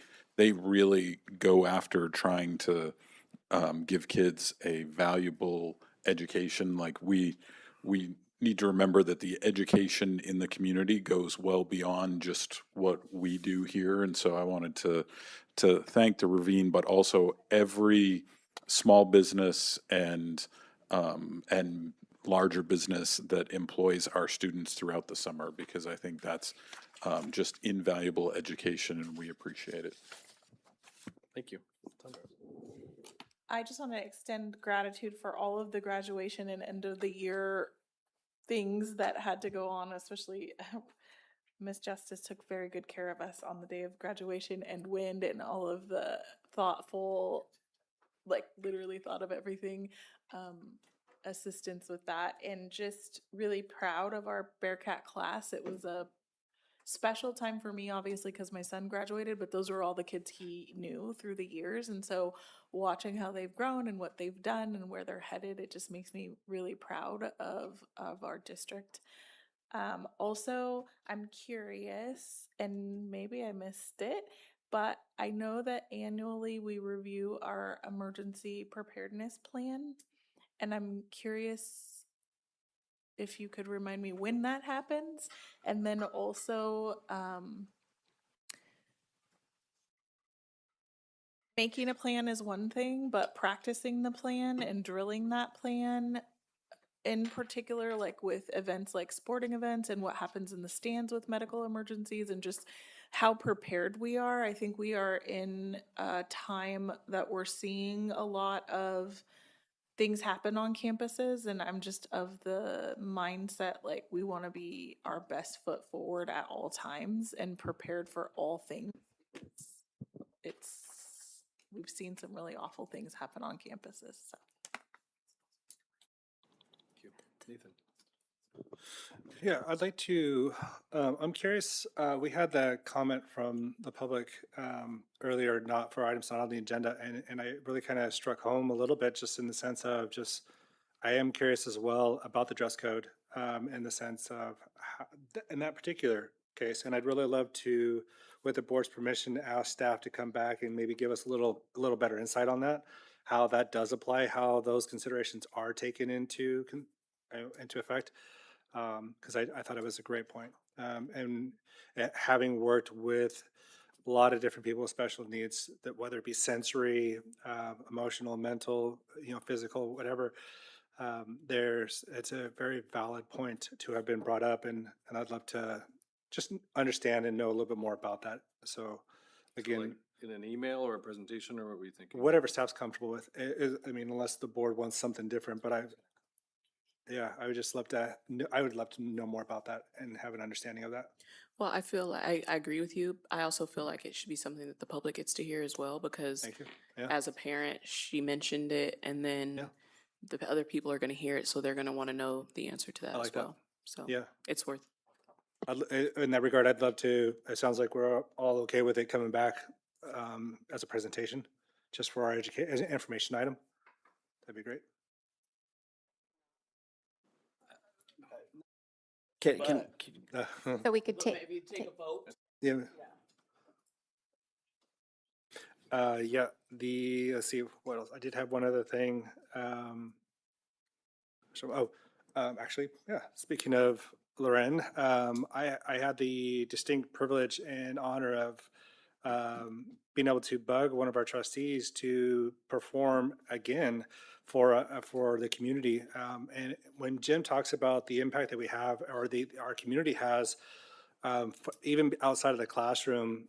really go after trying to give kids a valuable education. Like we need to remember that the education in the community goes well beyond just what we do here. And so I wanted to thank the Ravine, but also every small business and larger business that employs our students throughout the summer, because I think that's just invaluable education, and we appreciate it. Thank you. I just want to extend gratitude for all of the graduation and end of the year things that had to go on, especially Miss Justice took very good care of us on the day of graduation, and Wind and all of the thoughtful, like literally thought of everything, assistance with that, and just really proud of our Bearcat class. It was a special time for me, obviously, because my son graduated, but those were all the kids he knew through the years. And so watching how they've grown and what they've done and where they're headed, it just makes me really proud of our district. Also, I'm curious, and maybe I missed it, but I know that annually we review our emergency preparedness plan. And I'm curious if you could remind me when that happens. And then also making a plan is one thing, but practicing the plan and drilling that plan in particular, like with events like sporting events and what happens in the stands with medical emergencies and just how prepared we are. I think we are in a time that we're seeing a lot of things happen on campuses, and I'm just of the mindset like we want to be our best foot forward at all times and prepared for all things. We've seen some really awful things happen on campuses. So. Thank you. Nathan. Yeah, I'd like to, I'm curious, we had the comment from the public earlier, not for items not on the agenda, and I really kind of struck home a little bit just in the sense of just, I am curious as well about the dress code in the sense of, in that particular case, and I'd really love to, with the board's permission, ask staff to come back and maybe give us a little better insight on that, how that does apply, how those considerations are taken into effect because I thought it was a great point. And having worked with a lot of different people with special needs, that whether it be sensory, emotional, mental, physical, whatever, it's a very valid point to have been brought up, and I'd love to just understand and know a little bit more about that. So, again, Like in an email or a presentation, or what were you thinking? whatever staff's comfortable with. I mean, unless the board wants something different, but I would just love to, I would love to know more about that and have an understanding of that. Well, I feel like I agree with you. I also feel like it should be something that the public gets to hear as well, because Thank you. Yeah. as a parent, she mentioned it, and then Yeah. the other people are going to hear it, so they're going to want to know the answer to that I as like that. well. So Yeah. it's worth. In that regard, I'd love to, it sounds like we're all okay with it coming back as a presentation, just for our as an information item. That'd be great. So we could take, Yeah. Yeah, let's see, what else? I did have one other thing. Actually, yeah, speaking of Loren, I had the distinct privilege and honor of being able to bug one of our trustees to perform again for the community. And when Jim talks about the impact that we have, or our community has, even outside of the classroom,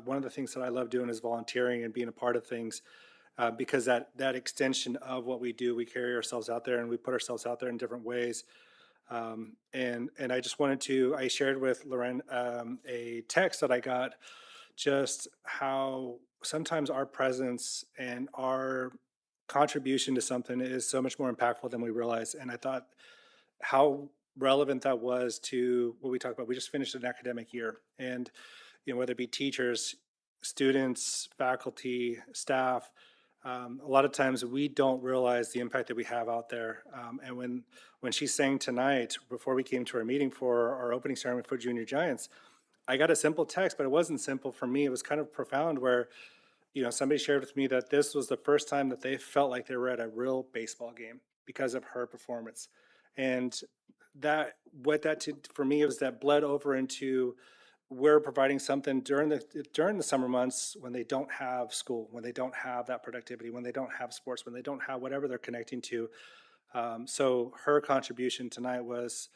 one of the things that I love doing is volunteering and being a part of things, because that extension of what we do, we carry ourselves out there and we put ourselves out there in different ways. And I just wanted to, I shared with Loren a text that I got, just how sometimes our presence and our contribution to something is so much more impactful than we realize. And I thought how relevant that was to what we talked about. We just finished an academic year, and whether it be teachers, students, faculty, staff, a lot of times we don't realize the impact that we have out there. And when she sang tonight, before we came to our meeting for our opening ceremony for Junior Giants, I got a simple text, but it wasn't simple for me. It was kind of profound, where somebody shared with me that this was the first time that they felt like they were at a real baseball game because of her performance. And what that did for me was that bled over into, we're providing something during the summer months when they don't have school, when they don't have that productivity, when they don't have sports, when they don't have whatever they're connecting to. So her contribution tonight was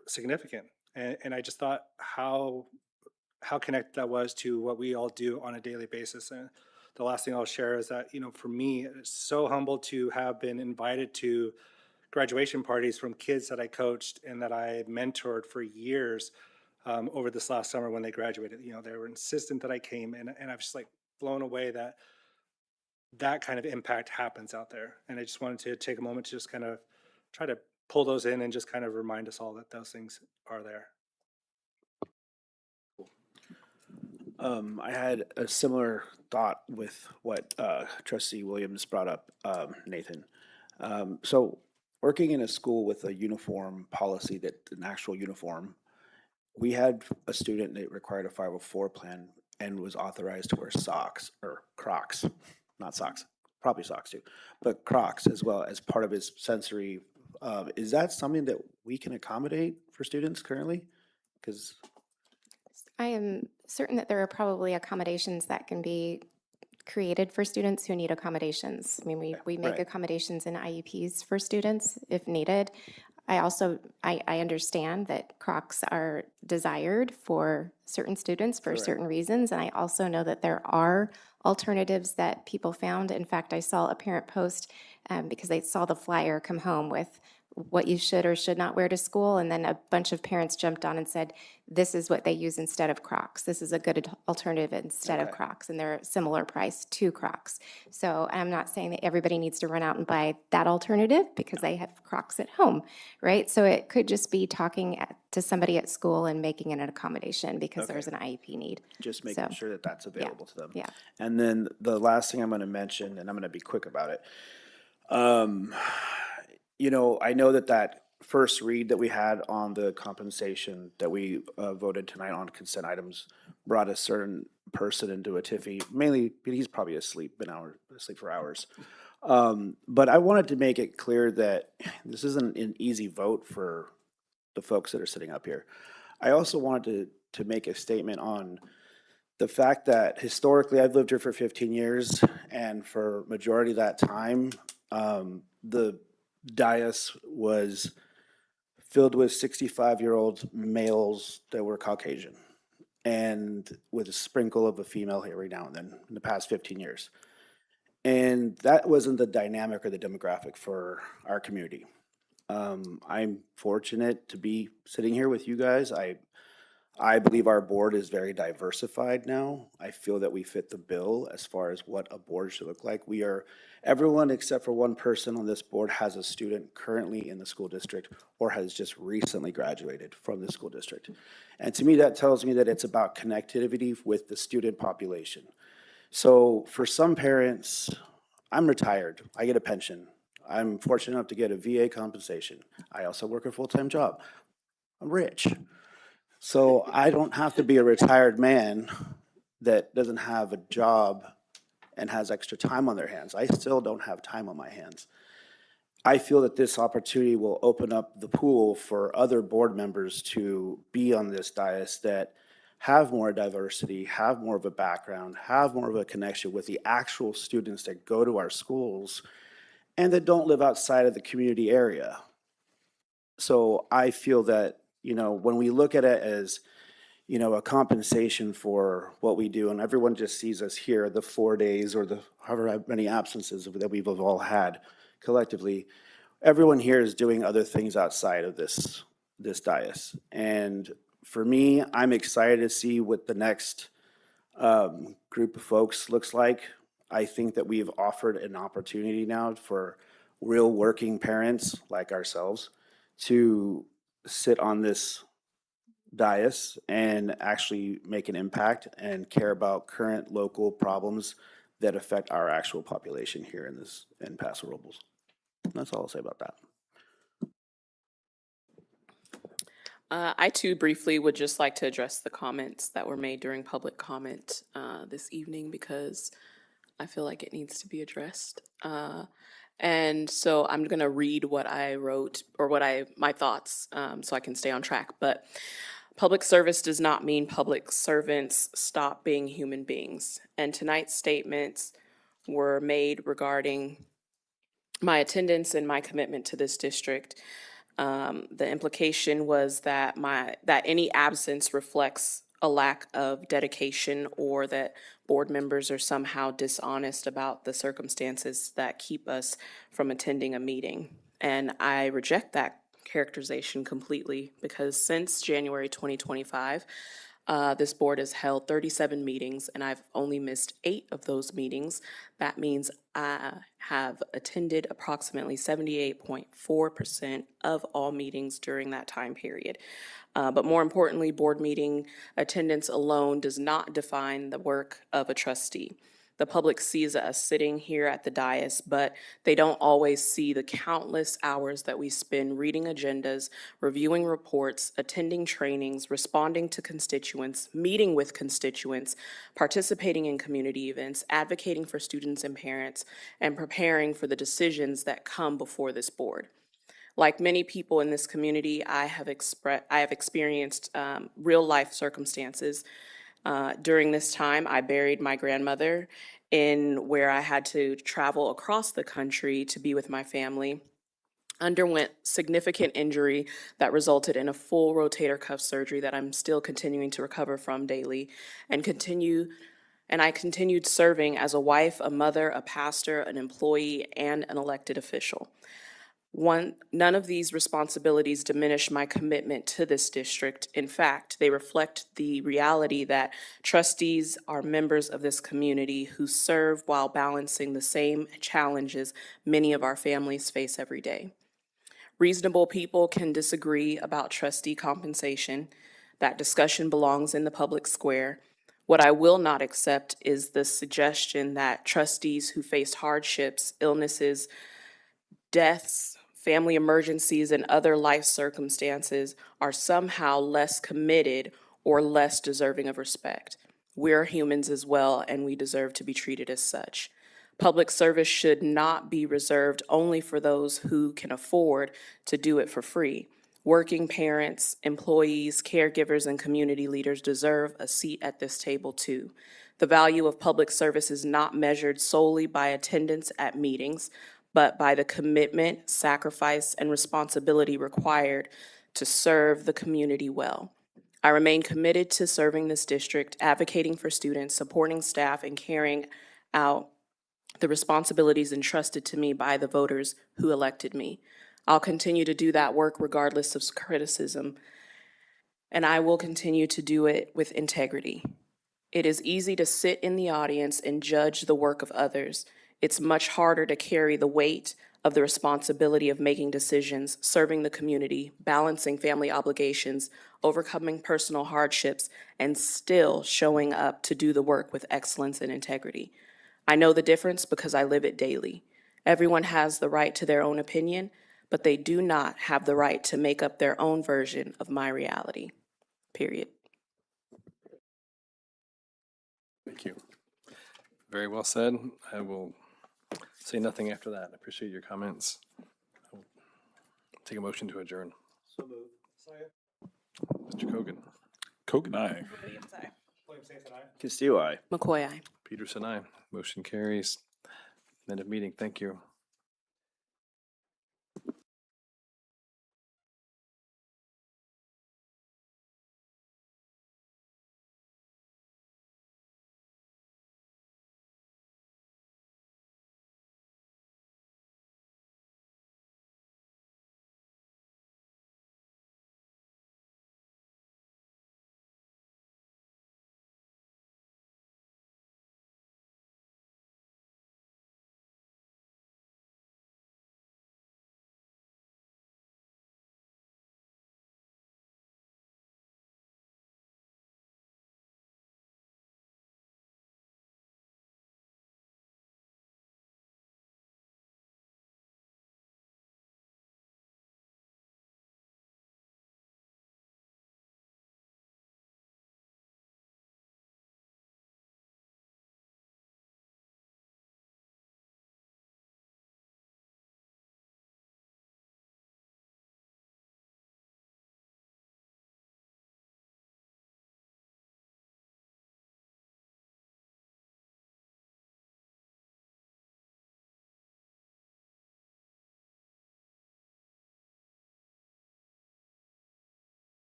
significant. And I just thought how connected that was to what we all do on a daily basis. And the last thing I'll share is that, for me, it's so humbled to have been invited to graduation parties from kids that I coached and that I mentored for years over this last summer when they graduated. They were insistent that I came, and I was just like blown away that kind of impact happens out there. And I just wanted to take a moment to just kind of try to pull those in and just kind of remind us all that those things are there. I had a similar thought with what Trustee Williams brought up, Nathan. So working in a school with a uniform policy, an actual uniform, we had a student that required a 504 plan and was authorized to wear socks, or Crocs, not socks, probably socks too, but Crocs as well as part of his sensory. Is that something that we can accommodate for students currently? Because I am certain that there are probably accommodations that can be created for students who need accommodations. I mean, we make Right. accommodations in IEPs for students if needed. I also, I understand that Crocs are desired for certain students for Correct. certain reasons. And I also know that there are alternatives that people found. In fact, I saw a parent post because they saw the flyer come home with what you should or should not wear to school. And then a bunch of parents jumped on and said, this is what they use instead of Crocs. This is a good alternative instead of Crocs, and they're similar price to Crocs. So I'm not saying that everybody needs to run out and buy that alternative because they have Crocs at home, right? So it could just be talking to somebody at school and making an accommodation because there's an IEP need. Just making So, sure that that's available to them. yeah. And then the last thing I'm going to mention, and I'm going to be quick about it. You know, I know that first read that we had on the compensation that we voted tonight on consent items brought a certain person into a tiffy, mainly, he's probably asleep, asleep for hours. But I wanted to make it clear that this isn't an easy vote for the folks that are sitting up here. I also wanted to make a statement on the fact that historically, I've lived here for 15 years, and for majority of that time, the dais was filled with 65-year-old males that were Caucasian, and with a sprinkle of a female every now and then in the past 15 years. And that wasn't the dynamic or the demographic for our community. I'm fortunate to be sitting here with you guys. I believe our board is very diversified now. I feel that we fit the bill as far as what a board should look like. Everyone except for one person on this board has a student currently in the school district or has just recently graduated from the school district. And to me, that tells me that it's about connectivity with the student population. So for some parents, I'm retired, I get a pension. I'm fortunate enough to get a VA compensation. I also work a full-time job. I'm rich. So I don't have to be a retired man that doesn't have a job and has extra time on their hands. I still don't have time on my hands. I feel that this opportunity will open up the pool for other board members to be on this dais that have more diversity, have more of a background, have more of a connection with the actual students that go to our schools and that don't live outside of the community area. So I feel that, you know, when we look at it as, you know, a compensation for what we do, and everyone just sees us here, the 4 days or the however many absences that we've all had collectively, everyone here is doing other things outside of this dais. And for me, I'm excited to see what the next group of folks looks like. I think that we've offered an opportunity now for real working parents like ourselves to sit on this dais and actually make an impact and care about current local problems that affect our actual population here in Paso Robles. That's all I'll say about that. I too briefly would just like to address the comments that were made during public comment this evening because I feel like it needs to be addressed. And so I'm going to read what I wrote or my thoughts so I can stay on track. But public service does not mean public servants stop being human beings. And tonight's statements were made regarding my attendance and my commitment to this district. The implication was that any absence reflects a lack of dedication or that board members are somehow dishonest about the circumstances that keep us from attending a meeting. And I reject that characterization completely because since January 2025, this board has held 37 meetings and I've only missed 8 of those meetings. That means I have attended approximately 78.4% of all meetings during that time period. But more importantly, board meeting attendance alone does not define the work of a trustee. The public sees us sitting here at the dais, but they don't always see the countless hours that we spend reading agendas, reviewing reports, attending trainings, responding to constituents, meeting with constituents, participating in community events, advocating for students and parents, and preparing for the decisions that come before this board. Like many people in this community, I have experienced real life circumstances. During this time, I buried my grandmother in where I had to travel across the country to be with my family, underwent significant injury that resulted in a full rotator cuff surgery that I'm still continuing to recover from daily, and I continued serving as a wife, a mother, a pastor, an employee, and an elected official. None of these responsibilities diminish my commitment to this district. In fact, they reflect the reality that trustees are members of this community who serve while balancing the same challenges many of our families face every day. Reasonable people can disagree about trustee compensation. That discussion belongs in the public square. What I will not accept is the suggestion that trustees who face hardships, illnesses, deaths, family emergencies, and other life circumstances are somehow less committed or less deserving of respect. We're humans as well, and we deserve to be treated as such. Public service should not be reserved only for those who can afford to do it for free. Working parents, employees, caregivers, and community leaders deserve a seat at this table too. The value of public service is not measured solely by attendance at meetings, but by the commitment, sacrifice, and responsibility required to serve the community well. I remain committed to serving this district, advocating for students, supporting staff, and carrying out the responsibilities entrusted to me by the voters who elected me. I'll continue to do that work regardless of criticism, and I will continue to do it with integrity. It is easy to sit in the audience and judge the work of others. It's much harder to carry the weight of the responsibility of making decisions, serving the community, balancing family obligations, overcoming personal hardships, and still showing up to do the work with excellence and integrity. I know the difference because I live it daily. Everyone has the right to their own opinion, but they do not have the right to make up their own version of my reality. Period. Thank you. Very well said. I will say nothing after that. I appreciate your comments. I will take a motion to adjourn. So moved. Second. Mr. Cogan. Cogan, aye. Williams, aye. Williams, aye. Castillo, aye. McCoy, aye. Peterson, aye. Motion carries. End of meeting. Thank you.